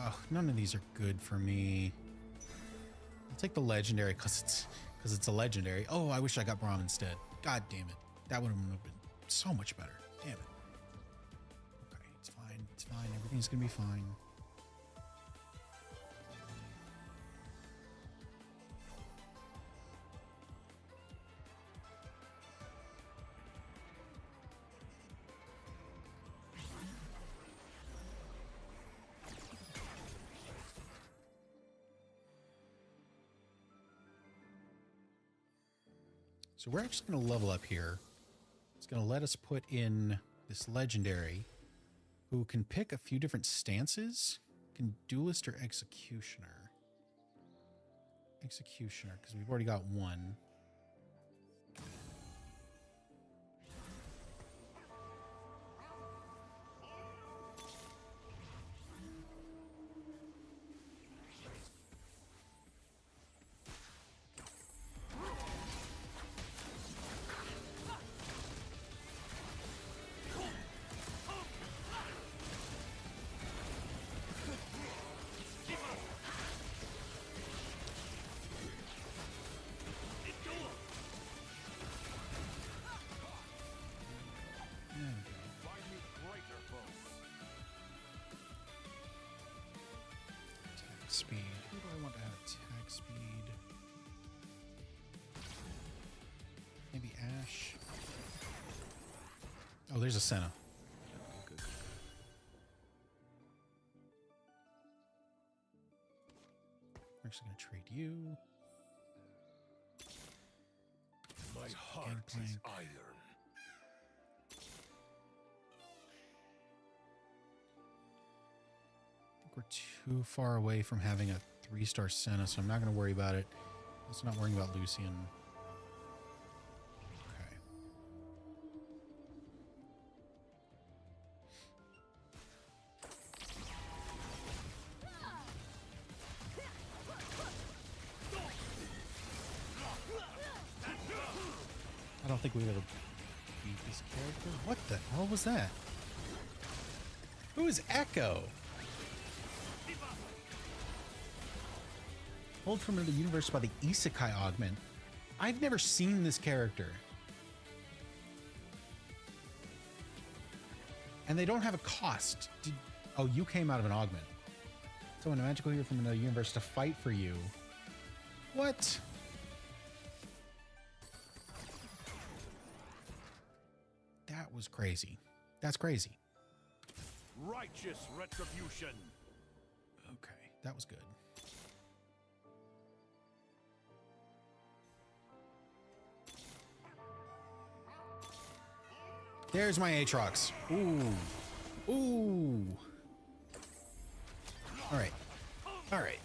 Oh, none of these are good for me. I'll take the legendary because it's a legendary. Oh, I wish I got Braum instead. God damn it. That would have been so much better. Damn it. Okay, it's fine. It's fine. Everything's gonna be fine. So we're actually going to level up here. It's going to let us put in this legendary who can pick a few different stances. Can duelist or executioner. Executioner, because we've already got one. Speed. Who do I want to add attack speed? Maybe Ash. Oh, there's a Senna. Good. We're actually going to trade you. My heart is iron. We're too far away from having a 3-star Senna, so I'm not going to worry about it. Let's not worrying about Lucian. Okay. I don't think we're going to beat this character. What the hell was that? Who is Echo? Pulled from another universe by the Isekai augment. I've never seen this character. And they don't have a cost. Oh, you came out of an augment. So when a magical hero from another universe to fight for you. What? That was crazy. That's crazy. Righteous retribution. That was good. There's my Aatrox. Ooh. Ooh. All right. All right.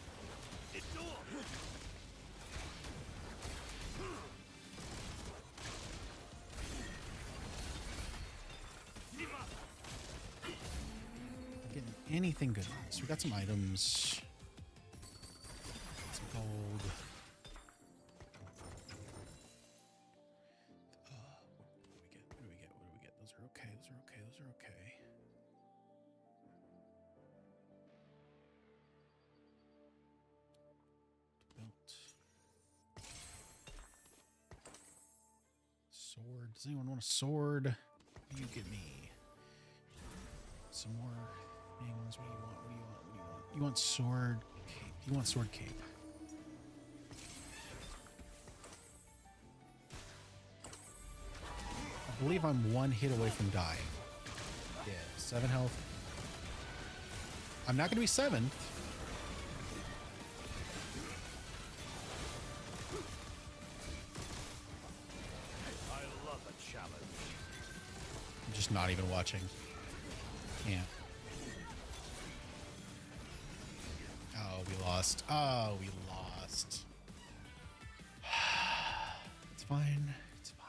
Getting anything good. So we got some items. Some gold. What do we get? What do we get? What do we get? Those are okay. Those are okay. Those are okay. Belt. Sword. Does anyone want a sword? You give me some more things. What do you want? What do you want? What do you want? You want sword cape. You want sword cape. I believe I'm one hit away from dying. Yeah, 7 health. I'm not going to be 7th. I love a challenge. I'm just not even watching. Can't. Oh, we lost. Oh, we lost. It's fine. It's fine.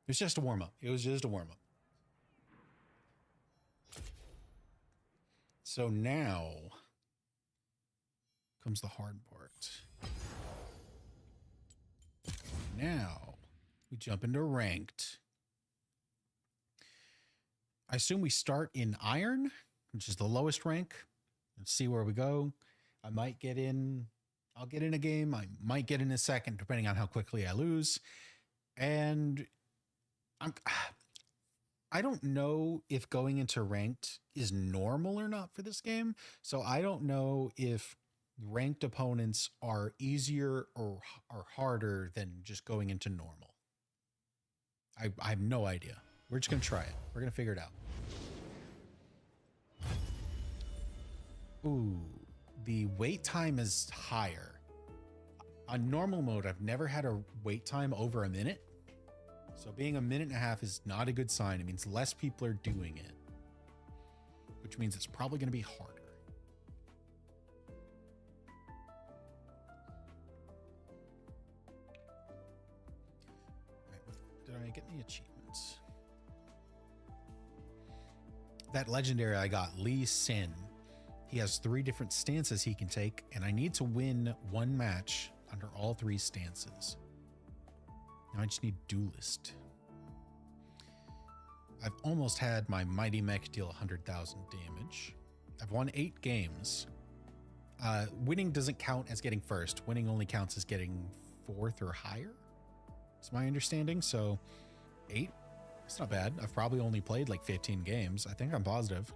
It was just a warm-up. It was just a warm-up. So now comes the hard part. Now we jump into ranked. I assume we start in iron, which is the lowest rank. Let's see where we go. I might get in. I'll get in a game. I might get in a second, depending on how quickly I lose. And I don't know if going into ranked is normal or not for this game. So I don't know if ranked opponents are easier or harder than just going into normal. I have no idea. We're just going to try it. We're going to figure it out. Ooh, the wait time is higher. On normal mode, I've never had a wait time over a minute. So being a minute and a half is not a good sign. It means less people are doing it, which means it's probably going to be harder. Did I get any achievements? That legendary I got, Lee Sin. He has 3 different stances he can take, and I need to win 1 match under all 3 stances. Now I just need Duelist. I've almost had my Mighty Mech deal 100,000 damage. I've won 8 games. Winning doesn't count as getting first. Winning only counts as getting 4th or higher. It's my understanding. So 8, it's not bad. I've probably only played like 15 games. I think I'm positive.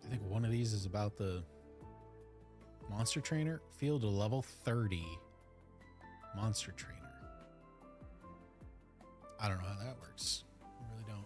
I think one of these is about the monster trainer. Field to level 30 monster trainer. I don't know how that works. I really don't.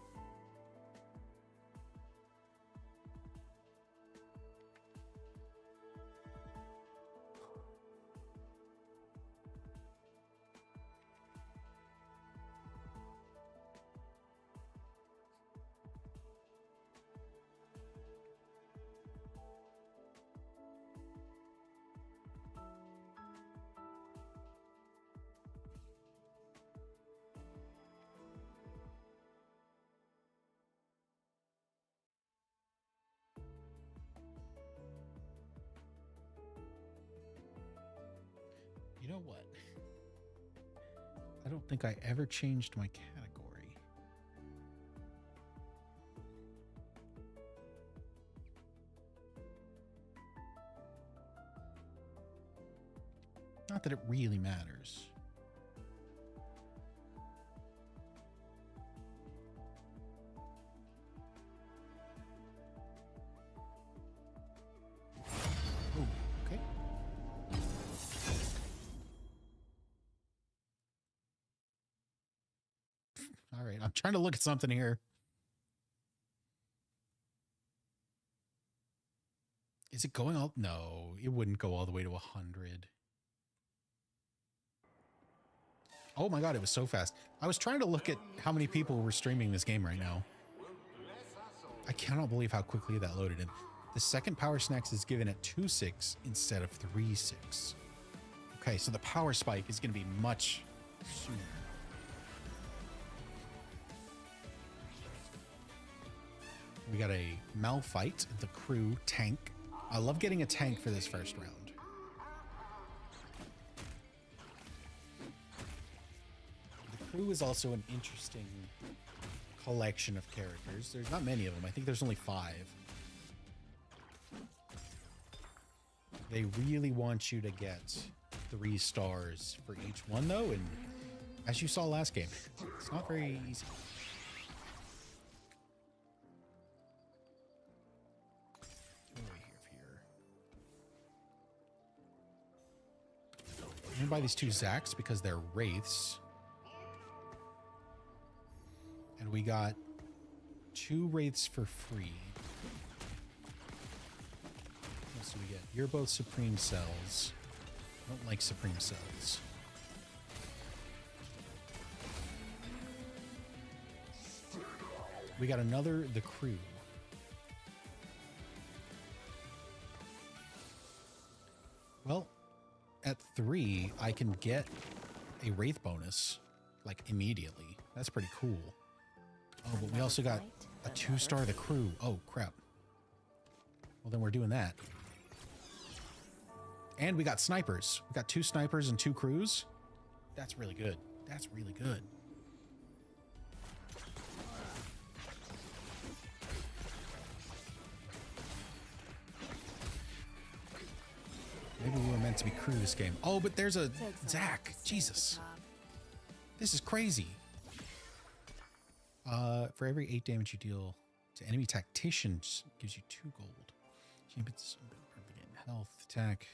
You know what? I don't think I ever changed my category. Not that it really matters. Oh, okay. All right, I'm trying to look at something here. Is it going all? No, it wouldn't go all the way to 100. Oh my god, it was so fast. I was trying to look at how many people were streaming this game right now. I cannot believe how quickly that loaded in. The second Power Snacks is given at 2.6 instead of 3.6. Okay, so the power spike is going to be much sooner. We got a Malphite, the crew tank. I love getting a tank for this first round. The crew is also an interesting collection of characters. There's not many of them. I think there's only 5. They really want you to get 3 stars for each one, though, and as you saw last game, it's not very easy. What do we have here? I'm gonna buy these 2 Zacks because they're wraiths. And we got 2 wraiths for free. What else do we get? You're both Supreme Cells. I don't like Supreme Cells. We got another The Crew. Well, at 3, I can get a Wraith bonus, like, immediately. That's pretty cool. Oh, but we also got a 2-star The Crew. Oh, crap. Well, then we're doing that. And we got snipers. We got 2 snipers and 2 crews. That's really good. That's really good. Maybe we were meant to be crew this game. Oh, but there's a Zack. Jesus. This is crazy. For every 8 damage you deal to enemy tacticians, gives you 2 gold. Champions health, attack.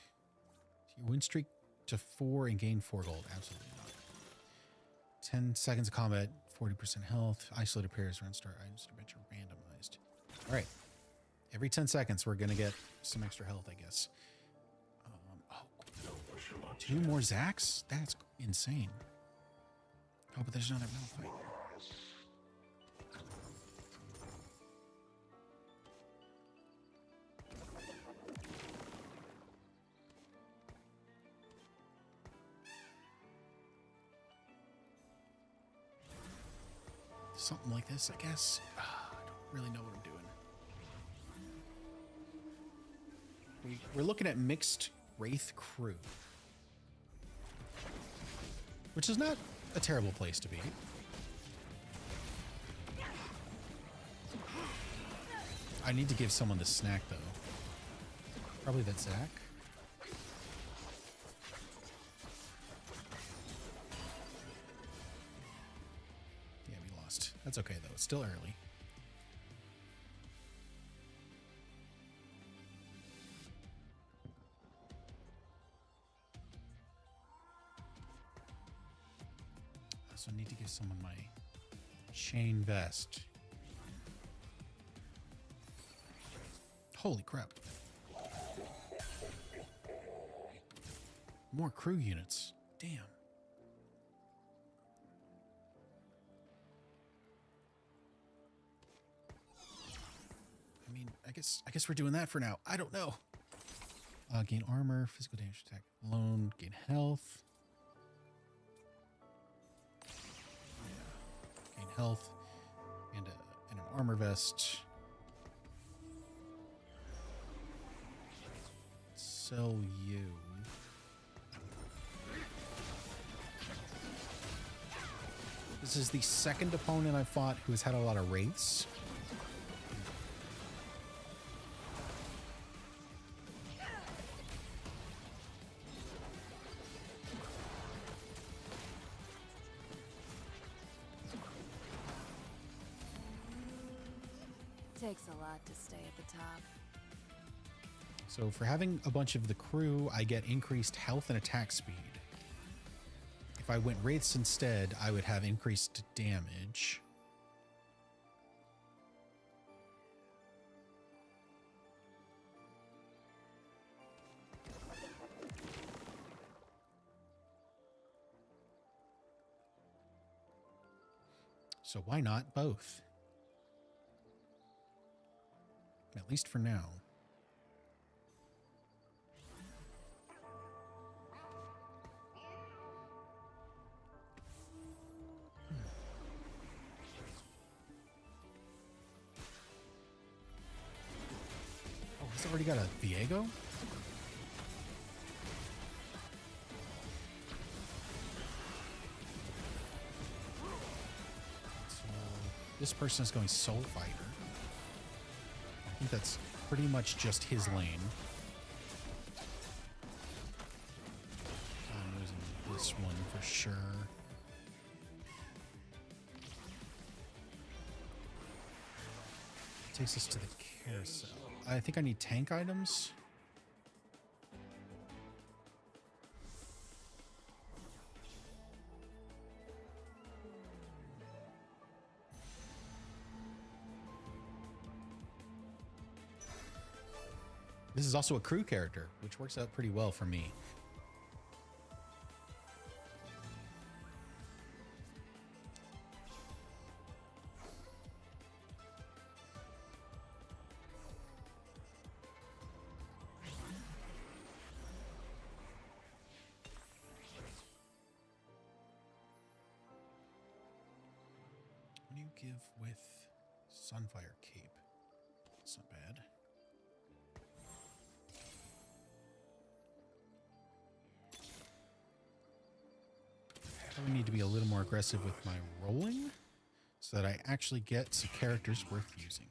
Your win streak to 4 and gain 4 gold. Absolutely not. 10 seconds of combat, 40% health. Isolated pairs, run star items, adventure randomized. All right. Every 10 seconds, we're going to get some extra health, I guess. 2 more Zacks? That's insane. Oh, but there's another Malphite. Something like this, I guess. I don't really know what I'm doing. We're looking at mixed Wraith crew, which is not a terrible place to be. I need to give someone the snack, though. Probably that Zack. Yeah, we lost. That's okay, though. It's still early. I also need to give someone my chain vest. Holy crap. More crew units. Damn. I mean, I guess we're doing that for now. I don't know. Gain armor, physical damage attack alone, gain health. Yeah. Gain health and an armor vest. Sell you. This is the second opponent I've fought who has had a lot of wraiths. Takes a lot to stay at the top. So for having a bunch of the crew, I get increased health and attack speed. If if I went Wraiths instead, I would have increased damage. So why not both? At least for now. Oh, he's already got a Viego? This person is going Soul Fighter. I think that's pretty much just his lane. I'm losing this one for sure. Takes us to the carousel. I think I need tank items. This is also a crew character, which works out pretty well for me. What do you give with Sunfire Cape? It's not bad. I need to be a little more aggressive with my rolling so that I actually get some characters worth using.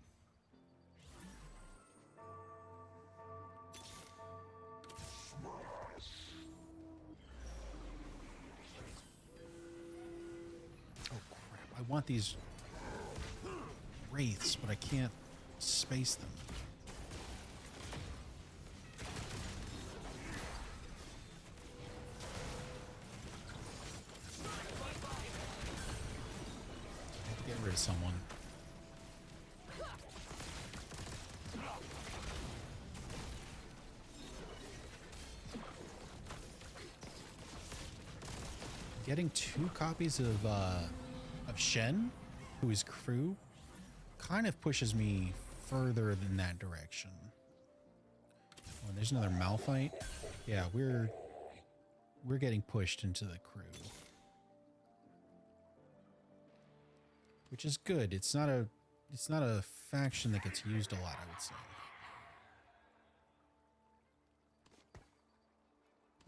Oh crap, I want these wraiths, but I can't space them. Someone. Getting 2 copies of Shen, who is crew, kind of pushes me further in that direction. Oh, there's another Malphite. Yeah, we're getting pushed into the crew. Which is good. It's not a faction that gets used a lot, I would say.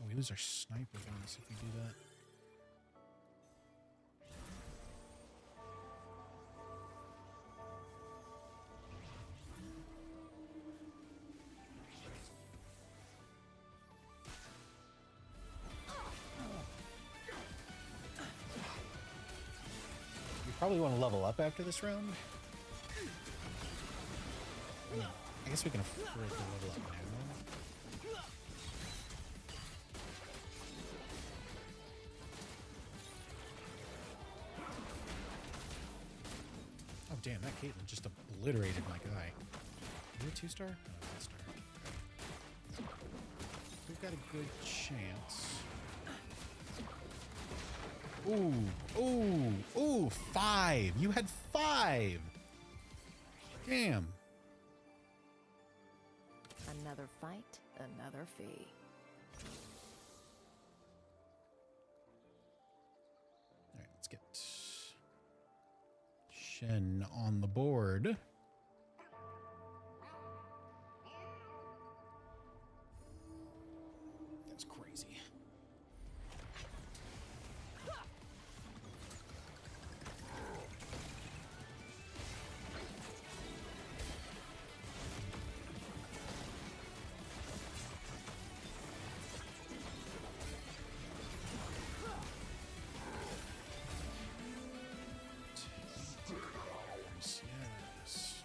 Oh, we lose our sniper bonus if we do that. Probably want to level up after this round. No, I guess we can afford to level up now. Oh damn, that Caitlyn just obliterated my guy. Are you a 2-star? No, 1-star. We've got a good chance. Ooh, ooh, ooh, 5. You had 5. Damn. Another fight, another fee. All right, let's get Shen on the board. That's crazy. Yes.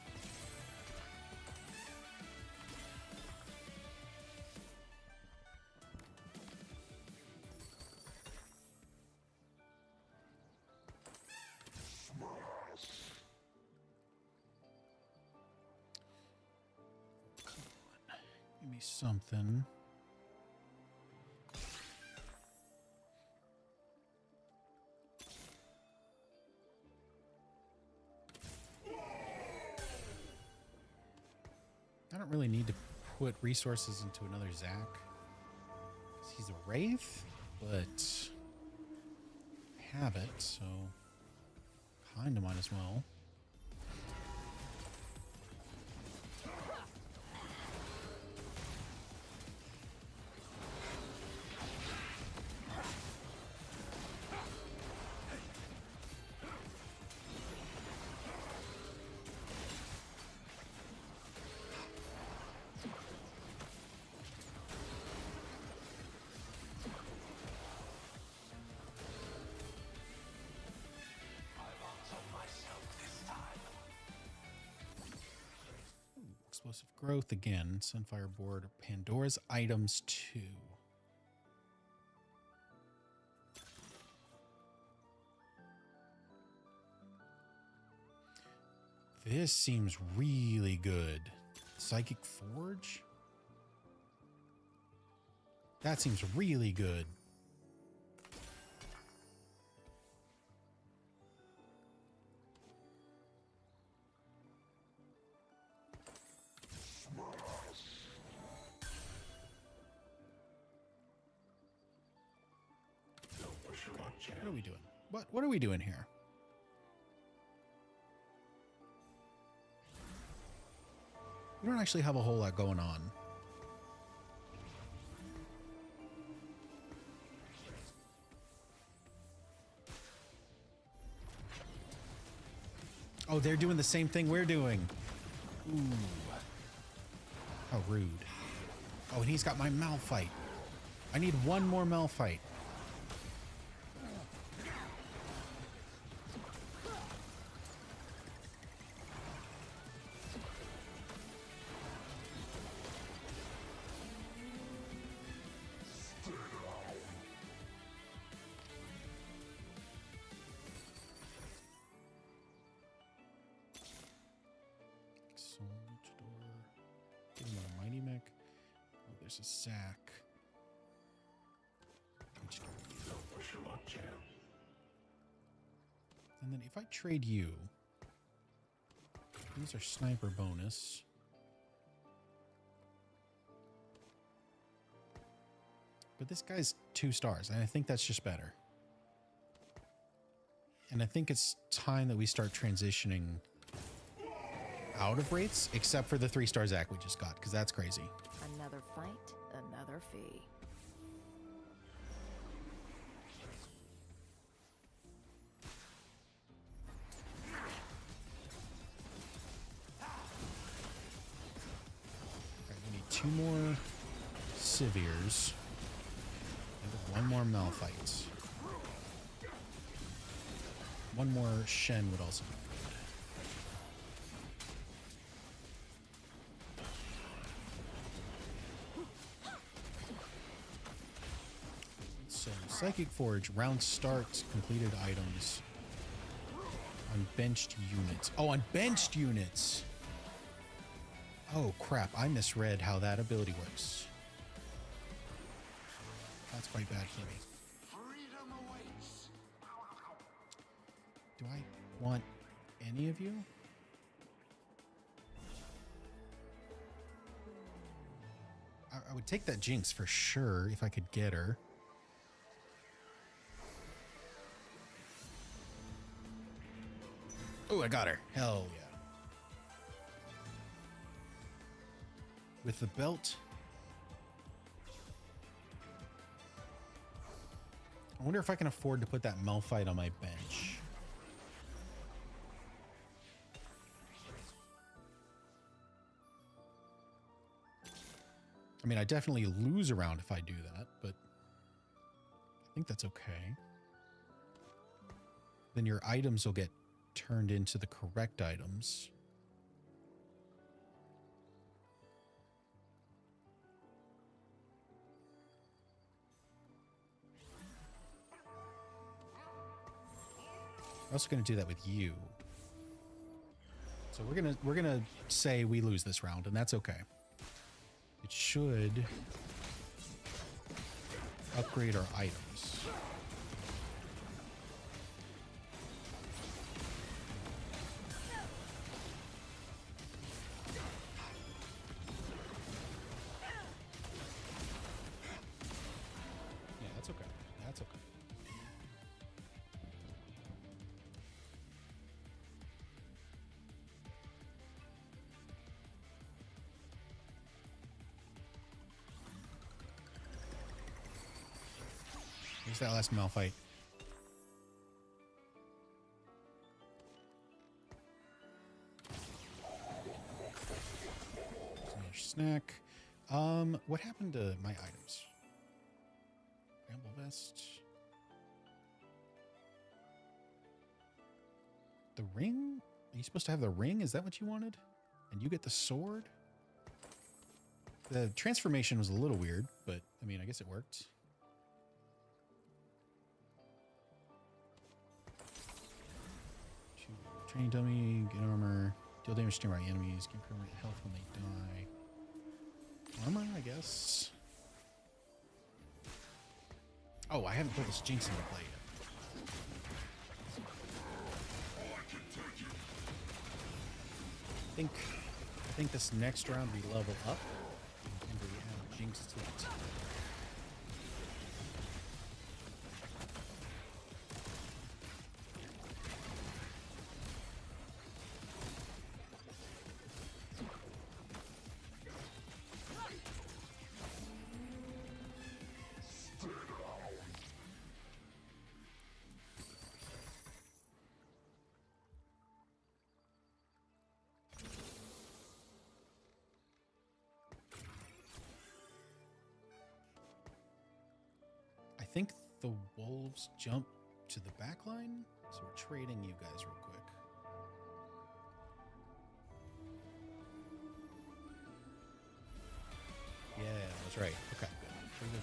me something. I don't really need to put resources into another Zac. 'Cause he's a Wraith, but I have it, so kinda might as well. Explosive growth again. Sunfire board. Pandora's items 2. This seems really good. Psychic Forge? That seems really good. What are we doing? What are we doing here? We don't actually have a whole lot going on. Oh, they're doing the same thing we're doing. Ooh. How rude. Oh, and he's got my Malphite. I need one more Malphite. There's a Zac. And then if I trade you, these are sniper bonus. But this guy's 2 stars, and I think that's just better. And I think it's time that we start transitioning out of rates, except for the 3-star Zac we just got, because that's crazy. Another fight, another fee. Okay, we need 2 more Sivirs and 1 more Malphite. 1 more Shen would also be good. So, Psychic Forge, round start, completed items. Unbenched units. Oh, unbenched units! Oh, crap. I misread how that ability works. That's quite bad for me. Do I want any of you? I would take that Jinx for sure if I could get her. Oh, I got her. Hell yeah. With the belt. I wonder if I can afford to put that Malphite on my bench. I mean, I definitely lose a round if I do that, but I think that's okay. Then your items will get turned into the correct items. I'm also going to do that with you. So we're gonna say we lose this round, and that's okay. it should upgrade our items. Yeah, that's okay. That's okay. Where's that last Malphite? Another snack. What happened to my items? Ramble vest. The ring? Are you supposed to have the ring? Is that what you wanted? And you get the sword? The transformation was a little weird, but I mean, I guess it worked. Training dummy, get armor, deal damage to nearby enemies, gain permanent health when they die. Armor, I guess. Oh, I haven't put this Jinx into play yet. I think this next round we level up and we add Jinx to it. I think the wolves jump to the back line, so we're trading you guys real quick. Yeah, that's right. Okay, good. Pretty good.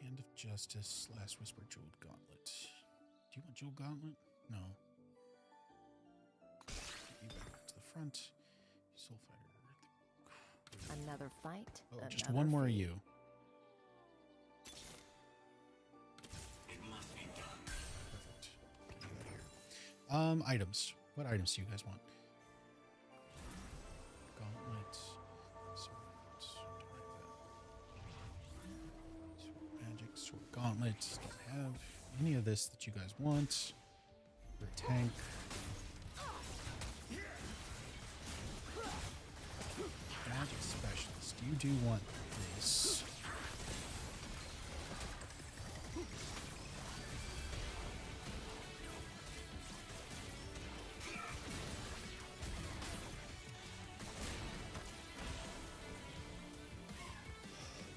Hand of Justice, Last Whisper, Jeweled Gauntlet. Do you want Jeweled Gauntlet? No. Get you back to the front. Soul Fighter. Another fight. Oh, just one more of you. Perfect. Get you out here. Items. What items do you guys want? Gauntlet. Sword magic. Sword gauntlet. Don't have any of this that you guys want. You're a tank. Magic specialist. You do want this.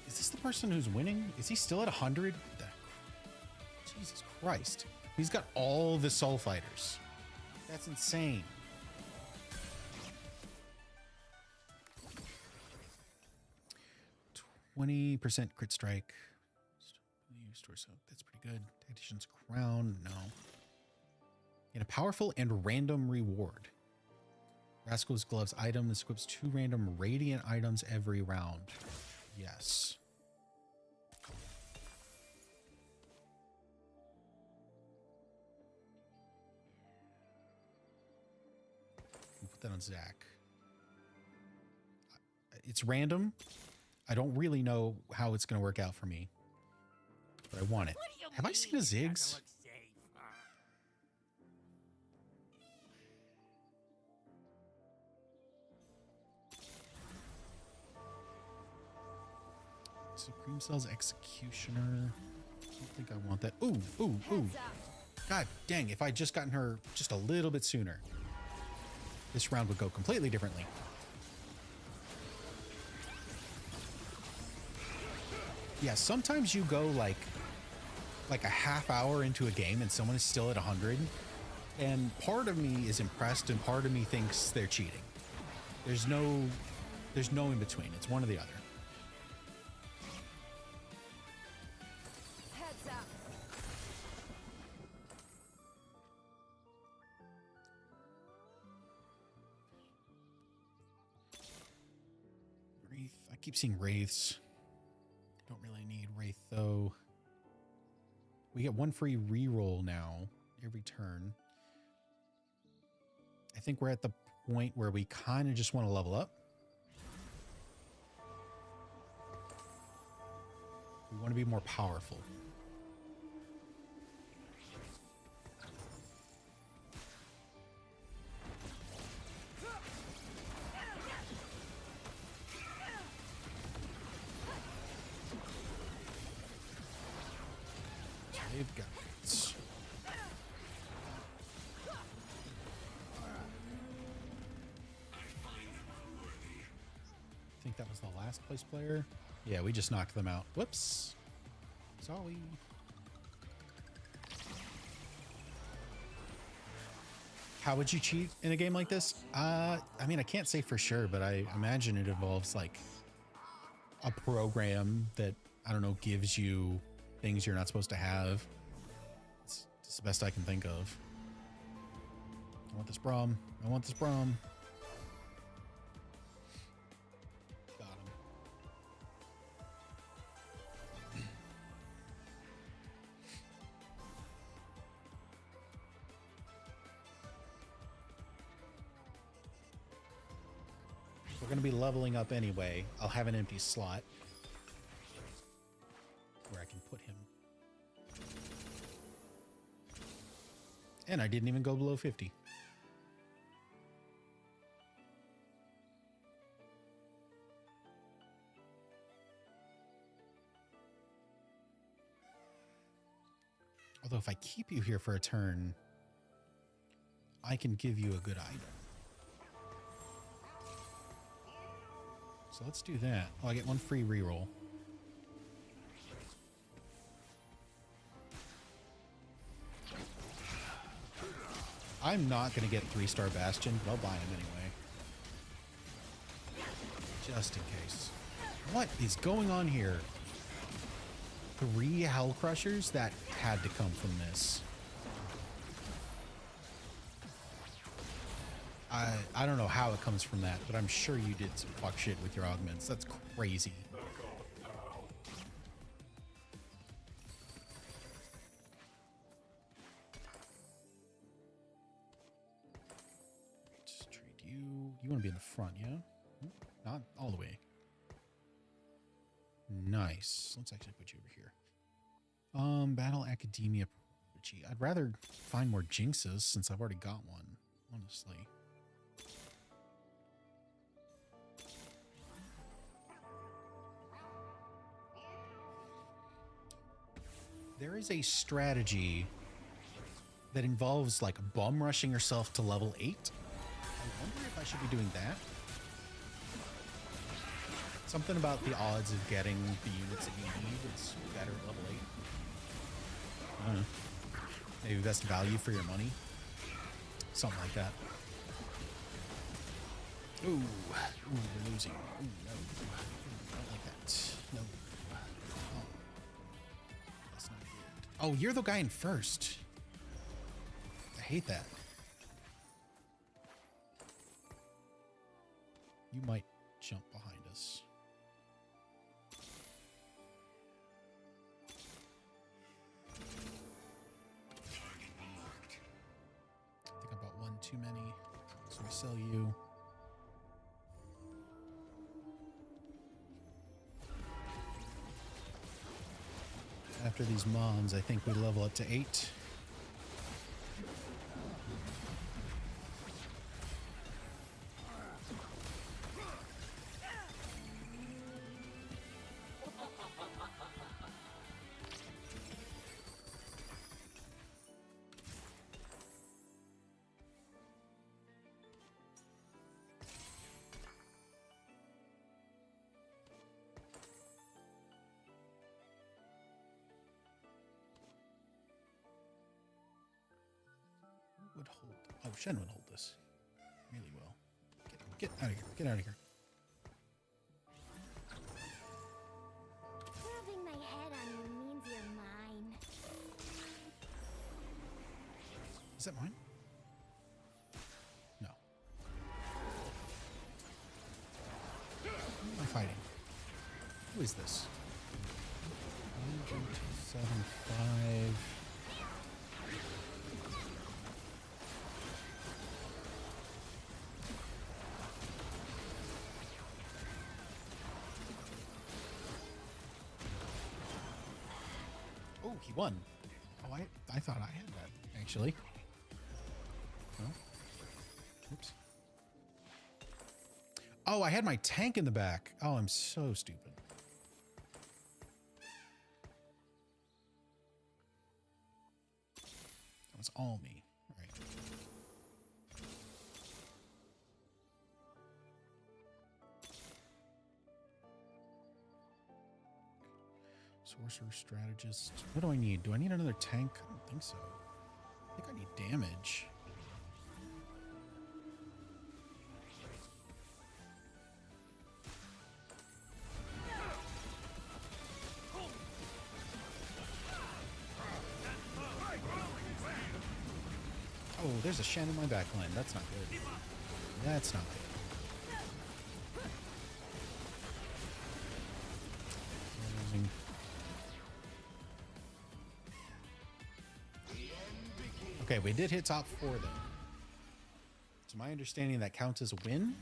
Is this the person who's winning? Is he still at 100? Jesus Christ. He's got all the soul fighters. That's insane. 20% crit strike. That's pretty good. Tactician's Crown, no. And a powerful and random reward. Rascal's Gloves item. This equips 2 random radiant items every round. Yes. We'll put that on Zach. It's random. I don't really know how it's going to work out for me, but I want it. Have I seen a Ziggs? Supreme Cell's Executioner. I don't think I want that. Ooh, ooh, ooh. God dang, if I'd just gotten her just a little bit sooner, this round would go completely differently. Yeah, sometimes you go like a half hour into a game and someone is still at 100, and part of me is impressed and part of me thinks they're cheating. There's no There's no in between. It's one or the other. Heads up. Wraith. I keep seeing wraiths. Don't really need wraith though. We get one free reroll now every turn. I think we're at the point where we kind of just want to level up. We want to be more powerful. They've got it. I think that was the last place player. Yeah, we just knocked them out. Whoops. Sorry. How would you cheat in a game like this? I mean, I can't say for sure, but I imagine it involves like a program that, I don't know, gives you things you're not supposed to have. It's the best I can think of. I want this Braum. I want this Braum. Got him. We're going to be leveling up anyway. I'll have an empty slot where I can put him. And I didn't even go below 50. Although if I keep you here for a turn, I can give you a good item. So let's do that. Oh, I get one free reroll. I'm not going to get 3-star Bastion, but I'll buy him anyway. Just in case. What is going on here? 3 Hell Crushers? That had to come from this. I don't know how it comes from that, but I'm sure you did some fuck shit with your augments. That's crazy. Just trade you. You want to be in the front, yeah? Not all the way. Nice. Let's actually put you over here. Battle Academia. I'd rather find more Jinxes since I've already got one, honestly. There is a strategy that involves like bum rushing yourself to level 8. I wonder if I should be doing that. Something about the odds of getting the units that you need is better at level 8. I don't know. Maybe best value for your money. Something like that. Ooh. Ooh, we're losing. Ooh, no. Ooh, I don't like that. No. Oh. That's not good. Oh, you're the guy in first. I hate that. You might jump behind us. I think I bought one too many, so we sell you. After these mons, I think we level up to 8. Would hold. Oh, Shen would hold this really well. Get out of here. Get out of here. that mine? No. Who am I fighting? Who is this? 175. Oh, he won. Oh, I thought I had that, actually. No. Oops. Oh, I had my tank in the back. Oh, I'm so stupid. That was all me. All right. Sorcerer, strategist. What do I need? Do I need another tank? I don't think so. I think I need damage. Oh, there's a Shen in my backline. That's not good. That's not good. Okay, we did hit top 4 though. To my understanding, that counts as a win.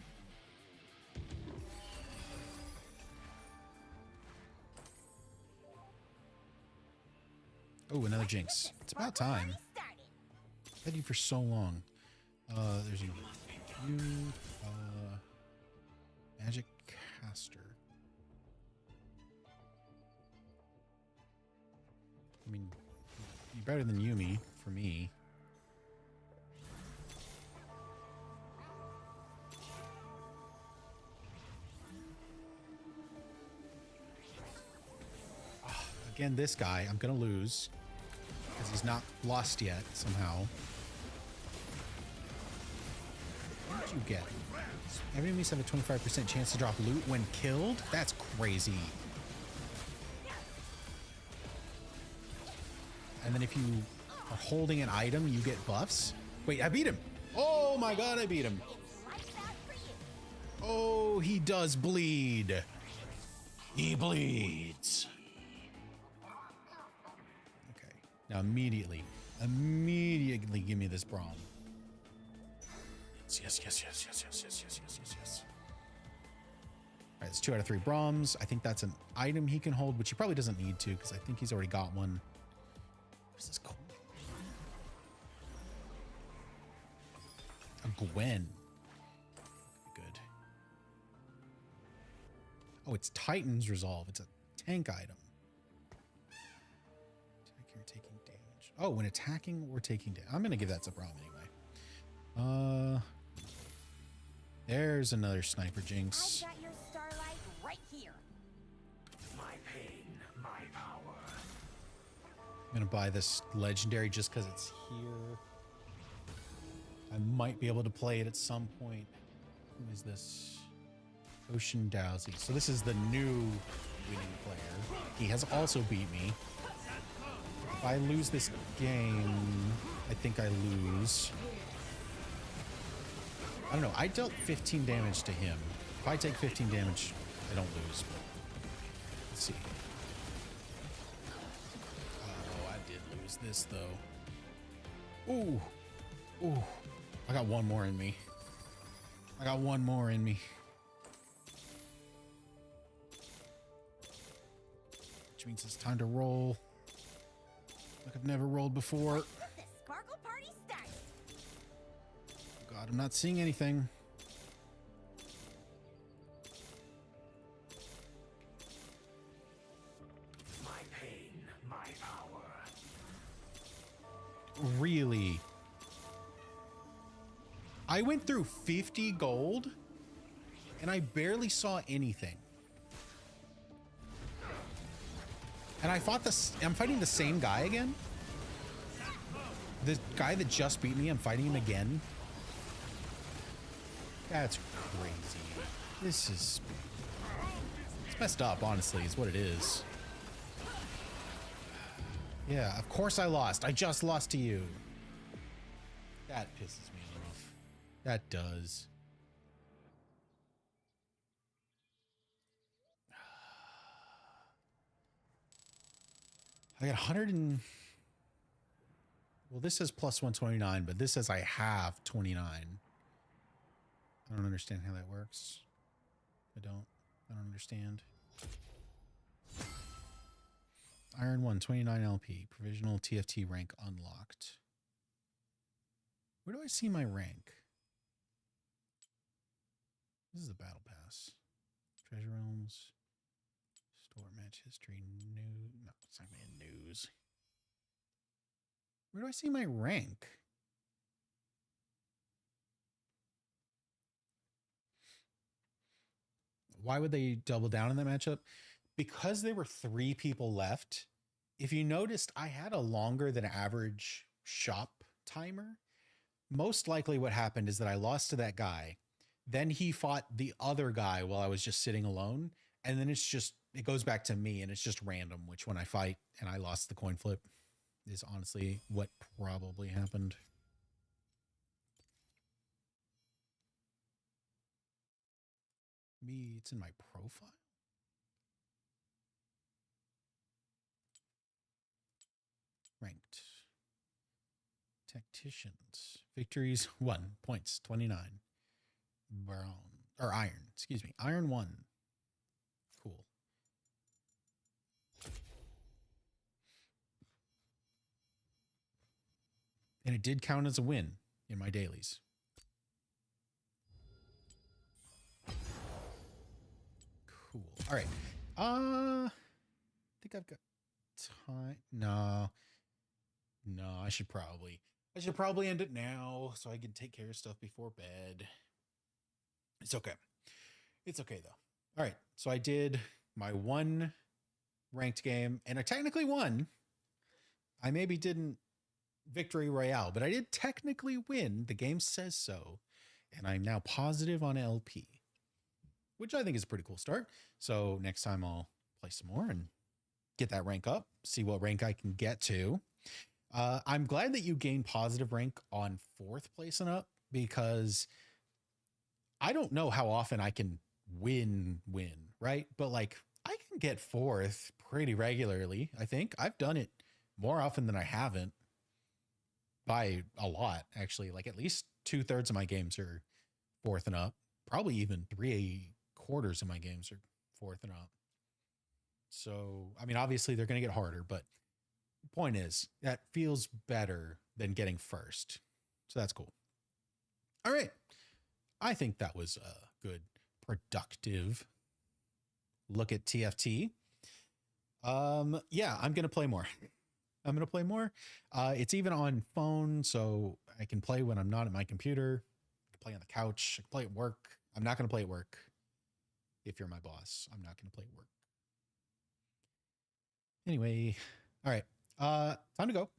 Oh, another Jinx. It's about time. I've had you for so long. There's you. Magic Caster. I mean, you're better than Yuumi for me. Again, this guy, I'm gonna lose because he's not lost yet somehow. What did you get? Every enemies have a 25% chance to drop loot when killed? That's crazy. And then if you are holding an item, you get buffs? Wait, I beat him. Oh my god, I beat him. Oh, he does bleed. He bleeds. Okay, now immediately give me this Braum. Yes. All right, it's 2 out of 3 Brahms. I think that's an item he can hold, which he probably doesn't need to because I think he's already got one. What is this called? A Gwen. Good. Oh, it's Titan's Resolve. It's a tank item. Attack, you're taking damage. Oh, when attacking or taking damage. I'm going to give that to Braum anyway. There's another sniper Jinx. I got your starlight right here. My pain, my power. I'm gonna buy this legendary just because it's here. I might be able to play it at some point. Who is this? Ocean Dowsey. So this is the new winning player. He has also beat me. If I lose this game, I think I lose. I don't know. I dealt 15 damage to him. If I take 15 damage, I don't lose. But let's see. Oh, I did lose this though. Ooh. I got one more in me. Which means it's time to roll. Like I've never rolled before. The sparkle party starts. God, I'm not seeing anything. My pain, my power. Really? I went through 50 gold and I barely saw anything. And I fought I'm fighting the same guy again. The guy that just beat me, I'm fighting him again. That's crazy. It's messed up, honestly, is what it is. Yeah, of course I lost. I just lost to you. That pisses me off. That does. I got 100 and... Well, this says plus 129, but this says I have 29. I don't understand how that works. I don't understand. Iron 1, 29 LP. Provisional TFT rank unlocked. Where do I see my rank? This is the battle pass. Treasure realms. Store match history. New. No, it's not going to be news. Where do I see my rank? Why would they double down in that matchup? Because there were 3 people left. If you noticed, I had a longer than average shop timer. Most likely what happened is that I lost to that guy. Then he fought the other guy while I was just sitting alone. And then it goes back to me and it's just random which one I fight, and I lost the coin flip is honestly what probably happened. Me, it's in my profile. Ranked. Tacticians. Victories 1. Points 29. Brown. Or iron. Excuse me. Iron 1. Cool. And it did count as a win in my dailies. Cool. All right. I think I've got time. No, I should probably end it now so I can take care of stuff before bed. It's okay. It's okay though. All right. So I did my 1 ranked game and I technically won. I maybe didn't victory royale, but I did technically win. The game says so. And I'm now positive on LP, which I think is a pretty cool start. So next time I'll play some more and get that rank up, see what rank I can get to. I'm glad that you gained positive rank on 4th place and up, because I don't know how often I can win, right? But like I can get 4th pretty regularly. I think I've done it more often than I haven't, by a lot, actually. Like at least 2/3 of my games are 4th and up. Probably even 3/4 of my games are 4th and up. So, I mean, obviously they're going to get harder, but the point is that feels better than getting 1st. So that's cool. All right. I think that was a good, productive look at TFT. Yeah, I'm going to play more. It's even on phone, so I can play when I'm not at my computer. I can play on the couch. I can play at work. I'm not going to play at work. If you're my boss, I'm not going to play at work. Anyway, all right. Time to go.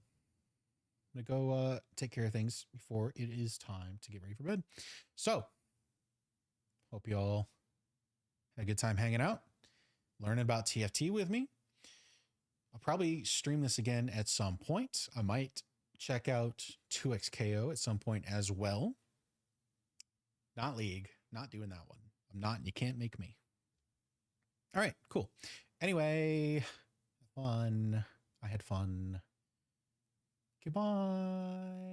I'm going to go take care of things before it is time to get ready for bed. So, hope you all had a good time hanging out, learning about TFT with me. I'll probably stream this again at some point. I might check out 2XKO at some point as well. Not League, not doing that one. I'm not, you can't make me. All right, cool. Anyway, fun. I had fun. Goodbye.